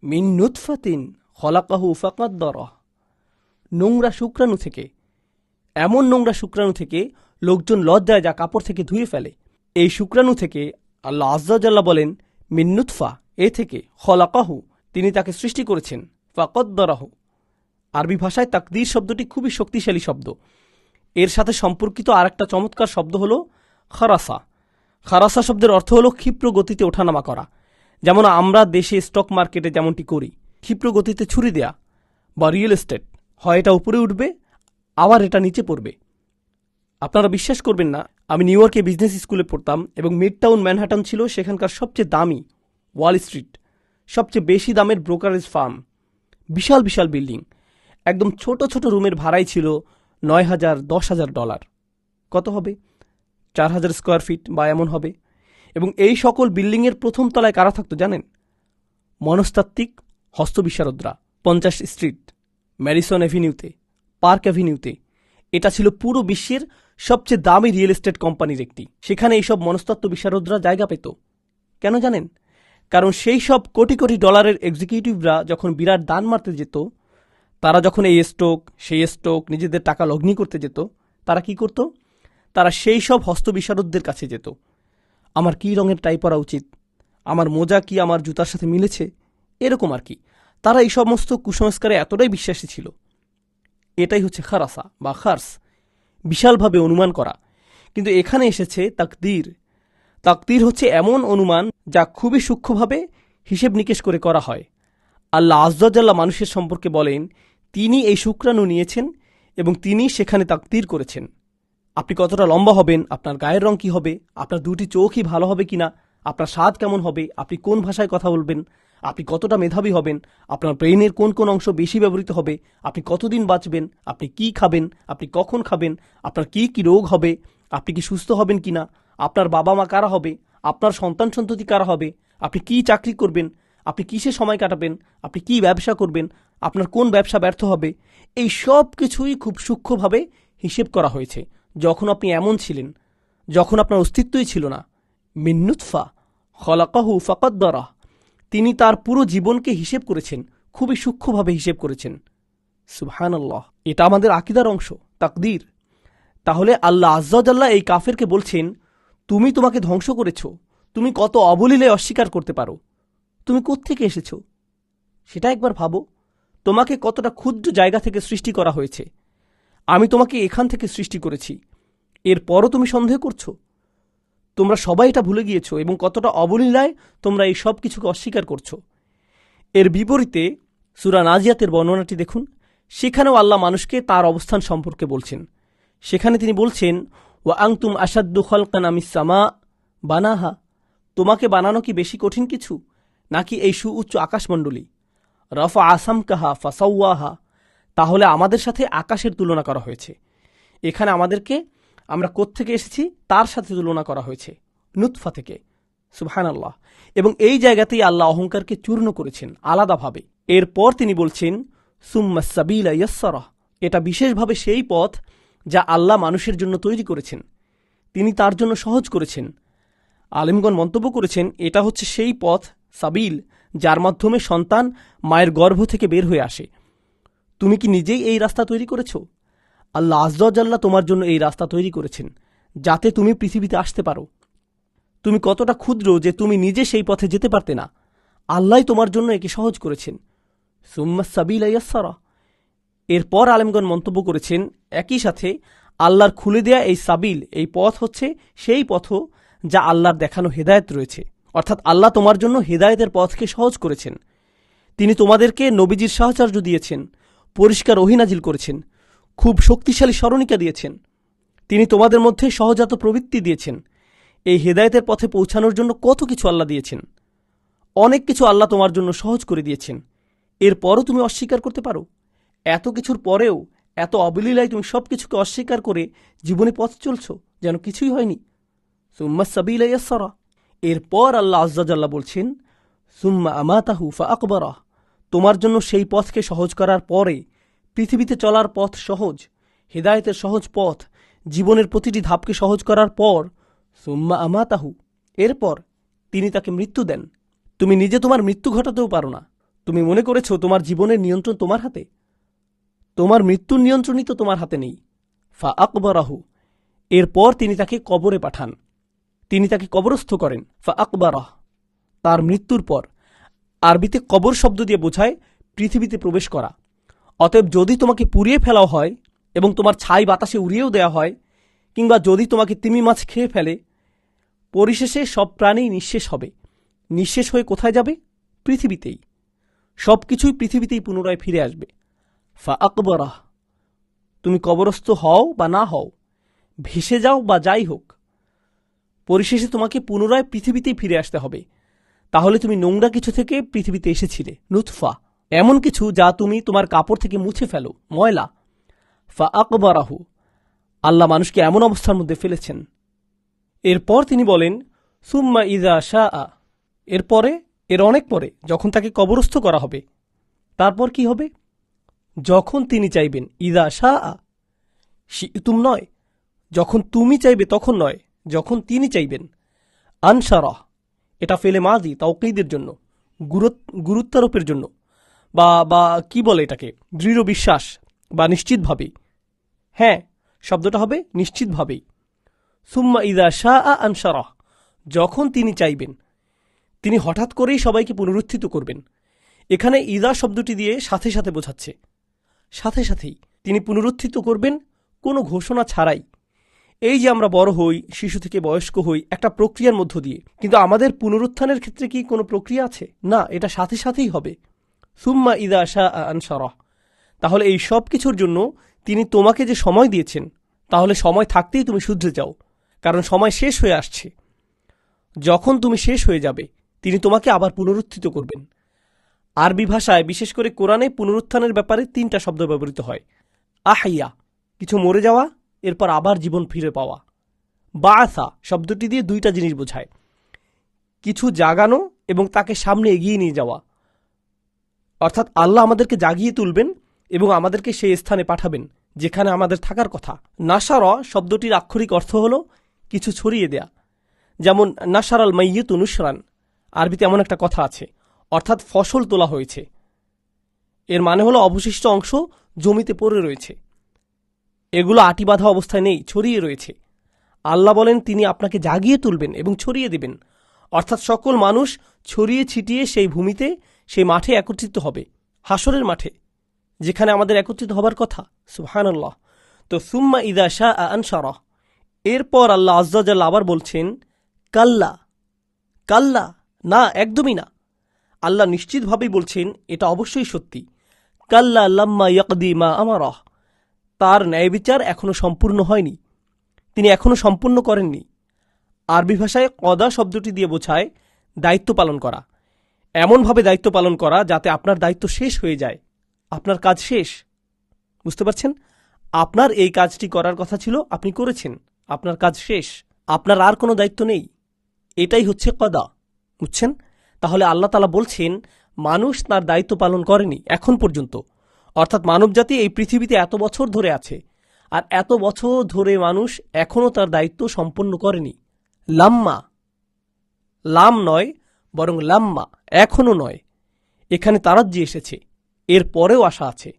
মিন নুতফাতিন খালাকাহু ফাকাদ্দারাহ। নোংরা শুক্রাণু থেকে, এমন নোংরা শুক্রাণু থেকে লোকজন লজ্জায় যা কাপড় থেকে ধুয়ে ফেলে। এই শুক্রাণু থেকে আল্লাহ আযজা ওয়াজাল্লা বলেন মিন নুতফা, এ থেকে খলাকাহু, তিনি তাকে সৃষ্টি করেছেন, ফাকদ্দারাহু। আরবি ভাষায় তাকদীর শব্দটি খুবই শক্তিশালী শব্দ। এর সাথে সম্পর্কিত আরেকটা চমৎকার শব্দ হল খারাসা। খারাসা শব্দের অর্থ হল ক্ষিপ্র গতিতে ওঠানামা করা। যেমন আমরা দেশে স্টক মার্কেটে যেমনটি করি, ক্ষিপ্র গতিতে ছুরি দেয়া, বা রিয়েল এস্টেট, হয় এটা উপরে উঠবে আবার এটা নিচে পড়বে। আপনারা বিশ্বাস করবেন না, আমি নিউ ইয়র্কে বিজনেস স্কুলে পড়তাম এবং মিড টাউন ম্যানহাটন ছিল সেখানকার সবচেয়ে দামি ওয়াল স্ট্রিট, সবচেয়ে বেশি দামের ব্রোকারেজ ফার্ম, বিশাল বিশাল বিল্ডিং। একদম ছোট ছোট রুমের ভাড়াই ছিল $9,000 $10,000। কত হবে? 4,000 স্কোয়ার ফিট বা এমন হবে। এবং এই সকল বিল্ডিংয়ের প্রথম তলায় কারা থাকতো জানেন? মনস্তাত্ত্বিক, হস্তবিশারদরা। 50 স্ট্রিট, ম্যাডিসন অ্যাভিনিউতে, পার্ক অ্যাভিনিউতে। এটা ছিল পুরো বিশ্বের সবচেয়ে দামি রিয়েল এস্টেট কোম্পানির একটি। সেখানে এইসব মনস্তত্ত্ব বিশারদরা জায়গা পেত। কেন জানেন? কারণ সেই সব কোটি কোটি ডলারের এক্সিকিউটিভরা যখন বিরাট দান মারতে যেত, তারা যখন এই স্টক সেই স্টক নিজেদের টাকা লগ্নি করতে যেত, তারা কি করত? তারা সেই সব হস্তবিশারদদের কাছে যেত। আমার কী রঙের টাই পরা উচিত, আমার মোজা কি আমার জুতার সাথে মিলেছে, এরকম আর কি। তারা এই সমস্ত কুসংস্কারে এতটাই বিশ্বাসী ছিল। এটাই হচ্ছে খারাসা বা খার্স, বিশালভাবে অনুমান করা। কিন্তু এখানে এসেছে তাকদীর। তাকদীর হচ্ছে এমন অনুমান যা খুবই সূক্ষ্মভাবে হিসেব নিকেশ করে করা হয়। আল্লাহ আযজা ওয়াজাল্লা মানুষের সম্পর্কে বলেন, তিনি এই শুক্রাণু নিয়েছেন এবং তিনি সেখানে তাকদীর করেছেন। আপনি কতটা লম্বা হবেন, আপনার গায়ের রং কী হবে, আপনার দুটি চোখই ভালো হবে কিনা, আপনার স্বাদ কেমন হবে, আপনি কোন ভাষায় কথা বলবেন, আপনি কতটা মেধাবী হবেন, আপনার ব্রেইনের কোন কোন অংশ বেশি ব্যবহৃত হবে, আপনি কতদিন বাঁচবেন, আপনি কি খাবেন, আপনি কখন খাবেন, আপনার কি কি রোগ হবে, আপনি কি সুস্থ হবেন কিনা, আপনার বাবা মা কারা হবে, আপনার সন্তান সন্ততি কারা হবে, আপনি কি চাকরি করবেন, আপনি কিসে সময় কাটাবেন, আপনি কি ব্যবসা করবেন, আপনার কোন ব্যবসা ব্যর্থ হবে, এই সব কিছুই খুব সূক্ষ্মভাবে হিসেব করা হয়েছে। যখন আপনি এমন ছিলেন, যখন আপনার অস্তিত্বই ছিল না। মিন নুতফা খলাকাহু ফাকদ্দারাহ, তিনি তার পুরো জীবনকে হিসেব করেছেন, খুবই সূক্ষ্মভাবে হিসেব করেছেন। সুবহানাল্লাহ, এটা আমাদের আকীদার অংশ, তাকদীর। তাহলে আল্লাহ আযজা ওয়াজাল্লা এই কাফেরকে বলছেন, তুমি তোমাকে ধ্বংস করেছ, তুমি কত অবলীলে অস্বীকার করতে পারো, তুমি কোত্থেকে এসেছ সেটা একবার ভাবো। তোমাকে কতটা ক্ষুদ্র জায়গা থেকে সৃষ্টি করা হয়েছে, আমি তোমাকে এখান থেকে সৃষ্টি করেছি, এরপরও তুমি সন্দেহ করছো। তোমরা সবাই এটা ভুলে গিয়েছো এবং কতটা অবলীলায় তোমরা এই সব কিছুকে অস্বীকার করছো। এর বিপরীতে সূরা নাজিয়াতের বর্ণনাটি দেখুন। সেখানেও আল্লাহ মানুষকে তার অবস্থান সম্পর্কে বলছেন। সেখানে তিনি বলছেন, ওয়া আনতুম আশাদ্দু খালকান আমিস সামা বানাহা, তোমাকে বানানো কি বেশি কঠিন কিছু, নাকি এই সুউচ্চ আকাশমণ্ডলী? রাফা আসামকাহা ফাসাওয়াহা, তাহলে আমাদের সাথে আকাশের তুলনা করা হয়েছে। এখানে আমাদেরকে, আমরা কোত্থেকে এসেছি তার সাথে তুলনা করা হয়েছে, নুতফা থেকে। সুবহানাল্লাহ। এবং এই জায়গাতেই আল্লাহ অহংকারকে চূর্ণ করেছেন আলাদাভাবে। এরপর তিনি বলছেন, সুম্মা সাবিলা ইয়াসসারাহ, এটা বিশেষভাবে সেই পথ যা আল্লাহ মানুষের জন্য তৈরি করেছেন, তিনি তার জন্য সহজ করেছেন। আলেমগণ মন্তব্য করেছেন, এটা হচ্ছে সেই পথ সাবিল যার মাধ্যমে সন্তান মায়ের গর্ভ থেকে বের হয়ে আসে। তুমি কি নিজেই এই রাস্তা তৈরি করেছ? আল্লাহ আযজা ওয়াজাল্লা তোমার জন্য এই রাস্তা তৈরি করেছেন যাতে তুমি পৃথিবীতে আসতে পারো। তুমি কতটা ক্ষুদ্র যে তুমি নিজে সেই পথে যেতে পারতে না, আল্লাহই তোমার জন্য একে সহজ করেছেন। সুম্মা সাবিলা ইয়াসসারা। এরপর আলেমগণ মন্তব্য করেছেন, একই সাথে আল্লাহর খুলে দেয়া এই সাবিল, এই পথ হচ্ছে সেই পথ যা আল্লাহর দেখানো হেদায়েত রয়েছে। অর্থাৎ আল্লাহ তোমার জন্য হেদায়েতের পথকে সহজ করেছেন। তিনি তোমাদেরকে নবীজির সাহচর্য দিয়েছেন, পরিষ্কার ওহী নাজিল করেছেন, খুব শক্তিশালী স্মরণিকা দিয়েছেন। তিনি তোমাদের মধ্যে সহজাত প্রবৃত্তি দিয়েছেন। এই হেদায়েতের পথে পৌঁছানোর জন্য কত কিছু আল্লাহ দিয়েছেন, অনেক কিছু আল্লাহ তোমার জন্য সহজ করে দিয়েছেন। এরপরও তুমি অস্বীকার করতে পারো? এত কিছুর পরেও এত অবলীলায় তুমি সব কিছুকে অস্বীকার করে জীবনে পথ চলছ যেন কিছুই হয়নি। সুম্মা সাবিলা ইয়াসসারা। এরপর আল্লাহ আযজা ওয়াজাল্লা বলছেন, সুম্মা আমাতাহু ফাআকবারাহ, তোমার জন্য সেই পথকে সহজ করার পরে, পৃথিবীতে চলার পথ সহজ, হেদায়েতের সহজ পথ, জীবনের প্রতিটি ধাপকে সহজ করার পর, সুম্মা আমাতাহু, এরপর তিনি তাকে মৃত্যু দেন। তুমি নিজে তোমার মৃত্যু ঘটাতেও পারো না। তুমি মনে করেছো তোমার জীবনের নিয়ন্ত্রণ তোমার হাতে? তোমার মৃত্যুর নিয়ন্ত্রণই তো তোমার হাতে নেই। ফা আকবরাহু, এরপর তিনি তাকে কবরে পাঠান, তিনি তাকে কবরস্থ করেন। ফা আকবরাহ, তার মৃত্যুর পর। আরবিতে কবর শব্দ দিয়ে বোঝায় পৃথিবীতে প্রবেশ করা। অতএব যদি তোমাকে পুড়িয়ে ফেলাও হয় এবং তোমার ছাই বাতাসে উড়িয়েও দেওয়া হয়, কিংবা যদি তোমাকে তিমি মাছ খেয়ে ফেলে, পরিশেষে সব প্রাণী নিঃশেষ হবে। নিঃশেষ হয়ে কোথায় যাবে? পৃথিবীতেই। সব কিছুই পৃথিবীতেই পুনরায় ফিরে আসবে। ফা আকবরাহ, তুমি কবরস্থ হও বা না হও, ভেসে যাও বা যাই হোক, পরিশেষে তোমাকে পুনরায় পৃথিবীতেই ফিরে আসতে হবে। তাহলে তুমি নোংরা কিছু থেকে পৃথিবীতে এসেছিলে, নুতফা, এমন কিছু যা তুমি তোমার কাপড় থেকে মুছে ফেলো, ময়লা। ফা আকবরাহু, আল্লাহ মানুষকে এমন অবস্থার মধ্যে ফেলেছেন। এরপর তিনি বলেন সুম্মা ইযা শাআ, এরপরে, এর অনেক পরে, যখন তাকে কবরস্থ করা হবে, তারপর কি হবে? যখন তিনি চাইবেন। ইযা শাআ, শি'তুম নয়, যখন তুমি চাইবে তখন নয়, যখন তিনি চাইবেন। আনশারাহ, এটা ফেলে মাজি, তাওকীদের জন্য, গুরুত্বারোপের জন্য, বা বা কি বলে এটাকে, দৃঢ় বিশ্বাস বা নিশ্চিতভাবেই। হ্যাঁ, শব্দটা হবে নিশ্চিতভাবেই। সুম্মা ইযা শাআ আনশারাহ, যখন তিনি চাইবেন। তিনি হঠাৎ করেই সবাইকে পুনরুত্থিত করবেন। এখানে ইযা শব্দটি দিয়ে সাথে সাথে বোঝাচ্ছে, সাথে সাথেই তিনি পুনরুত্থিত করবেন, কোনো ঘোষণা ছাড়াই। এই যে আমরা বড় হই, শিশু থেকে বয়স্ক হই, একটা প্রক্রিয়ার মধ্য দিয়ে, কিন্তু আমাদের পুনরুত্থানের ক্ষেত্রে কি কোনো প্রক্রিয়া আছে? না, এটা সাথে সাথেই হবে। সুম্মা ইযা শাআ আনশারাহ, তাহলে এই সব কিছুর জন্য তিনি তোমাকে যে সময় দিয়েছেন, তাহলে সময় থাকতেই তুমি শুধরে যাও, কারণ সময় শেষ হয়ে আসছে। যখন তুমি শেষ হয়ে যাবে, তিনি তোমাকে আবার পুনরুত্থিত করবেন। আরবি ভাষায়, বিশেষ করে কোরআনে, পুনরুত্থানের ব্যাপারে 3টা শব্দ ব্যবহৃত হয়। আহইয়া, কিছু মরে যাওয়া, এরপর আবার জীবন ফিরে পাওয়া। বাআসা শব্দটি দিয়ে 2টা জিনিস বোঝায়, কিছু জাগানো এবং তাকে সামনে এগিয়ে নিয়ে যাওয়া। অর্থাৎ আল্লাহ আমাদেরকে জাগিয়ে তুলবেন এবং আমাদেরকে সেই স্থানে পাঠাবেন যেখানে আমাদের থাকার কথা। নাসারা শব্দটির আক্ষরিক অর্থ হল কিছু ছড়িয়ে দেয়া। যেমন নাসার আল মাইয়িতু নুসরান, আরবিতে এমন একটা কথা আছে, অর্থাৎ ফসল তোলা হয়েছে। এর মানে হলো অবশিষ্ট অংশ জমিতে পড়ে রয়েছে, এগুলো আটি বাঁধা অবস্থায় নেই, ছড়িয়ে রয়েছে। আল্লাহ বলেন তিনি আপনাকে জাগিয়ে তুলবেন এবং ছড়িয়ে দেবেন, অর্থাৎ সকল মানুষ ছড়িয়ে ছিটিয়ে সেই ভূমিতে, সেই মাঠে একত্রিত হবে, হাসরের মাঠে, যেখানে আমাদের একত্রিত হবার কথা। সুবহানাল্লাহ। তো সুম্মা ইযা শাআ আনশারাহ, এরপর আল্লাহ আযজা ওয়া জাল্লা আবার বলছেন কাল্লা, কাল্লা, না, একদমই না। আল্লাহ নিশ্চিতভাবেই বলছেন এটা অবশ্যই সত্যি। কাল্লা লাম্মা ইয়াকদি মা আমারাহ, তার ন্যায় বিচার এখনো সম্পূর্ণ হয়নি, তিনি এখনো সম্পূর্ণ করেননি। আরবি ভাষায় কদা শব্দটি দিয়ে বোঝায় দায়িত্ব পালন করা, এমনভাবে দায়িত্ব পালন করা যাতে আপনার দায়িত্ব শেষ হয়ে যায়, আপনার কাজ শেষ। বুঝতে পারছেন? আপনার এই কাজটি করার কথা ছিল, আপনি করেছেন, আপনার কাজ শেষ, আপনার আর কোনো দায়িত্ব নেই। এটাই হচ্ছে কদা। বুঝছেন? তাহলে আল্লাহ তাআলা বলছেন মানুষ তার দায়িত্ব পালন করেনি এখন পর্যন্ত, অর্থাৎ মানবজাতি এই পৃথিবীতে এত বছর ধরে আছে, আর এত বছর ধরে মানুষ এখনও তার দায়িত্ব সম্পন্ন করেনি। লাম্মা, লাম নয় বরং লাম্মা, এখনও নয়। এখানে তারাজ্জি এসেছে, এর পরেও আশা আছে।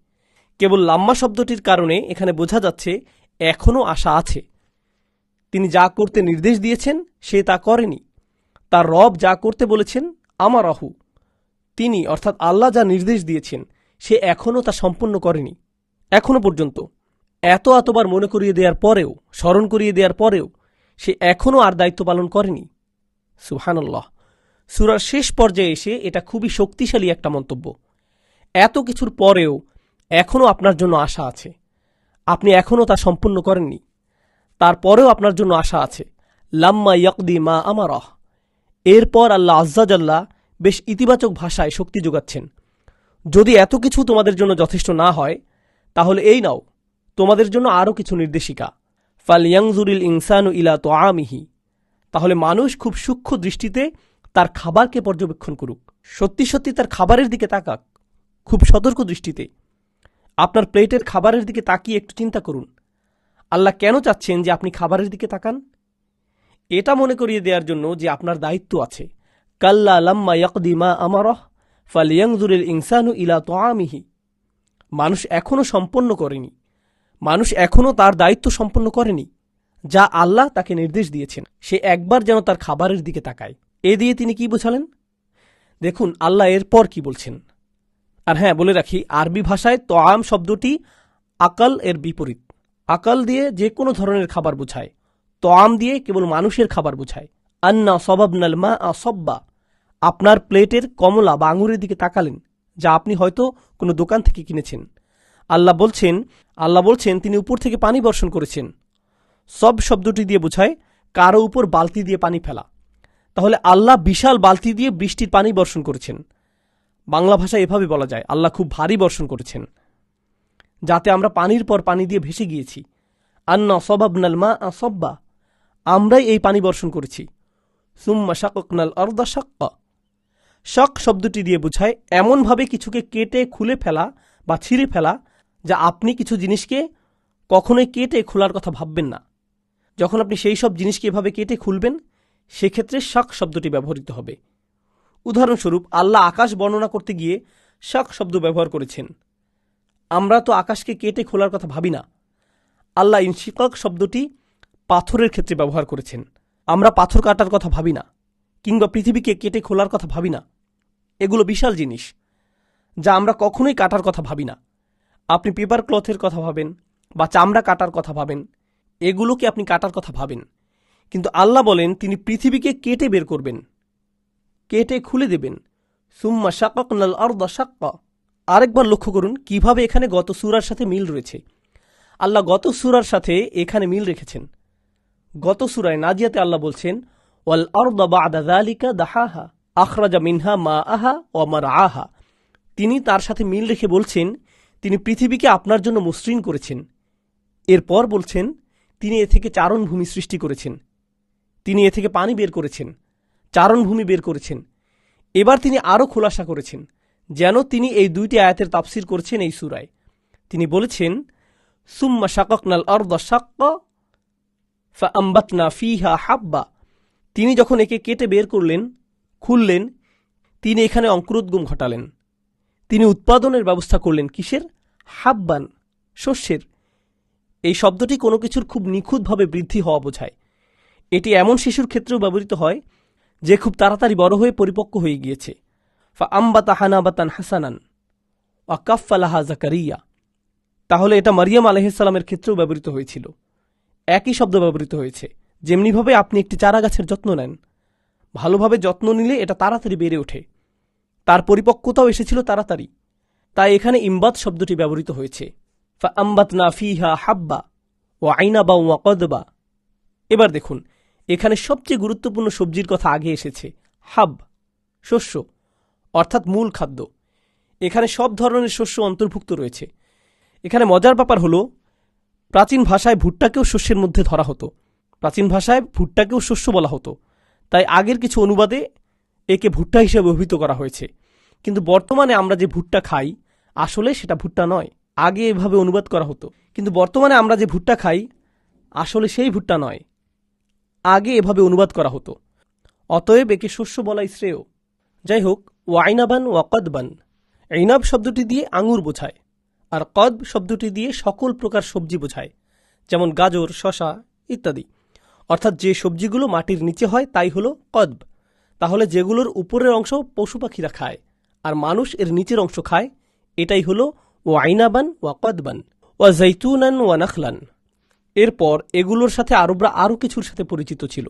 কেবল লাম্মা শব্দটির কারণে এখানে বোঝা যাচ্ছে এখনও আশা আছে। তিনি যা করতে নির্দেশ দিয়েছেন সে তা করেনি। তার রব যা করতে বলেছেন আমারাহু, তিনি অর্থাৎ আল্লাহ যা নির্দেশ দিয়েছেন সে এখনও তা সম্পন্ন করেনি। এখনো পর্যন্ত এতবার মনে করিয়ে দেওয়ার পরেও, স্মরণ করিয়ে দেওয়ার পরেও সে এখনও আর দায়িত্ব পালন করেনি। সুবহানাল্লাহ। সূরার শেষ পর্যায়ে এসে এটা খুবই শক্তিশালী একটা মন্তব্য। এত কিছুর পরেও এখনও আপনার জন্য আশা আছে, আপনি এখনও তা সম্পূর্ণ করেননি, তারপরেও আপনার জন্য আশা আছে। লাম্মা ইয়াকদি মা আমারাহ, এরপর আল্লাহ আযজা জাল্লা বেশ ইতিবাচক ভাষায় শক্তি যোগাচ্ছেন। যদি এত কিছু তোমাদের জন্য যথেষ্ট না হয়, তাহলে এই নাও তোমাদের জন্য আরও কিছু নির্দেশিকা। ফালইয়ানজুরিল ইনসানু ইলা তুআমিহি, তাহলে মানুষ খুব সূক্ষ্ম দৃষ্টিতে তার খাবারকে পর্যবেক্ষণ করুক, সত্যি সত্যি তার খাবারের দিকে তাকাক, খুব সতর্ক দৃষ্টিতে। আপনার প্লেটের খাবারের দিকে তাকিয়ে একটু চিন্তা করুন, আল্লাহ কেন চাচ্ছেন যে আপনি খাবারের দিকে তাকান? এটা মনে করিয়ে দেওয়ার জন্য যে আপনার দায়িত্ব আছে। কাল্লা লাম্মা ইয়াকদি মা আমারাহ ফালইয়ানজুরিল ইনসানু ইলা তুআমিহি, মানুষ এখনও সম্পন্ন করেনি, মানুষ এখনও তার দায়িত্ব সম্পন্ন করেনি যা আল্লাহ তাকে নির্দেশ দিয়েছেন। সে একবার যেন তার খাবারের দিকে তাকায়। এ দিয়ে তিনি কি বোঝালেন? দেখুন আল্লাহ এরপর কি বলছেন। আর হ্যাঁ, বলে রাখি, আরবি ভাষায় তোয়াম শব্দটি আকল এর বিপরীত। আকল দিয়ে যে কোনো ধরনের খাবার বোঝায়, তোয়াম দিয়ে কেবল মানুষের খাবার বোঝায়। আন্না সবাবনাল মা আসব্বা, আপনার প্লেটের কমলা বা আঙুরের দিকে তাকালেন, যা আপনি হয়তো কোনো দোকান থেকে কিনেছেন। আল্লাহ বলছেন তিনি উপর থেকে পানি বর্ষণ করেছেন। সব শব্দটি দিয়ে বোঝায় কারো উপর বালতি দিয়ে পানি ফেলা। তাহলে আল্লাহ বিশাল বালতি দিয়ে বৃষ্টির পানি বর্ষণ করেছেন। বাংলা ভাষায় এভাবে বলা যায়, আল্লাহ খুব ভারী বর্ষণ করেছেন, যাতে আমরা পানির পর পানি দিয়ে ভেসে গিয়েছি। আন্না সবাবনাল মা আসব্বা, আমরাই এই পানি বর্ষণ করেছি। সুম্মা শাককনাল আরদা শাক্কা, শক শব্দটি দিয়ে বোঝায় এমনভাবে কিছুকে কেটে খুলে ফেলা বা ছিঁড়ে ফেলা, যা আপনি কিছু জিনিসকে কখনোই কেটে খোলার কথা ভাববেন না। যখন আপনি সেই সব জিনিসকে এভাবে কেটে খুলবেন, সেক্ষেত্রে শক শব্দটি ব্যবহৃত হবে। উদাহরণস্বরূপ, আল্লাহ আকাশ বর্ণনা করতে গিয়ে শক শব্দ ব্যবহার করেছেন। আমরা তো আকাশকে কেটে খোলার কথা ভাবি না। আল্লাহ ইনশিকক শব্দটি পাথরের ক্ষেত্রে ব্যবহার করেছেন। আমরা পাথর কাটার কথা ভাবি না, কিংবা পৃথিবীকে কেটে খোলার কথা ভাবি না। এগুলো বিশাল জিনিস যা আমরা কখনোই কাটার কথা ভাবি না। আপনি পেপার ক্লথের কথা ভাবেন বা চামড়া কাটার কথা ভাবেন, এগুলোকে আপনি কাটার কথা ভাবেন। কিন্তু আল্লাহ বলেন তিনি পৃথিবীকে কেটে বের করবেন, কেটে খুলে দেবেন। সুম্মা শাককনাল আরদা শাক্কা। আরেকবার লক্ষ্য করুন কিভাবে এখানে গত সূরার সাথে মিল রয়েছে। আল্লাহ গত সূরার সাথে এখানে মিল রেখেছেন। গত সূরায় নাজিয়াতে আল্লাহ বলছেন, ওয়াল আরদা বা'দা যালিকা দাহাহা আখরাজা মিনহা মাআহা ওয়া মারআহা। তিনি তার সাথে মিল রেখে বলছেন তিনি পৃথিবীকে আপনার জন্য মসৃণ করেছেন। এরপর বলছেন তিনি এ থেকে চারণভূমি সৃষ্টি করেছেন, তিনি এ থেকে পানি বের করেছেন, চারণভূমি বের করেছেন। এবার তিনি আরও খোলাসা করেছেন, যেন তিনি এই দুইটি আয়াতের তাফসির করেছেন এই সূরায়। তিনি বলেছেন, সুম্মা শাকাকনাল আরদা শাক্কা ফাআমবাতনা ফিহা হাব্বা। তিনি যখন একে কেটে বের করলেন, খুললেন, তিনি এখানে অঙ্কুরোদ্গম ঘটালেন। তিনি উৎপাদনের ব্যবস্থা করলেন কিসের? হাব্বান, শস্যের। এই শব্দটি কোনো কিছুর খুব নিখুঁতভাবে বৃদ্ধি হওয়া বোঝায়। এটি এমন শিশুর ক্ষেত্রেও ব্যবহৃত হয় যে খুব তাড়াতাড়ি বড় হয়ে পরিপক্ক হয়ে গিয়েছে। ফাআমবাতা হানাবাতান হাসানান ওয়া কাফফালাহা জাকারিয়া। তাহলে এটা মারিয়াম আলাইহিস সালামের ক্ষেত্রেও ব্যবহৃত হয়েছিল। একই শব্দ ব্যবহৃত হয়েছে। যেমনিভাবে আপনি একটি চারা গাছের যত্ন নেন, ভালোভাবে যত্ন নিলে এটা তাড়াতাড়ি বেড়ে ওঠে, তার পরিপক্কতাও এসেছিল তাড়াতাড়ি। তাই এখানে ইমবাত শব্দটি ব্যবহৃত হয়েছে। ফাআমবাতনা ফিহা হাব্বা ওয়া আইনাবা ওয়া কদবা। এবার দেখুন, এখানে সবচেয়ে গুরুত্বপূর্ণ সবজির কথা আগে এসেছে। হাব, শস্য, অর্থাৎ মূল খাদ্য। এখানে সব ধরনের শস্য অন্তর্ভুক্ত রয়েছে। এখানে মজার ব্যাপার হলো, প্রাচীন ভাষায় ভুট্টাকেও শস্যের মধ্যে ধরা হতো। প্রাচীন ভাষায় ভুট্টাকেও শস্য বলা হতো। তাই আগের কিছু অনুবাদে একে ভুট্টা হিসেবে অভিহিত করা হয়েছে। কিন্তু বর্তমানে আমরা যে ভুট্টা খাই, আসলে সেটা ভুট্টা নয়। আগে এভাবে অনুবাদ করা হতো, কিন্তু বর্তমানে আমরা যে ভুট্টা খাই, আসলে সেই ভুট্টা নয়, আগে এভাবে অনুবাদ করা হতো। অতএব একে শস্য বলাই শ্রেয়। যাই হোক, ওয়াইনাবান ওয়া কদবান। ইনাব শব্দটি দিয়ে আঙুর বোঝায়, আর কদ শব্দটি দিয়ে সকল প্রকার সবজি বোঝায়, যেমন গাজর, শশা ইত্যাদি। অর্থাৎ যে সবজিগুলো মাটির নিচে হয় তাই হলো কদব। তাহলে যেগুলোর উপরের অংশ পশু পাখিরা খায় আর মানুষ এর নিচের অংশ খায়, এটাই হলো ওয়াইনাবান ওয়া কদবান ওয়া জাইতুনান ওয়া নাখলান। এরপর এগুলোর সাথে আরবরা আরও কিছুর সাথে পরিচিত ছিল।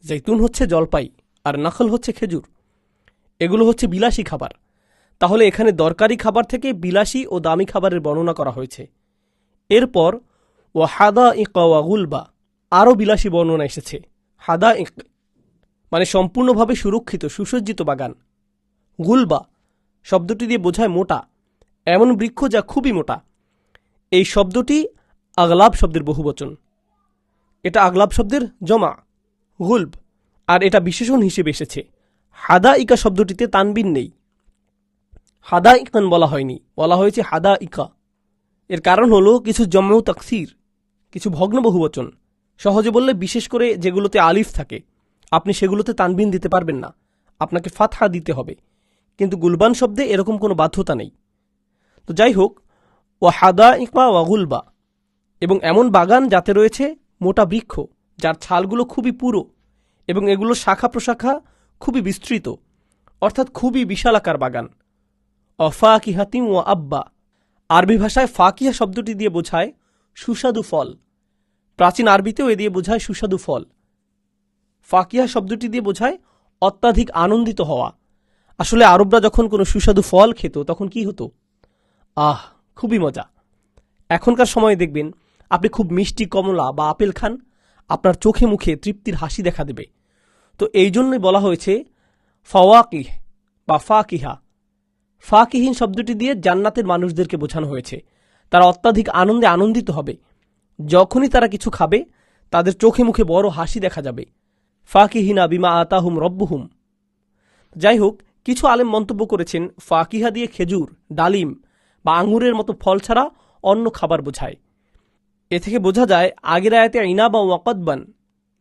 জৈতুন হচ্ছে জলপাই, আর নাখল হচ্ছে খেজুর। এগুলো হচ্ছে বিলাসী খাবার। তাহলে এখানে দরকারি খাবার থেকে বিলাসী ও দামি খাবারের বর্ণনা করা হয়েছে। এরপর ও হাদা ইক ওয়া গুলবা, আরও বিলাসী বর্ণনা এসেছে। হাদা ইক মানে সম্পূর্ণভাবে সুরক্ষিত সুসজ্জিত বাগান। গুলবা শব্দটি দিয়ে বোঝায় মোটা, এমন বৃক্ষ যা খুবই মোটা। এই শব্দটি আগলাব শব্দের বহুবচন। এটা আগলাব শব্দের জমা গুলব, আর এটা বিশেষণ হিসেবে এসেছে। হাদা ইকা শব্দটিতে তানবিন নেই, হাদা ইকান বলা হয়নি, বলা হয়েছে হাদা ইকা। এর কারণ হলো কিছু জমউ তাকসির, কিছু ভগ্ন বহুবচন। সহজে বললে, বিশেষ করে যেগুলোতে আলিফ থাকে, আপনি সেগুলোতে তানবিন দিতে পারবেন না, আপনাকে ফাতহা দিতে হবে। কিন্তু গুলবান শব্দে এরকম কোনো বাধ্যতা নেই। তো যাই হোক, ও হাদা ইকমা ওয়াগুলবা, এবং এমন বাগান যাতে রয়েছে মোটা বৃক্ষ যার ছালগুলো খুবই পুরো এবং এগুলোর শাখা প্রশাখা খুবই বিস্তৃত, অর্থাৎ খুবই বিশালাকার বাগান। অফাকিহাতিম ও আব্বা, আরবি ভাষায় ফাকিহা শব্দটি দিয়ে বোঝায় সুস্বাদু ফল। প্রাচীন আরবিতেও এ দিয়ে বোঝায় সুস্বাদু ফল। ফাকিহা শব্দটি দিয়ে বোঝায় অত্যাধিক আনন্দিত হওয়া। আসলে আরবরা যখন কোনো সুস্বাদু ফল খেত তখন কি হতো? আহ, খুবই মজা। এখনকার সময়ে দেখবেন আপনি খুব মিষ্টি কমলা বা আপেল খান, আপনার চোখে মুখে তৃপ্তির হাসি দেখা দেবে। তো এই জন্যই বলা হয়েছে ফাওয়াকিহ বা ফাকিহা। ফাকিহীন শব্দটি দিয়ে জান্নাতের মানুষদেরকে বোঝানো হয়েছে। তারা অত্যাধিক আনন্দে আনন্দিত হবে। যখনই তারা কিছু খাবে তাদের চোখে মুখে বড় হাসি দেখা যাবে। ফাকিহিনা বিমা আতাহুম রব্বুহুম। যাই হোক, কিছু আলেম মন্তব্য করেছেন ফাকিহা দিয়ে খেজুর, ডালিম বা আঙুরের মতো ফল ছাড়া অন্য খাবার বোঝায়। এ থেকে বোঝা যায় আগের আয়াতে ইনা বা ওয়াকদবান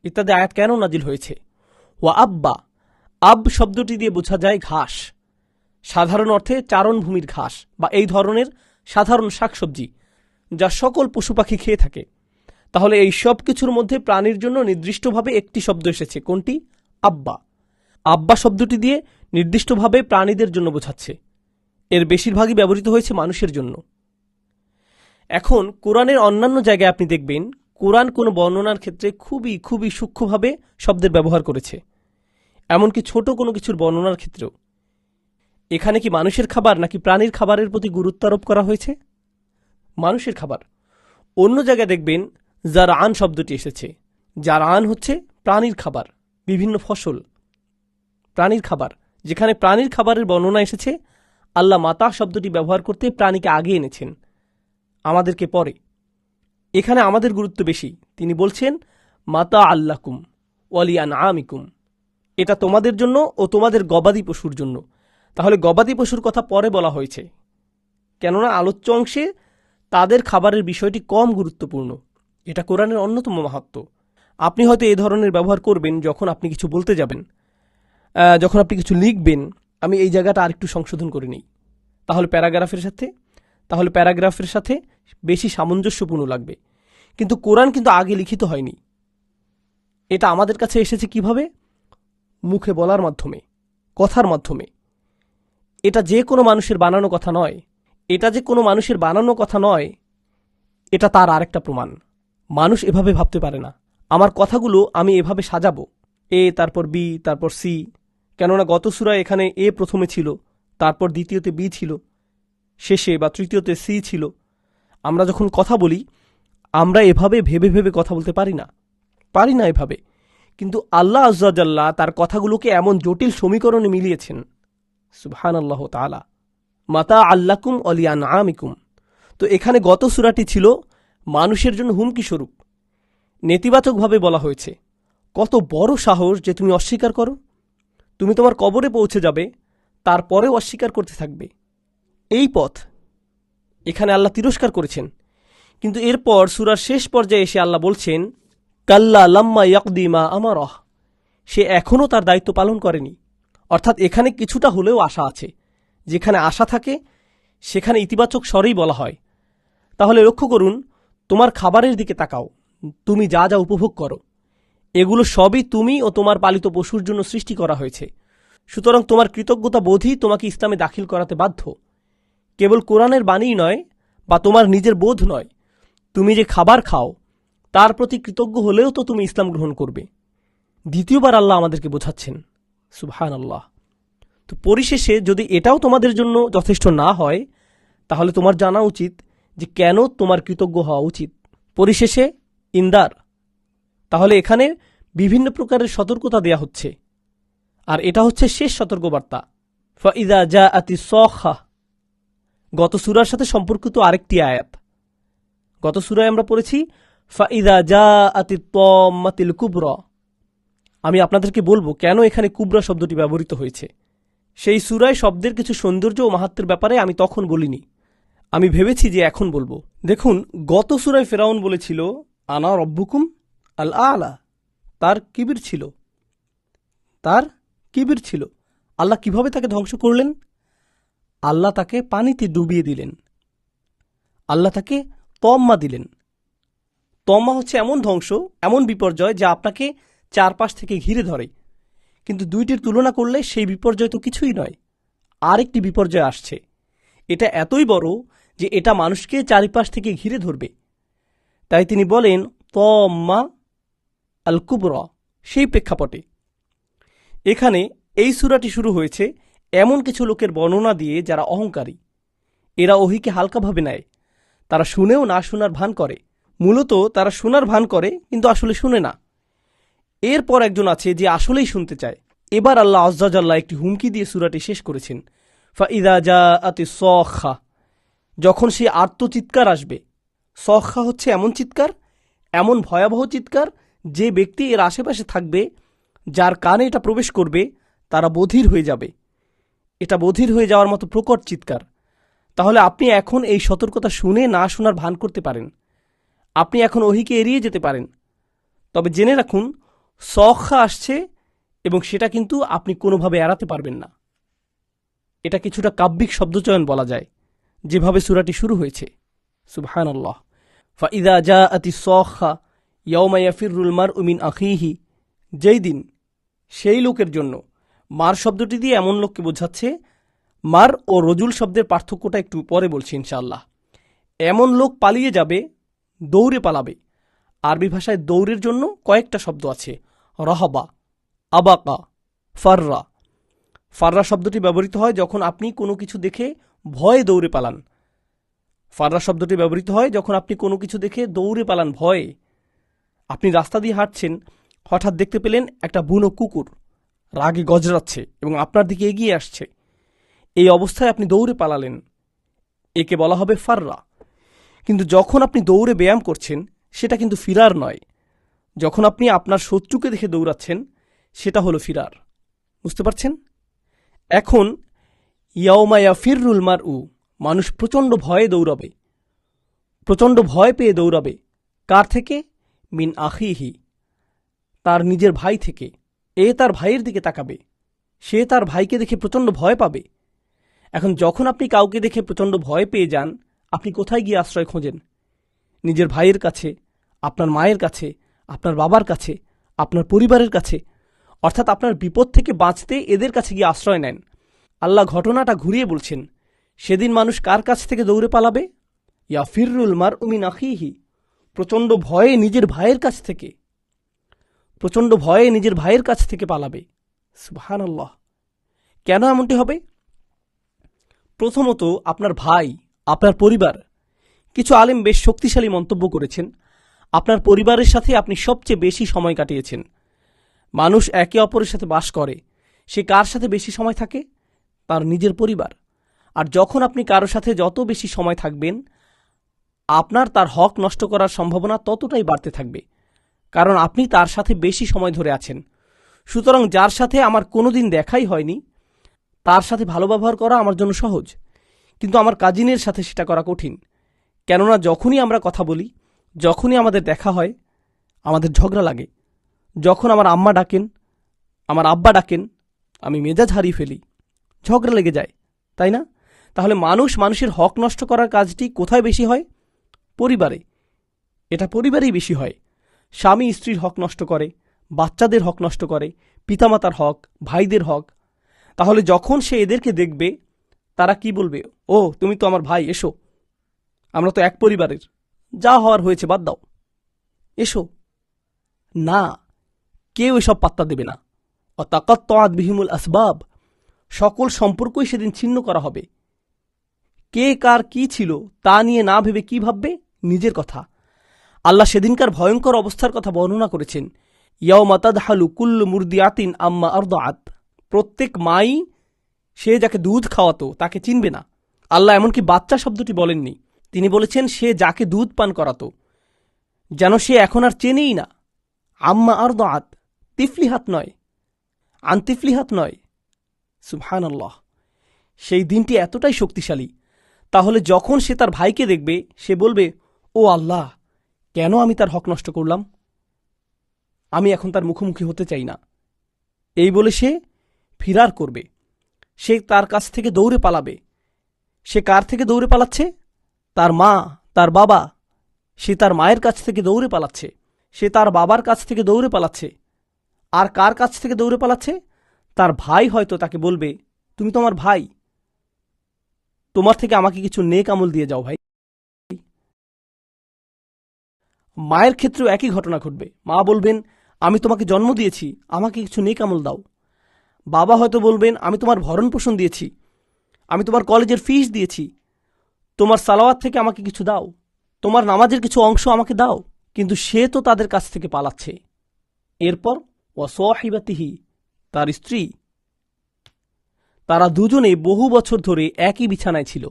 ইত্যাদি আয়াত কেন নাজিল হয়েছে। ওয়া আব্বা, আব শব্দটি দিয়ে বোঝা যায় ঘাস, সাধারণ অর্থে চারণভূমির ঘাস বা এই ধরনের সাধারণ শাকসবজি যা সকল পশু পাখি খেয়ে থাকে। তাহলে এই সব কিছুর মধ্যে প্রাণীর জন্য নির্দিষ্টভাবে একটি শব্দ এসেছে, কোনটি? আব্বা। আব্বা শব্দটি দিয়ে নির্দিষ্টভাবে প্রাণীদের জন্য বোঝাচ্ছে। এর বেশিরভাগই ব্যবহৃত হয়েছে মানুষের জন্য। এখন কোরআনের অন্যান্য জায়গায় আপনি দেখবেন কোরআন কোনো বর্ণনার ক্ষেত্রে খুবই খুবই সূক্ষ্মভাবে শব্দের ব্যবহার করেছে, এমনকি ছোট কোনো কিছুর বর্ণনার ক্ষেত্রেও। এখানে কি মানুষের খাবার নাকি প্রাণীর খাবারের প্রতি গুরুত্ব আরোপ করা হয়েছে? মানুষের খাবার। অন্য জায়গায় দেখবেন জারআন শব্দটি এসেছে। জারআন হচ্ছে প্রাণীর খাবার, বিভিন্ন ফসল, প্রাণীর খাবার। যেখানে প্রাণীর খাবারের বর্ণনা এসেছে, আল্লাহ মাতা শব্দটি ব্যবহার করতে প্রাণীকে আগে এনেছেন, আমাদেরকে পরে। এখানে আমাদের গুরুত্ব বেশি। তিনি বলছেন মাতা আল্লাকুম ওয়ালিয়ান আমিকুম, এটা তোমাদের জন্য ও তোমাদের গবাদি পশুর জন্য। তাহলে গবাদি পশুর কথা পরে বলা হয়েছে, কেননা আলোচ্য অংশে তাদের খাবারের বিষয়টি কম গুরুত্বপূর্ণ। এটা কোরআনের অন্যতম মাহাত্ম্য। আপনি হয়তো এই ধরনের ব্যবহার করবেন যখন আপনি কিছু বলতে যাবেন, যখন আপনি কিছু লিখবেন। আমি এই জায়গাটা আরেকটু সংশোধন করে নিই, তাহলে প্যারাগ্রাফের সাথে বেশি সামঞ্জস্যপূর্ণ লাগবে। কিন্তু কোরআন কিন্তু আগে লিখিত হয়নি। এটা আমাদের কাছে এসেছে কিভাবে? মুখে বলার মাধ্যমে, কথার মাধ্যমে। এটা যে কোনো মানুষের বানানো কথা নয়। এটা তার আরেকটা প্রমাণ। মানুষ এভাবে ভাবতে পারে না। আমার কথাগুলো আমি এভাবে সাজাবো, এ তারপর বি তারপর সি, কেননা গত সূরায় এখানে এ প্রথমে ছিল, তারপর দ্বিতীয়তে বি ছিল, শেষে বা তৃতীয়তে সি ছিল। আমরা যখন কথা বলি আমরা এভাবে ভেবে ভেবে কথা বলতে পারি না এভাবে। কিন্তু আল্লাহ আজ্জা জাল্লা তার কথাগুলোকে এমন জটিল সমীকরণে মিলিয়েছেন। সুবহানাল্লাহ তাআলা। মাতা আল্লাকুম ওয়ালিয়ান আমিকুম। তো এখানে গত সূরাটি ছিল মানুষের জন্য হুমকি স্বরূপ। নেতিবাচকভাবে বলা হয়েছে, কত বড় সাহস যে তুমি অস্বীকার করো। তুমি তোমার কবরে পৌঁছে যাবে, তারপরেও অস্বীকার করতে থাকবে। এই পথ এখানে আল্লাহ তিরস্কার করেছেন। কিন্তু এরপর সূরার শেষ পর্যায়ে এসে আল্লাহ বলছেন, কাল্লা লাম্মা ইয়াকদি মা আমারহ, সে এখনও তার দায়িত্ব পালন করেনি। অর্থাৎ এখানে কিছুটা হলেও আশা আছে। যেখানে আশা থাকে সেখানে ইতিবাচক স্বরেই বলা হয়। তাহলে লক্ষ্য করুন, তোমার খাবারের দিকে তাকাও, তুমি যা যা উপভোগ করো এগুলো সবই তুমি ও তোমার পালিত পশুর জন্য সৃষ্টি করা হয়েছে। সুতরাং তোমার কৃতজ্ঞতা বোধই তোমাকে ইসলামে দাখিল করাতে বাধ্য। কেবল কোরআনের বাণীই নয় বা তোমার নিজের বোধ নয়, তুমি যে খাবার খাও তার প্রতি কৃতজ্ঞ হলেও তো তুমি ইসলাম গ্রহণ করবে। দ্বিতীয়বার আল্লাহ আমাদেরকে বোঝাচ্ছেন, সুবহানাল্লাহ। তো পরিশেষে যদি এটাও তোমাদের জন্য যথেষ্ট না হয় তাহলে তোমার জানা উচিত যে কেন তোমার কৃতজ্ঞ হওয়া উচিত। পরিশেষে ইনদার। তাহলে এখানে বিভিন্ন প্রকারের সতর্কতা দেয়া হচ্ছে, আর এটা হচ্ছে শেষ সতর্কবার্তা। ফাইদা জাআতি সখা, গত সূরার সাথে সম্পর্কিত আরেকটি আয়াত। গত সূরায় আমরা পড়েছি ফাইদা জাআতি তাম্মাতিল কুবরা। আমি আপনাদেরকে বলবো কেন এখানে কুবরা শব্দটি ব্যবহৃত হয়েছে। সেই সূরায় শব্দের কিছু সৌন্দর্য ও মাহাত্ম্যের ব্যাপারে আমি তখন বলিনি, আমি ভেবেছি যে এখন বলবো। দেখুন, গত সূরায় ফেরাউন বলেছিল আনা রব্বুকুম আল আলা। তার কিবির ছিল। আল্লাহ কিভাবে তাকে ধ্বংস করলেন? আল্লাহ তাকে পানিতে ডুবিয়ে দিলেন। আল্লাহ তাকে তম্মা দিলেন। তম্মা হচ্ছে এমন ধ্বংস, এমন বিপর্যয় যা আপনাকে চারপাশ থেকে ঘিরে ধরে, কিন্তু দুইটির তুলনা করলে সেই বিপর্যয় তো কিছুই নয়। আরেকটি বিপর্যয় আসছে, এটা এতই বড় যে এটা মানুষকে চারিপাশ থেকে ঘিরে ধরবে। তাই তিনি বলেন তম্মা আল কুবরা, সেই প্রেক্ষাপটে এখানে এই সূরাটি শুরু হয়েছে এমন কিছু লোকের বর্ণনা দিয়ে যারা অহংকারী। এরা ওহীকে হালকাভাবে নেয়, তারা শুনেও না শোনার ভান করে। মূলত তারা শোনার ভান করে কিন্তু আসলে শুনে না। এরপর একজন আছে যে আসলেই শুনতে চায়। এবার আল্লাহ আজ্জা জাল্লাহ একটি হুমকি দিয়ে সূরাটি শেষ করেছেন, ফাইদা জাআতি সখা, যখন সেই আর্তচিৎকার আসবে। সখা হচ্ছে এমন চিৎকার, এমন ভয়াবহ চিৎকার যে ব্যক্তি এর আশেপাশে থাকবে, যার কানে এটা প্রবেশ করবে, তারা বধির হয়ে যাবে। এটা বধির হয়ে যাওয়ার মতো প্রকট চিৎকার। তাহলে আপনি এখন এই সতর্কতা শুনে না শোনার ভান করতে পারেন, আপনি এখন ওহীকে এড়িয়ে যেতে পারেন। তবে জেনে রাখুন, সখা আসছে এবং সেটা কিন্তু আপনি কোনোভাবে এড়াতে পারবেন না। এটা কিছুটা কাব্যিক শব্দচয়ন বলা যায়, যেভাবে সূরাটি শুরু হয়েছে। সুবহানাল্লাহ। ফাইদা জাআতি সখা ইয়াউমা ইয়াফিরুল মারউ মিন আখিহি, যেই দিন, সেই লোকের জন্য। মার শব্দটি দিয়ে এমন লোককে বোঝাচ্ছে। মার ও রজুল শব্দের পার্থক্যটা একটু পরে বলছি ইনশাআল্লাহ। এমন লোক পালিয়ে যাবে, দৌড়ে পালাবে। আরবি ভাষায় দৌড়ের জন্য কয়েকটা শব্দ আছে, রহবা, আবাকা, ফাররা। ফাররা শব্দটি ব্যবহৃত হয় যখন আপনি কোনো কিছু দেখে ভয়ে দৌড়ে পালান। ফাররা শব্দটি ব্যবহৃত হয় যখন আপনি কোনো কিছু দেখে দৌড়ে পালান ভয়ে। আপনি রাস্তা দিয়ে হাঁটছেন, হঠাৎ দেখতে পেলেন একটা বুনো কুকুর রাগে গজরাচ্ছে এবং আপনার দিকে এগিয়ে আসছে। এই অবস্থায় আপনি দৌড়ে পালালেন, একে বলা হবে ফাররা। কিন্তু যখন আপনি দৌড়ে ব্যায়াম করছেন, সেটা কিন্তু ফিরার নয়। যখন আপনি আপনার শত্রুকে দেখে দৌড়াচ্ছেন, সেটা হলো ফিরার। বুঝতে পারছেন? এখন ইয়াউমা ইয়াফিরুল মারউ, মানুষ প্রচণ্ড ভয়ে দৌড়াবে, প্রচণ্ড ভয় পেয়ে দৌড়াবে। কার থেকে? মিন আখিহি, তার নিজের ভাই থেকে। এ তার ভাইয়ের দিকে তাকাবে, সে তার ভাইকে দেখে প্রচণ্ড ভয় পাবে। এখন যখন আপনি কাউকে দেখে প্রচণ্ড ভয় পেয়ে যান, আপনি কোথায় গিয়ে আশ্রয় খোঁজেন? নিজের ভাইয়ের কাছে, আপনার মায়ের কাছে, আপনার বাবার কাছে, আপনার পরিবারের কাছে। অর্থাৎ আপনার বিপদ থেকে বাঁচতে এদের কাছে গিয়ে আশ্রয় নেন। আল্লাহ ঘটনাটা ঘুরিয়ে বলছেন, সেদিন মানুষ কার কাছ থেকে দৌড়ে পালাবে? ইয়াফিরুল মারউ মিন আখিহি, প্রচণ্ড ভয়ে নিজের ভাইয়ের কাছ থেকে, প্রচণ্ড ভয়ে নিজের ভাইয়ের কাছ থেকে পালাবে। সুবহানাল্লাহ। কেন এমনটি হবে? প্রথমত, আপনার ভাই, আপনার পরিবার। কিছু আলেম বেশ শক্তিশালী মন্তব্য করেছেন, আপনার পরিবারের সাথে আপনি সবচেয়ে বেশি সময় কাটিয়েছেন। মানুষ একে অপরের সাথে বাস করে, সে কার সাথে বেশি সময় থাকে? তার নিজের পরিবার। আর যখন আপনি কারোর সাথে যত বেশি সময় থাকবেন, আপনার তার হক নষ্ট করার সম্ভাবনা ততটাই বাড়তে থাকবে, কারণ আপনি তার সাথে বেশি সময় ধরে আছেন। সুতরাং যার সাথে আমার কোনোদিন দেখাই হয়নি, তার সাথে ভালো ব্যবহার করা আমার জন্য সহজ, কিন্তু আমার কাজিনের সাথে সেটা করা কঠিন। কেননা যখনই আমরা কথা বলি, যখনই আমাদের দেখা হয়, আমাদের ঝগড়া লাগে। যখন আমার আম্মা ডাকেন, আমার আব্বা ডাকেন, আমি মেজাজ হারিয়ে ফেলি, ঝগড়া লেগে যায়, তাই না? তাহলে মানুষের হক নষ্ট করার কাজটি কোথায় বেশি হয়? পরিবারে। এটা পরিবারেই বেশি হয়। স্বামী স্ত্রীর হক নষ্ট করে, বাচ্চাদের হক নষ্ট করে, পিতামাতার হক, ভাইদের হক। তাহলে যখন সে এদেরকে দেখবে, তারা কি বলবে? ও, তুমি তো আমার ভাই, এসো, আমরা তো এক পরিবারের, যা হওয়ার হয়েছে বাদ দাও, এসো। না, কেউ এসব পাত্তা দেবে না। অতাকাত্তাআত বিহিমুল আসবাব, সকল সম্পর্কই সেদিন ছিন্ন করা হবে। কে কার কি ছিল তা নিয়ে না ভেবে কি ভাববে? নিজের কথা। আল্লাহ সেদিনকার ভয়ঙ্কর অবস্থার কথা বর্ণনা করেছেন, ইয়াউমা তাদহালু কুল্লু মুরদিআতিন আম্মা আরদাআত, প্রত্যেক মাই সে যাকে দুধ খাওয়াতো তাকে চিনবে না। আল্লাহ এমনকি বাচ্চা শব্দটি বলেননি, তিনি বলেছেন সে যাকে দুধ পান করাতো, যেন সে এখন আর চেনেই না। আম্মা আরদাআত, তিফলিহাত নয়, আনতিফলিহাত নয়। সুবহানাল্লাহ। সেই দিনটি এতটাই শক্তিশালী। তাহলে যখন সে তার ভাইকে দেখবে, সে বলবে, ও আল্লাহ, কেন আমি তার হক নষ্ট করলাম? আমি এখন তার মুখোমুখি হতে চাই না। এই বলে সে ফিরার করবে, সে তার কাছ থেকে দৌড়ে পালাবে। সে কার থেকে দৌড়ে পালাচ্ছে? তার মা, তার বাবা, সে তার মায়ের কাছ থেকে দৌড়ে পালাচ্ছে, সে তার বাবার কাছ থেকে দৌড়ে পালাচ্ছে। আর কার কাছ থেকে দৌড়ে পালাচ্ছে? তার ভাই হয়তো তাকে বলবে, তুমি তো আমার ভাই, তোমার থেকে আমাকে কিছু নেক আমল দিয়ে যাও ভাই। মায়ের ক্ষেত্রেও একই ঘটনা ঘটবে। মা বলবেন, আমি তোমাকে জন্ম দিয়েছি, আমাকে কিছু নেক আমল দাও। বাবা হয়তো বলবেন, আমি তোমার ভরণ পোষণ দিয়েছি, আমি তোমার কলেজের ফিস দিয়েছি, তোমার সালাওয়াত থেকে আমাকে কিছু দাও, তোমার নামাজের কিছু অংশ আমাকে দাও। কিন্তু সে তো তাদের কাছ থেকে পালাচ্ছে। এরপর ওয়াসাহিবাতিহি, তার স্ত্রী, তারা দুজনে বহু বছর ধরে একই বিছানায় ছিল,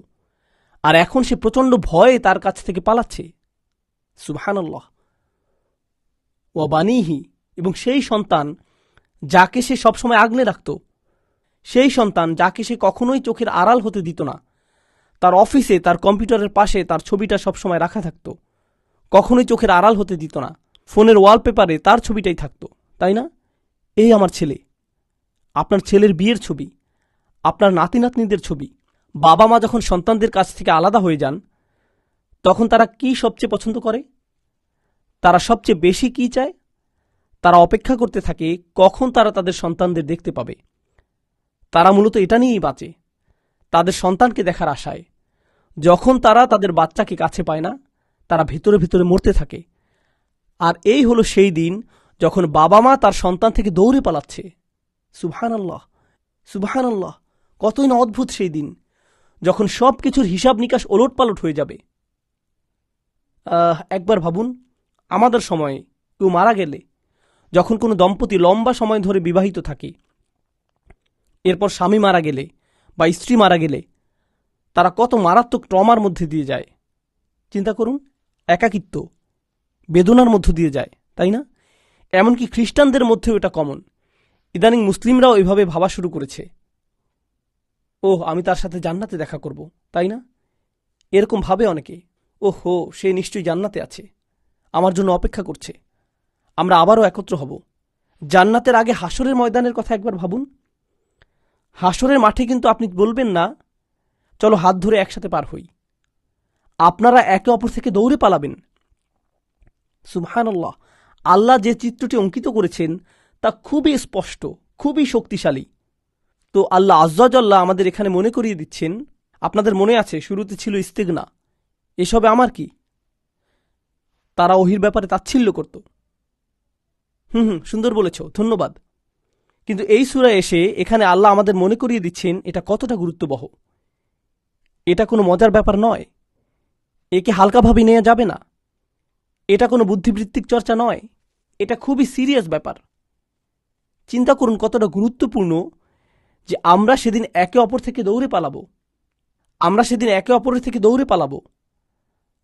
আর এখন সে প্রচণ্ড ভয়ে তার কাছ থেকে পালাচ্ছে। সুবহানাল্লাহ। ওয়া বানিহি, এবং সেই সন্তান যাকে সে সবসময় আগলে রাখত, সেই সন্তান যাকে সে কখনোই চোখের আড়াল হতে দিত না। তার অফিসে তার কম্পিউটারের পাশে তার ছবিটা সবসময় রাখা থাকত, কখনোই চোখের আড়াল হতে দিত না। ফোনের ওয়ালপেপারে তার ছবিটাই থাকতো, তাই না? এই আমার ছেলে, আপনার ছেলের বিয়ের ছবি, আপনার নাতি নাতনিদের ছবি। বাবা মা যখন সন্তানদের কাছ থেকে আলাদা হয়ে যান, তখন তারা কি সবচেয়ে পছন্দ করে? তারা সবচেয়ে বেশি কি চায়? তারা অপেক্ষা করতে থাকে কখন তারা তাদের সন্তানদের দেখতে পাবে। তারা মূলত এটা নিয়েই বাঁচে, তাদের সন্তানকে দেখার আশায়। যখন তারা তাদের বাচ্চাকে কাছে পায় না, তারা ভেতরে ভেতরে মরতে থাকে। আর এই হলো সেই দিন যখন বাবা মা তার সন্তান থেকে দৌড়ে পালাচ্ছে। সুবহানাল্লাহ, সুবহানাল্লাহ। কতই না অদ্ভুত সেই দিন, যখন সব কিছুর হিসাব নিকাশ ওলটপালট হয়ে যাবে। একবার ভাবুন, আমাদের সময়ে কেউ মারা গেলে, যখন কোনো দম্পতি লম্বা সময় ধরে বিবাহিত থাকে, এরপর স্বামী মারা গেলে বা স্ত্রী মারা গেলে তারা কত মারাত্মক ট্রমার মধ্যে দিয়ে যায়। চিন্তা করুন, একাকিত্ব, বেদনার মধ্য দিয়ে যায়, তাই না? এমনকি খ্রিস্টানদের মধ্যেও এটা কমন। ইদানিং মুসলিমরাও এভাবে ভাবা শুরু করেছে, ওহ আমি তার সাথে জান্নাতে দেখা করব, তাই না? এরকম ভাবে অনেকে, ওহো সে নিশ্চয়ই জান্নাতে আছে, আমার জন্য অপেক্ষা করছে, আমরা আবারও একত্র হব। জান্নাতের আগে হাসরের ময়দানের কথা একবার ভাবুন। হাসরের মাঠে কিন্তু আপনি বলবেন না, চলো হাত ধরে একসাথে পার হই। আপনারা একে অপর থেকে দৌড়ে পালাবেন। সুবহানাল্লাহ। আল্লাহ যে চিত্রটি অঙ্কিত করেছেন তা খুবই স্পষ্ট, খুবই শক্তিশালী। তো আল্লাহ আজ্জাজাল্লাহ আমাদের এখানে মনে করিয়ে দিচ্ছেন, আপনাদের মনে আছে শুরুতে ছিল ইস্তেগনা, এসবে আমার কি? তারা ওহির ব্যাপারে তাচ্ছিল্য করত। সুন্দর বলেছ, ধন্যবাদ। কিন্তু এই সূরায় এসে এখানে আল্লাহ আমাদের মনে করিয়ে দিচ্ছেন এটা কতটা গুরুত্ববহ। এটা কোনো মজার ব্যাপার নয়, একে হালকাভাবে নেওয়া যাবে না। এটা কোনো বুদ্ধিবৃত্তিক চর্চা নয়, এটা খুবই সিরিয়াস ব্যাপার। চিন্তা করুন কতটা গুরুত্বপূর্ণ যে আমরা সেদিন একে অপর থেকে দৌড়ে পালাবো। আমরা সেদিন একে অপরের থেকে দৌড়ে পালাবো।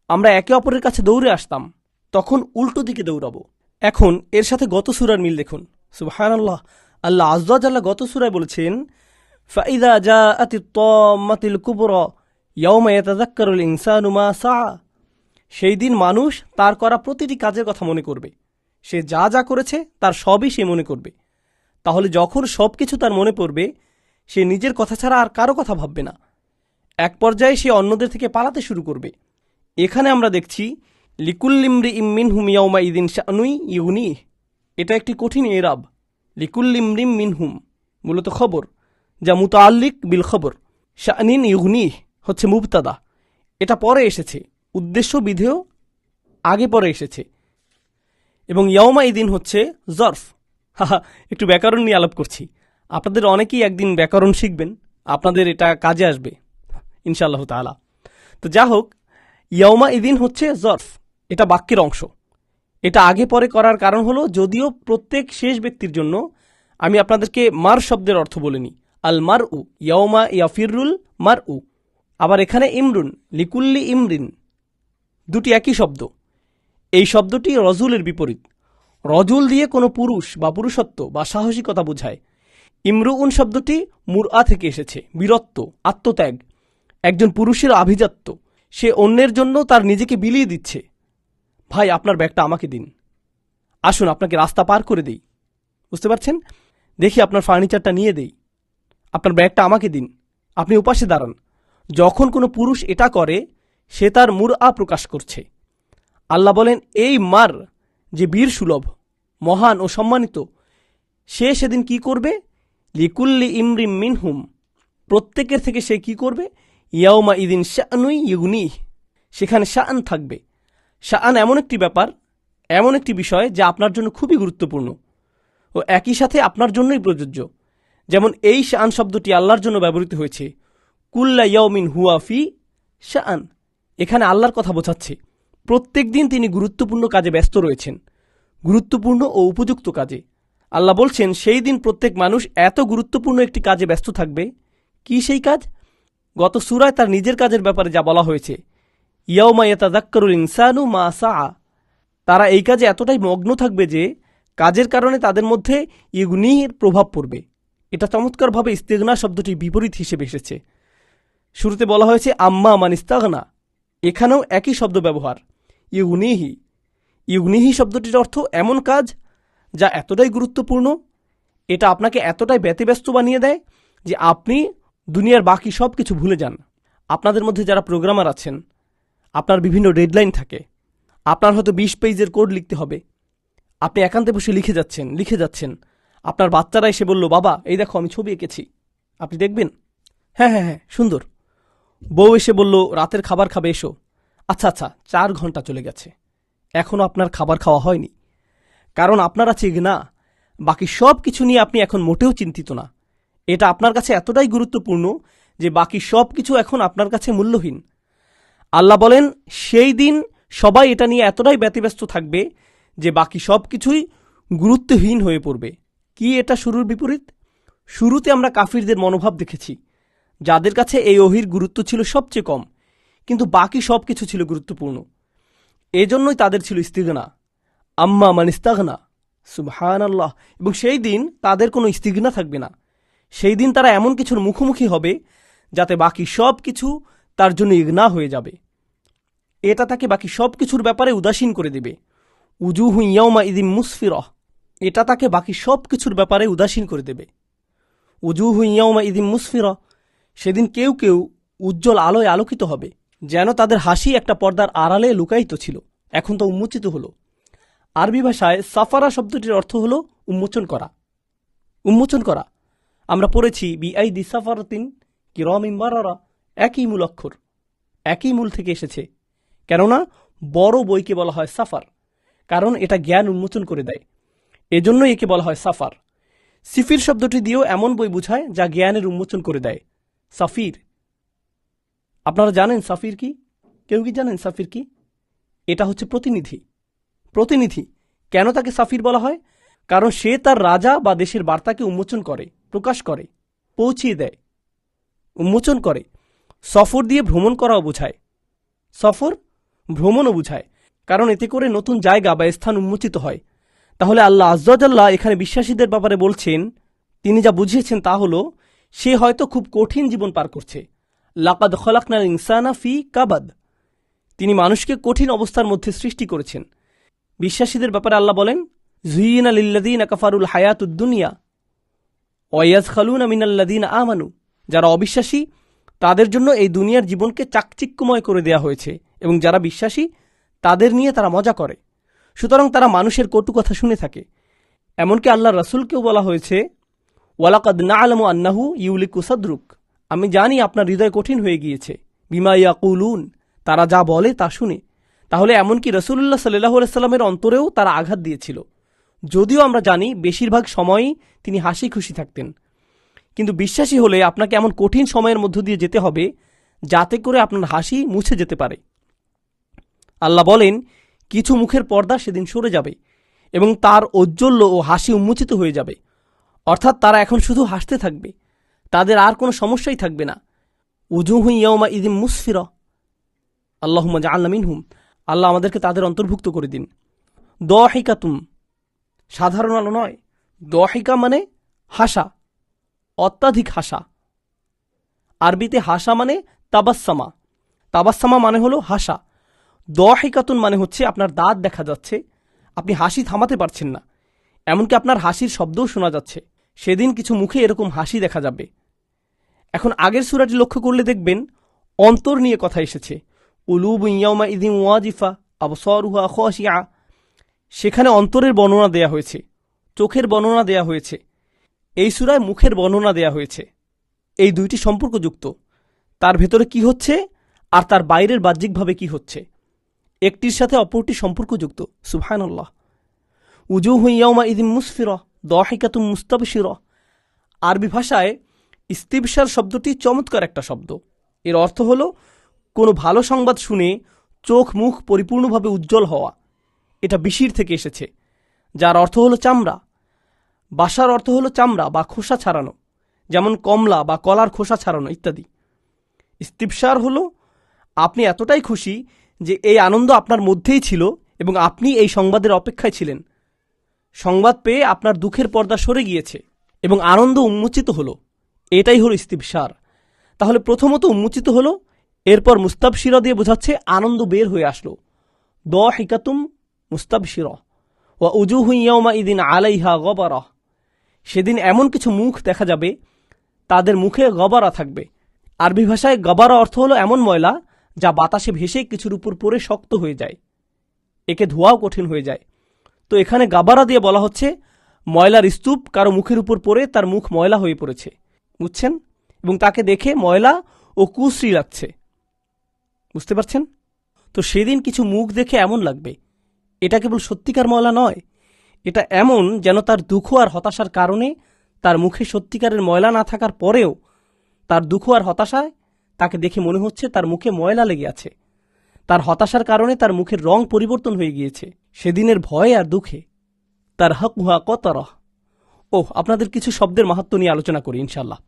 আমরা একে অপরের কাছে দৌড়ে আসতাম, তখন উল্টো দিকে দৌড়াবো। এখন এর সাথে গত সূরার মিল দেখুন। সুবহানাল্লাহ। আল্লাহ আযজা ওয়া জাল্লা গত সূরায় বলেছেন, ফাইদা জাআতিত তাম্মাতুল কুবরা ইয়াওমা ইয়াতাযাক্কারুল ইনসানু মা সাআ। সেই দিন মানুষ তার করা প্রতিটি কাজের কথা মনে করবে। সে যা যা করেছে তার সবই সে মনে করবে। তাহলে যখন সব কিছু তার মনে পড়বে, সে নিজের কথা ছাড়া আর কারো কথা ভাববে না। এক পর্যায়ে সে অন্যদের থেকে পালাতে শুরু করবে। এখানে আমরা দেখছি লিকুল্লিমরিইম মিনহুম ইয়াওমাইযিন শানুই ইউগনিহ। এটা একটি কঠিন এরাব। লিকুল্লিমরিম মিনহুম মূলত খবর, যা মুতাআল্লিক বিল খবর। শানিন ইউগনিহ হচ্ছে মুবতাদা, এটা পরে এসেছে, উদ্দেশ্য বিধেয় আগে পরে এসেছে। এবং ইয়াওমাইদিন হচ্ছে জর্ফ। একটু ব্যাকরণ নিয়ে আলাপ করছি। আপনাদের অনেকেই একদিন ব্যাকরণ শিখবেন, আপনাদের এটা কাজে আসবে ইনশাআল্লাহ তাআলা। তো যা হোক, ইয়াওমাইদিন হচ্ছে জর্ফ, এটা বাক্যের অংশ। এটা আগে পরে করার কারণ হলো, যদিও প্রত্যেক শেষ ব্যক্তির জন্য আমি আপনাদেরকে মার শব্দের অর্থ বলিনি। আল মার উ ইয়াওমা ইয়াফিরুল মার উ। আবার এখানে ইমরুন, লিকুল্লি ইমরিন, দুটি একই শব্দ। এই শব্দটি রজুলের বিপরীত। রজুল দিয়ে কোনো পুরুষ বা পুরুষত্ব বা সাহসিকতা বোঝায়। ইমরুউন শব্দটি মুরআ থেকে এসেছে, বীরত্ব, আত্মত্যাগ। একজন পুরুষের আভিজাত্য, সে অন্যের জন্য তার নিজেকে বিলিয়ে দিচ্ছে। ভাই আপনার ব্যাগটা আমাকে দিন, আসুন আপনাকে রাস্তা পার করে দেই, বুঝতে পারছেন? দেখি আপনার ফার্নিচারটা নিয়ে দেই, আপনার ব্যাগটা আমাকে দিন, আপনি উপাসে দাঁড়ান। যখন কোনো পুরুষ এটা করে, সে তার মুরআ প্রকাশ করছে। আল্লাহ বলেন, এই মার যে বীর সুলভ, মহান ও সম্মানিত, সে সেদিন কি করবে? লিকুল্লি ইমরিম মিনহুম, প্রত্যেকের থেকে সে কি করবে? ইয়াউমা ইদিন শাআনুই ইউগনিহ, সেখানে শাআন থাকবে। শাআন এমন একটি ব্যাপার, এমন একটি বিষয় যা আপনার জন্য খুবই গুরুত্বপূর্ণ ও একই সাথে আপনার জন্যই প্রযোজ্য। যেমন এই শাআন শব্দটি আল্লাহর জন্য ব্যবহৃত হয়েছে, কুল্লা ইয়াউমিন হুয়া ফি শাআন, এখানে আল্লাহর কথা বোঝাচ্ছে প্রত্যেক দিন তিনি গুরুত্বপূর্ণ কাজে ব্যস্ত রয়েছেন, গুরুত্বপূর্ণ ও উপযুক্ত কাজে। আল্লাহ বলছেন সেই দিন প্রত্যেক মানুষ এত গুরুত্বপূর্ণ একটি কাজে ব্যস্ত থাকবে। কি সেই কাজ? গত সূরায় তার নিজের কাজের ব্যাপারে যা বলা হয়েছে, ইয়াউমা ইয়াতাযাক্কারুল ইনসানু মা সাআ, তারা এই কাজে এতটাই মগ্ন থাকবে যে কাজের কারণে তাদের মধ্যে ইউগনির প্রভাব পড়বে। এটা চমৎকারভাবে ইস্তিগনা শব্দটি বিপরীত হিসেবে এসেছে। শুরুতে বলা হয়েছে আম্মা মান ইস্তাগনা, এখানেও একই শব্দ ব্যবহার, ইউগনিহি। ইউগনিহি শব্দটির অর্থ এমন কাজ যা এতটাই গুরুত্বপূর্ণ, এটা আপনাকে এতটাই ব্যতিব্যস্ত বানিয়ে দেয় যে আপনি দুনিয়ার বাকি সব কিছু ভুলে যান। আপনাদের মধ্যে যারা প্রোগ্রামার আছেন, আপনার বিভিন্ন ডেডলাইন থাকে, আপনার হয়তো 20 পেজের কোড লিখতে হবে, আপনি একান্তে বসে লিখে যাচ্ছেন, আপনার বাচ্চারা এসে বলল, বাবা এই দেখো আমি ছবি এঁকেছি, আপনি দেখবেন? হ্যাঁ হ্যাঁ হ্যাঁ, সুন্দর। বউ এসে বলল রাতের খাবার খাবে, এসো। আচ্ছা 4 ঘন্টা চলে গেছে, এখনও আপনার খাবার খাওয়া হয়নি, কারণ আপনার আছে ইগনা, বাকি সব কিছু নিয়ে আপনি এখন মোটেও চিন্তিত না। এটা আপনার কাছে এতটাই গুরুত্বপূর্ণ যে বাকি সব কিছু এখন আপনার কাছে মূল্যহীন। আল্লাহ বলেন সেই দিন সবাই এটা নিয়ে এতটাই ব্যতিব্যস্ত থাকবে যে বাকি সব কিছুই গুরুত্বহীন হয়ে পড়বে। কি এটা শুরুর বিপরীত? শুরুতে আমরা কাফিরদের মনোভাব দেখেছি, যাদের কাছে এই ওহির গুরুত্ব ছিল সবচেয়ে কম, কিন্তু বাকি সব কিছু ছিল গুরুত্বপূর্ণ। এজন্যই তাদের ছিল ইস্তিগনা, আম্মা মান ইস্তাগনা, সুবহানাল্লাহ। এবং সেই দিন তাদের কোনো ইস্তিগনা থাকবে না। সেই দিন তারা এমন কিছুর মুখোমুখি হবে যাতে বাকি সব কিছু তার জন্য ইগনা হয়ে যাবে। এটা তাকে বাকি সব কিছুর ব্যাপারে উদাসীন করে দেবে। উজুহু ইয়াউমা ইদিন মুসফিরহ, এটা তাকে বাকি সব কিছুর ব্যাপারে উদাসীন করে দেবে। উজুহু ইয়াউমা ইদিন মুসফিরহ, সেদিন কেউ কেউ উজ্জ্বল আলোয় আলোকিত হবে, যেন তাদের হাসি একটা পর্দার আড়ালে লুকায়িত ছিল, এখন তো উন্মোচিত হলো। আরবি ভাষায় সাফারা শব্দটির অর্থ হল উন্মোচন করা। উন্মোচন করা আমরা পড়েছি বিআইদি সাফারাতিন কিরামিন বারারা, একই মূল অক্ষর, একই মূল থেকে এসেছে। কেননা বড় বইকে বলা হয় সাফার, কারণ এটা জ্ঞান উন্মোচন করে দেয়, এজন্য একে বলা হয় সাফার। সিফির শব্দটি দিয়েও এমন বই বোঝায় যা জ্ঞানের উন্মোচন করে দেয়। সাফির, আপনারা জানেন সাফির কি? কেউ কি জানেন সাফির কি? এটা হচ্ছে প্রতিনিধি। প্রতিনিধি কেন তাকে সাফির বলা হয়? কারণ সে তার রাজা বা দেশের বার্তাকে উন্মোচন করে, প্রকাশ করে, পৌঁছিয়ে দেয়, উন্মোচন করে। সফর দিয়ে ভ্রমণ করাও বোঝায়, সফর ভ্রমণও বোঝায়, কারণ এতে করে নতুন জায়গা বা স্থান উন্মোচিত হয়। তাহলে আল্লাহ আজ্জাল্লাহ এখানে বিশ্বাসীদের ব্যাপারে বলছেন, তিনি যা বুঝিয়েছেন তা হলো সে হয়তো খুব কঠিন জীবন পার করছে। লাকাদ খলাকনাল ইনসানা ফি কাবাদ, তিনি মানুষকে কঠিন অবস্থার মধ্যে সৃষ্টি করেছেন। বিশ্বাসীদের ব্যাপারে আল্লাহ বলেন, যুইয়িনা লিল্লাযীনা কাফারুল হায়াতুদ দুনিয়া ওয়া ইয়াসখালুনা মিনাল্লাযীনা আমানু, যারা অবিশ্বাসী তাদের জন্য এই দুনিয়ার জীবনকে চাকচিক্যময় করে দেয়া হয়েছে, এবং যারা বিশ্বাসী তাদের নিয়ে তারা মজা করে। সুতরাং তারা মানুষের কটু কথা শুনে থাকে। এমনকি আল্লাহ রাসূলকেও বলা হয়েছে, ওয়ালাকাদ না'লামু আন্নাহু ইউলিকু সাদরুক, আমি জানি আপনার হৃদয় কঠিন হয়ে গিয়েছে, বিমা ইয়াকুলুন, তারা যা বলে তা শুনে। তাহলে এমনকি রাসূলুল্লাহ সাল্লাল্লাহু আলাইহি সাল্লামের অন্তরেও তারা আঘাত দিয়েছিল, যদিও আমরা জানি বেশিরভাগ সময়ই তিনি হাসি খুশি থাকতেন। কিন্তু বিশ্বাসী হলে আপনাকে এমন কঠিন সময়ের মধ্য দিয়ে যেতে হবে যাতে করে আপনার হাসি মুছে যেতে পারে। আল্লাহ বলেন, কিছু মুখের পর্দা সেদিন সরে যাবে এবং তার ঔজ্জ্বল্য ও হাসি উন্মোচিত হয়ে যাবে, অর্থাৎ তারা এখন শুধু হাসতে থাকবে, তাদের আর কোনো সমস্যাই থাকবে না। উজুহু ইয়াউমা ইদিন মুসফিরা, আল্লাহুম্মা জাআলনা মিনহুম, আল্লাহ আমাদেরকে তাদের অন্তর্ভুক্ত করে দিন। দাহিকাতুম, সাধারণ আলো নয়, দাহিকা মানে হাসা, অত্যাধিক হাসা। আরবিতে হাসা মানে তাবাসসামা, তাবাসসামা মানে হলো হাসা। দাহিকাতুন মানে হচ্ছে আপনার দাঁত দেখা যাচ্ছে, আপনি হাসি থামাতে পারছেন না, এমনকি আপনার হাসির শব্দও শোনা যাচ্ছে। সেদিন কিছু মুখে এরকম হাসি দেখা যাবে। এখন আগের সূরাটি লক্ষ্য করলে দেখবেন অন্তর নিয়ে কথা এসেছে, উলুবুন ইয়াওমাইযিন ওয়াজিফা আবসারুহা খাশিআ, সেখানে অন্তরের বর্ণনা দেয়া হয়েছে, চোখের বর্ণনা দেয়া হয়েছে। এই সূরায় মুখের বর্ণনা দেয়া হয়েছে। এই দুইটি সম্পর্কযুক্ত, তার ভেতরে কি হচ্ছে আর তার বাইরের বাহ্যিকভাবে কি হচ্ছে, একটির সাথে অপরটি সম্পর্কযুক্ত। সুবহানাল্লাহ। উজুহু ইয়াওমাইযিন মুসফিরা দাহিকাতুন মুস্তাবশিরা। আরবি ভাষায় ইস্তিবশার শব্দটি চমৎকার একটা শব্দ। এর অর্থ হলো কোনো ভালো সংবাদ শুনে চোখ মুখ পরিপূর্ণভাবে উজ্জ্বল হওয়া। এটা বিশির থেকে এসেছে, যার অর্থ হলো চামড়া। বাসার অর্থ হলো চামড়া বা খোসা ছাড়ানো, যেমন কমলা বা কলার খোসা ছাড়ানো ইত্যাদি। ইস্তিবশার হলো আপনি এতটাই খুশি যে এই আনন্দ আপনার মধ্যেই ছিল এবং আপনি এই সংবাদের অপেক্ষায় ছিলেন। সংবাদ পেয়ে আপনার দুঃখের পর্দা সরে গিয়েছে এবং আনন্দ উন্মোচিত হলো। এটাই হলো ইস্তিবশার। তাহলে প্রথমত উন্মোচিত হলো, এরপর মুস্তাবশিরা দিয়ে বোঝাচ্ছে আনন্দ বের হয়ে আসলো। দাহিকাতুম মুস্তাবশিরা ওয়া উজুহু ইয়াওমাইযিন আলাইহা গবারা। সেদিন এমন কিছু মুখ দেখা যাবে তাদের মুখে গবারা থাকবে। আরবি ভাষায় গবারা অর্থ হলো এমন ময়লা যা বাতাসে ভেসে কিছুর উপর পড়ে শক্ত হয়ে যায়, একে ধোয়াও কঠিন হয়ে যায়। তো এখানে গাবারা দিয়ে বলা হচ্ছে ময়লার স্তূপ কারো মুখের উপর পড়ে তার মুখ ময়লা হয়ে পড়েছে, বুঝছেন, এবং তাকে দেখে ময়লা ও কুশ্রী লাগছে। বুঝতে পারছেন? তো সেদিন কিছু মুখ দেখে এমন লাগবে, এটা কেবল সত্যিকার ময়লা নয়, এটা এমন যেন তার দুঃখ আর হতাশার কারণে তার মুখে সত্যিকারের ময়লা না থাকার পরেও তার দুঃখ আর হতাশায় তাকে দেখে মনে হচ্ছে তার মুখে ময়লা লেগে আছে। তার হতাশার কারণে তার মুখের রং পরিবর্তন হয়ে গিয়েছে সেদিনের ভয় আর দুঃখে। তার হাকুহা কতরা। আপনাদের কিছু শব্দের মাহাত্ম্য নিয়ে আলোচনা করি ইনশাল্লাহ।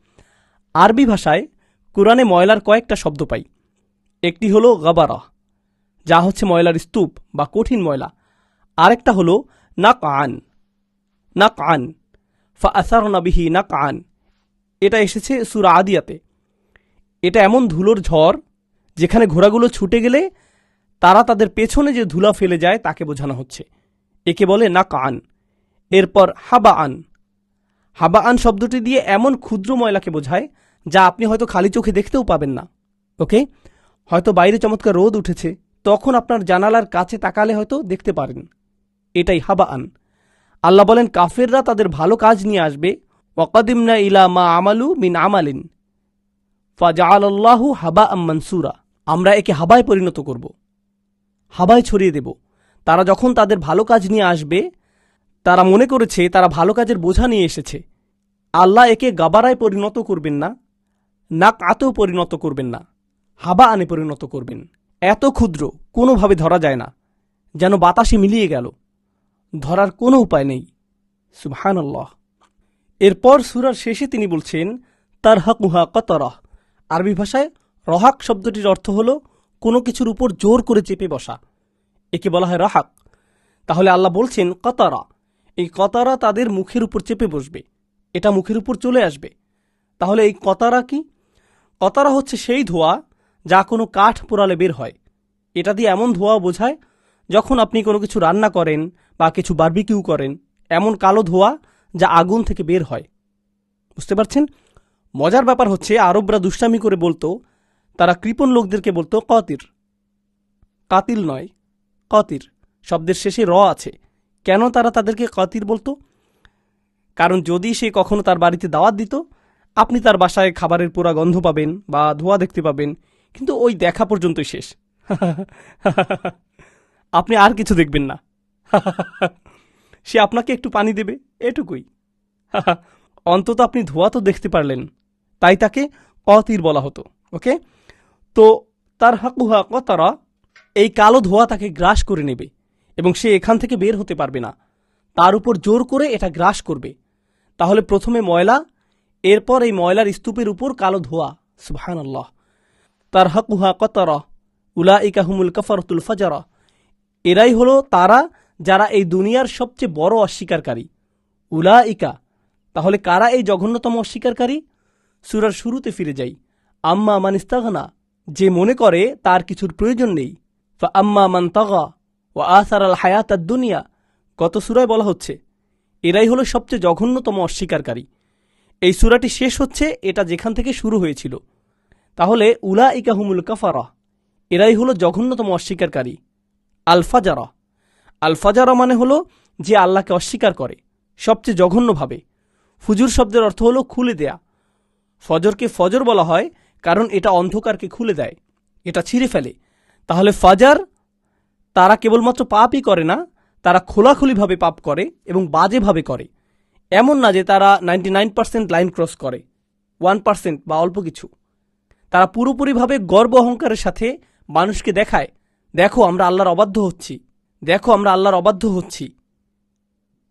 আরবি ভাষায় কুরআনে ময়লার কয়েকটা শব্দ পাই। একটি হলো গাবারা, যা হচ্ছে ময়লার স্তূপ বা কঠিন ময়লা। আরেকটা হলো নাকআন। নাকআন ফাআসারনা বিহি নাকআন, এটা এসেছে সূরা আদিয়াতে। এটা এমন ধুলোর ঝড় যেখানে ঘোড়াগুলো ছুটে গেলে তারা তাদের পেছনে যে ধুলা ফেলে যায় তাকে বোঝানো হচ্ছে, একে বলে নাকআন। এরপর হাবাআন। হাবাআন শব্দটি দিয়ে এমন ক্ষুদ্র ময়লাকে বোঝায় যা আপনি হয়তো খালি চোখে দেখতেও পাবেন না। ওকে, হয়তো বাইরে চমৎকার রোদ উঠেছে, তখন আপনার জানালার কাছে তাকালে হয়তো দেখতে পারেন। এটাই হাবাআন। আল্লাহ বলেন কাফেররা তাদের ভালো কাজ নিয়ে আসবে, ওয়াকাদিমনা ইলা মা আমালু মিন আমালিন ফাজআলাল্লাহু হাবাআম মানসুরা। আমরা একে হাবায় পরিণত করব, হাবায় ছড়িয়ে দেব। তারা যখন তাদের ভালো কাজ নিয়ে আসবে, তারা মনে করেছে তারা ভালো কাজের বোঝা নিয়ে এসেছে। আল্লাহ একে গাবারায় পরিণত করবেন না, নাকআতেও পরিণত করবেন না, হাবা আনে পরিণত করবেন। এত ক্ষুদ্র, কোনোভাবে ধরা যায় না, যেন বাতাসে মিলিয়ে গেল, ধরার কোনো উপায় নেই। সুবহানাল্লাহ। এরপর সূরার শেষে তিনি বলছেন তারহাকুহা কতরাহ। আরবি ভাষায় রহাক শব্দটির অর্থ হল কোনো কিছুর উপর জোর করে চেপে বসা, একে বলা হয় রহাক। তাহলে আল্লাহ বলছেন কতারা, এই কতারা তাদের মুখের উপর চেপে বসবে, এটা মুখের উপর চলে আসবে। তাহলে এই কতারা কি? কতারা হচ্ছে সেই ধোঁয়া যা কোনো কাঠ পোড়ালে বের হয়। এটা দিয়ে এমন ধোঁয়া বোঝায় যখন আপনি কোনো কিছু রান্না করেন বা কিছু বারবিকিউ করেন, এমন কালো ধোঁয়া যা আগুন থেকে বের হয়। বুঝতে পারছেন? মজার ব্যাপার হচ্ছে আরবরা দুষ্টামি করে বলতো, তারা কৃপণ লোকদেরকে বলতো কতির। কাতিল নয়, কতির শব্দের শেষে র আছে। কেন তারা তাদেরকে কতির বলতো? কারণ যদি সে কখনো তার বাড়িতে দাওয়াত দিত, আপনি তার বাসায় খাবারের পোড়া গন্ধ পাবেন বা ধোঁয়া দেখতে পাবেন, কিন্তু ওই দেখা পর্যন্তই শেষ। আপনি আর কিছু দেখবেন না। সে আপনাকে একটু পানি দেবে, এটুকুই। অন্তত আপনি ধোঁয়া তো দেখতে পারলেন, তাই তাকে কতির বলা হতো। ওকে, তো তার হাকুহা কতারা, এই কালো ধোঁয়া তাকে গ্রাস করে নেবে এবং সে এখান থেকে বের হতে পারবে না। তার উপর জোর করে এটা গ্রাস করবে। তাহলে প্রথমে ময়লা, এরপর এই ময়লার স্তূপের উপর কালো ধোঁয়া। সুবহানাল্লাহ। তার হাকুহা কতারা উলাইকা হুমুল কাফারাতুল ফাজারা। এরাই হলো তারা যারা এই দুনিয়ার সবচেয়ে বড় অস্বীকারী। উলাইকা, তাহলে কারা এই জঘন্যতম অস্বীকারী? সূরার শুরুতে ফিরে যাই। আম্মা মান ইস্তাগনা, যে মনে করে তার কিছুর প্রয়োজন নেই। ফা আম্মা মান তাগা ওয়া আসারাল হায়াতাদ দুনিয়া, গত সূরায় বলা হচ্ছে এরাই হলো সবচেয়ে জঘন্যতম অস্বীকারী। এই সূরাটি শেষ হচ্ছে এটা যেখান থেকে শুরু হয়েছিল। তাহলে উলাইকা হুমুল কাফারা, এরাই হলো জঘন্যতম অস্বীকারী। আলফাজারা, আলফাজারা মানে হলো যে আল্লাহকে অস্বীকার করে সবচেয়ে জঘন্যভাবে। ফুজুর শব্দের অর্থ হলো খুলে দেয়া। ফজরকে ফজর বলা হয় কারণ এটা অন্ধকারকে খুলে দেয়, এটা ছিঁড়ে ফেলে। তাহলে ফাজার তারা কেবলমাত্র পাপই করে না, তারা খোলাখুলিভাবে পাপ করে এবং বাজেভাবে করে। এমন না যে তারা 99% লাইন ক্রস করে, 1% বা অল্প কিছু। তারা পুরোপুরিভাবে গর্ব অহংকারের সাথে মানুষকে দেখায়, দেখো আমরা আল্লাহর অবাধ্য হচ্ছি, দেখো আমরা আল্লাহর অবাধ্য হচ্ছি,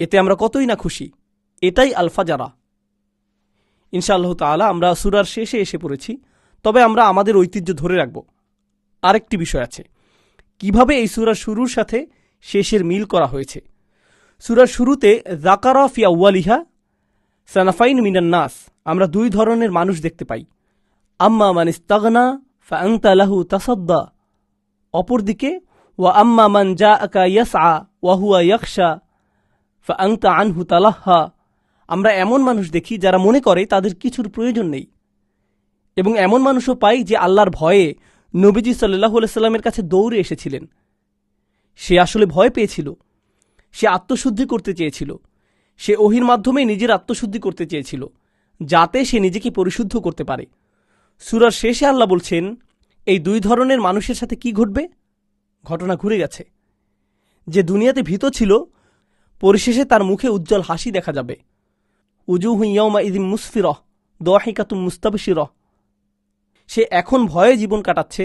এতে আমরা কতই না খুশি। এটাই আলফাজারা। ইনশাআল্লাহ তাআলা আমরা সূরার শেষে এসে পড়েছি, তবে আমরা আমাদের ঐতিহ্য ধরে রাখব। আরেকটি বিষয় আছে, কিভাবে এই সূরার শুরুর সাথে শেষের মিল করা হয়েছে। সূরার শুরুতে যাকারা ফি আউয়ালিহা সানাফাইন মিনান নাস, আমরা দুই ধরনের মানুষ দেখতে পাই। আম্মা মান ইস্তাগনা ফাআনতা লাহু তাসাদ্দা, অপরদিকে ওয়া আম্মা মান জাআকা ইয়াসআ ওয়া হুয়া ইয়াখশা ফাআনতা আনহু তালাহহা, আমরা এমন মানুষ দেখি যারা মনে করে তাদের কিছুর প্রয়োজন নেই, এবং এমন মানুষও পাই যে আল্লাহর ভয়ে নবীজি সাল্লাল্লাহু আলাইহি সাল্লামের কাছে দৌড়ে এসেছিলেন। সে আসলে ভয় পেয়েছিল, সে আত্মশুদ্ধি করতে চেয়েছিল, সে ওহির মাধ্যমে নিজের আত্মশুদ্ধি করতে চেয়েছিল যাতে সে নিজেকে পরিশুদ্ধ করতে পারে। সূরার শেষে আল্লাহ বলছেন এই দুই ধরনের মানুষের সাথে কি ঘটবে। ঘটনা ঘুরে গেছে। যে দুনিয়াতে ভীত ছিল, পরিশেষে তার মুখে উজ্জ্বল হাসি দেখা যাবে। উজুহু ইয়াউমা ইযিম মুসফিরাহ দাহিকাতুম মুস্তাবশিরাহ, সে এখন ভয়ে জীবন কাটাচ্ছে,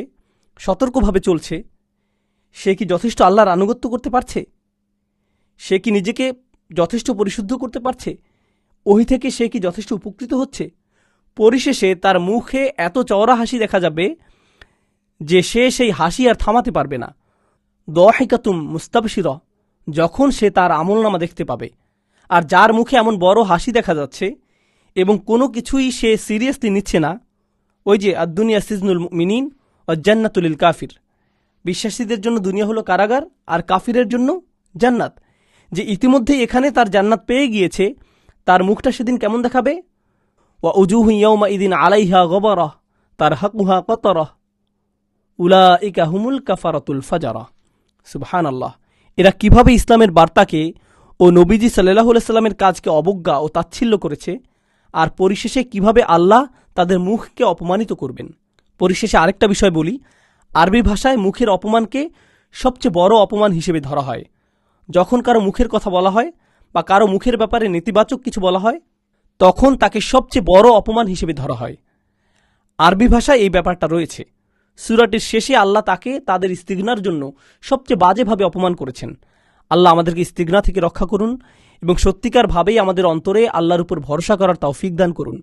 সতর্কভাবে চলছে। সে কি যথেষ্ট আল্লাহর আনুগত্য করতে পারছে? সে কি নিজেকে যথেষ্ট পরিশুদ্ধ করতে পারছে? ওহি থেকে সে কি যথেষ্ট উপকৃত হচ্ছে? পরিশেষে তার মুখে এত চওড়া হাসি দেখা যাবে যে সে সেই হাসি আর থামাতে পারবে না। দাহিকাতুম মুস্তাবশিরাহ, যখন সে তার আমলনামা দেখতে পাবে। আর যার মুখে এমন বড় হাসি দেখা যাচ্ছে এবং কোনো কিছুই সে সিরিয়াসলি নিচ্ছে না, ওই যে আদ-দুনিয়া সিজনুল মুমিনিন ওয়া জান্নাতুল লিল কাফির, বিশ্বাসীদের জন্য দুনিয়া হলো কারাগার আর কাফিরের জন্য জান্নাত। যে ইতিমধ্যেই এখানে তার জান্নাত পেয়ে গিয়েছে, তার মুখটা সেদিন কেমন দেখাবে? ওয়া উজুহু ইয়াউমা ইদিন আলাইহা গবারাহ তারহাকুহা কতরাহ উলাইকা হুমুল কাফারাতুল ফাজারা। সুবহানাল্লাহ। এরা কিভাবে ইসলামের বার্তাকে ও নবীজি সাল্লাল্লাহু আলাইহি সাল্লামের কাজকে অবজ্ঞা ও তাচ্ছিল্য করেছে, আর পরিশেষে কিভাবে আল্লাহ তাদের মুখকে অপমানিত করবেন। পরিশেষে আরেকটা বিষয় বলি, আরবি ভাষায় মুখের অপমানকে সবচেয়ে বড় অপমান হিসেবে ধরা হয়। যখন কারো মুখের কথা বলা হয় বা কারো মুখের ব্যাপারে নেতিবাচক কিছু বলা হয়, তখন তাকে সবচেয়ে বড় অপমান হিসেবে ধরা হয়। আরবি ভাষায় এই ব্যাপারটা রয়েছে। সূরাটির শেষে আল্লাহ তাকে তাদের ইস্তিগনার জন্য সবচেয়ে বাজেভাবে অপমান করেছেন। আল্লাহ আমাদেরকে ইস্তিগনা থেকে রক্ষা করুন এবং সত্যিকার ভাবেই আমাদের অন্তরে আল্লাহর উপর ভরসা করার তৌফিক দান করুন।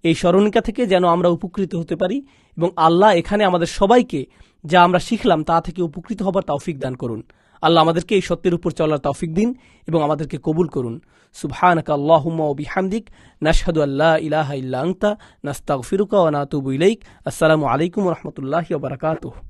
এই স্মরণিকা থেকে যেন আমরা উপকৃত হতে পারি এবং আল্লাহ এখানে আমাদের সবাইকে যা আমরা শিখলাম তা থেকে উপকৃত হবার তৌফিক দান করুন। আল্লাহ আমাদেরকে এই সত্যের উপর চলার তৌফিক দিন এবং আমাদেরকে কবুল করুন। সুবহানাকা আল্লাহুম্মা ওয়া বিহামদিক নাশহাদু আল্লা ইলাহা ইল্লা আনতা নাস্তাগফিরুকা ওয়া নাতুবু ইলাইক। আসসালামু আলাইকুম ওয়া রাহমাতুল্লাহি ওয়া বারাকাতুহু।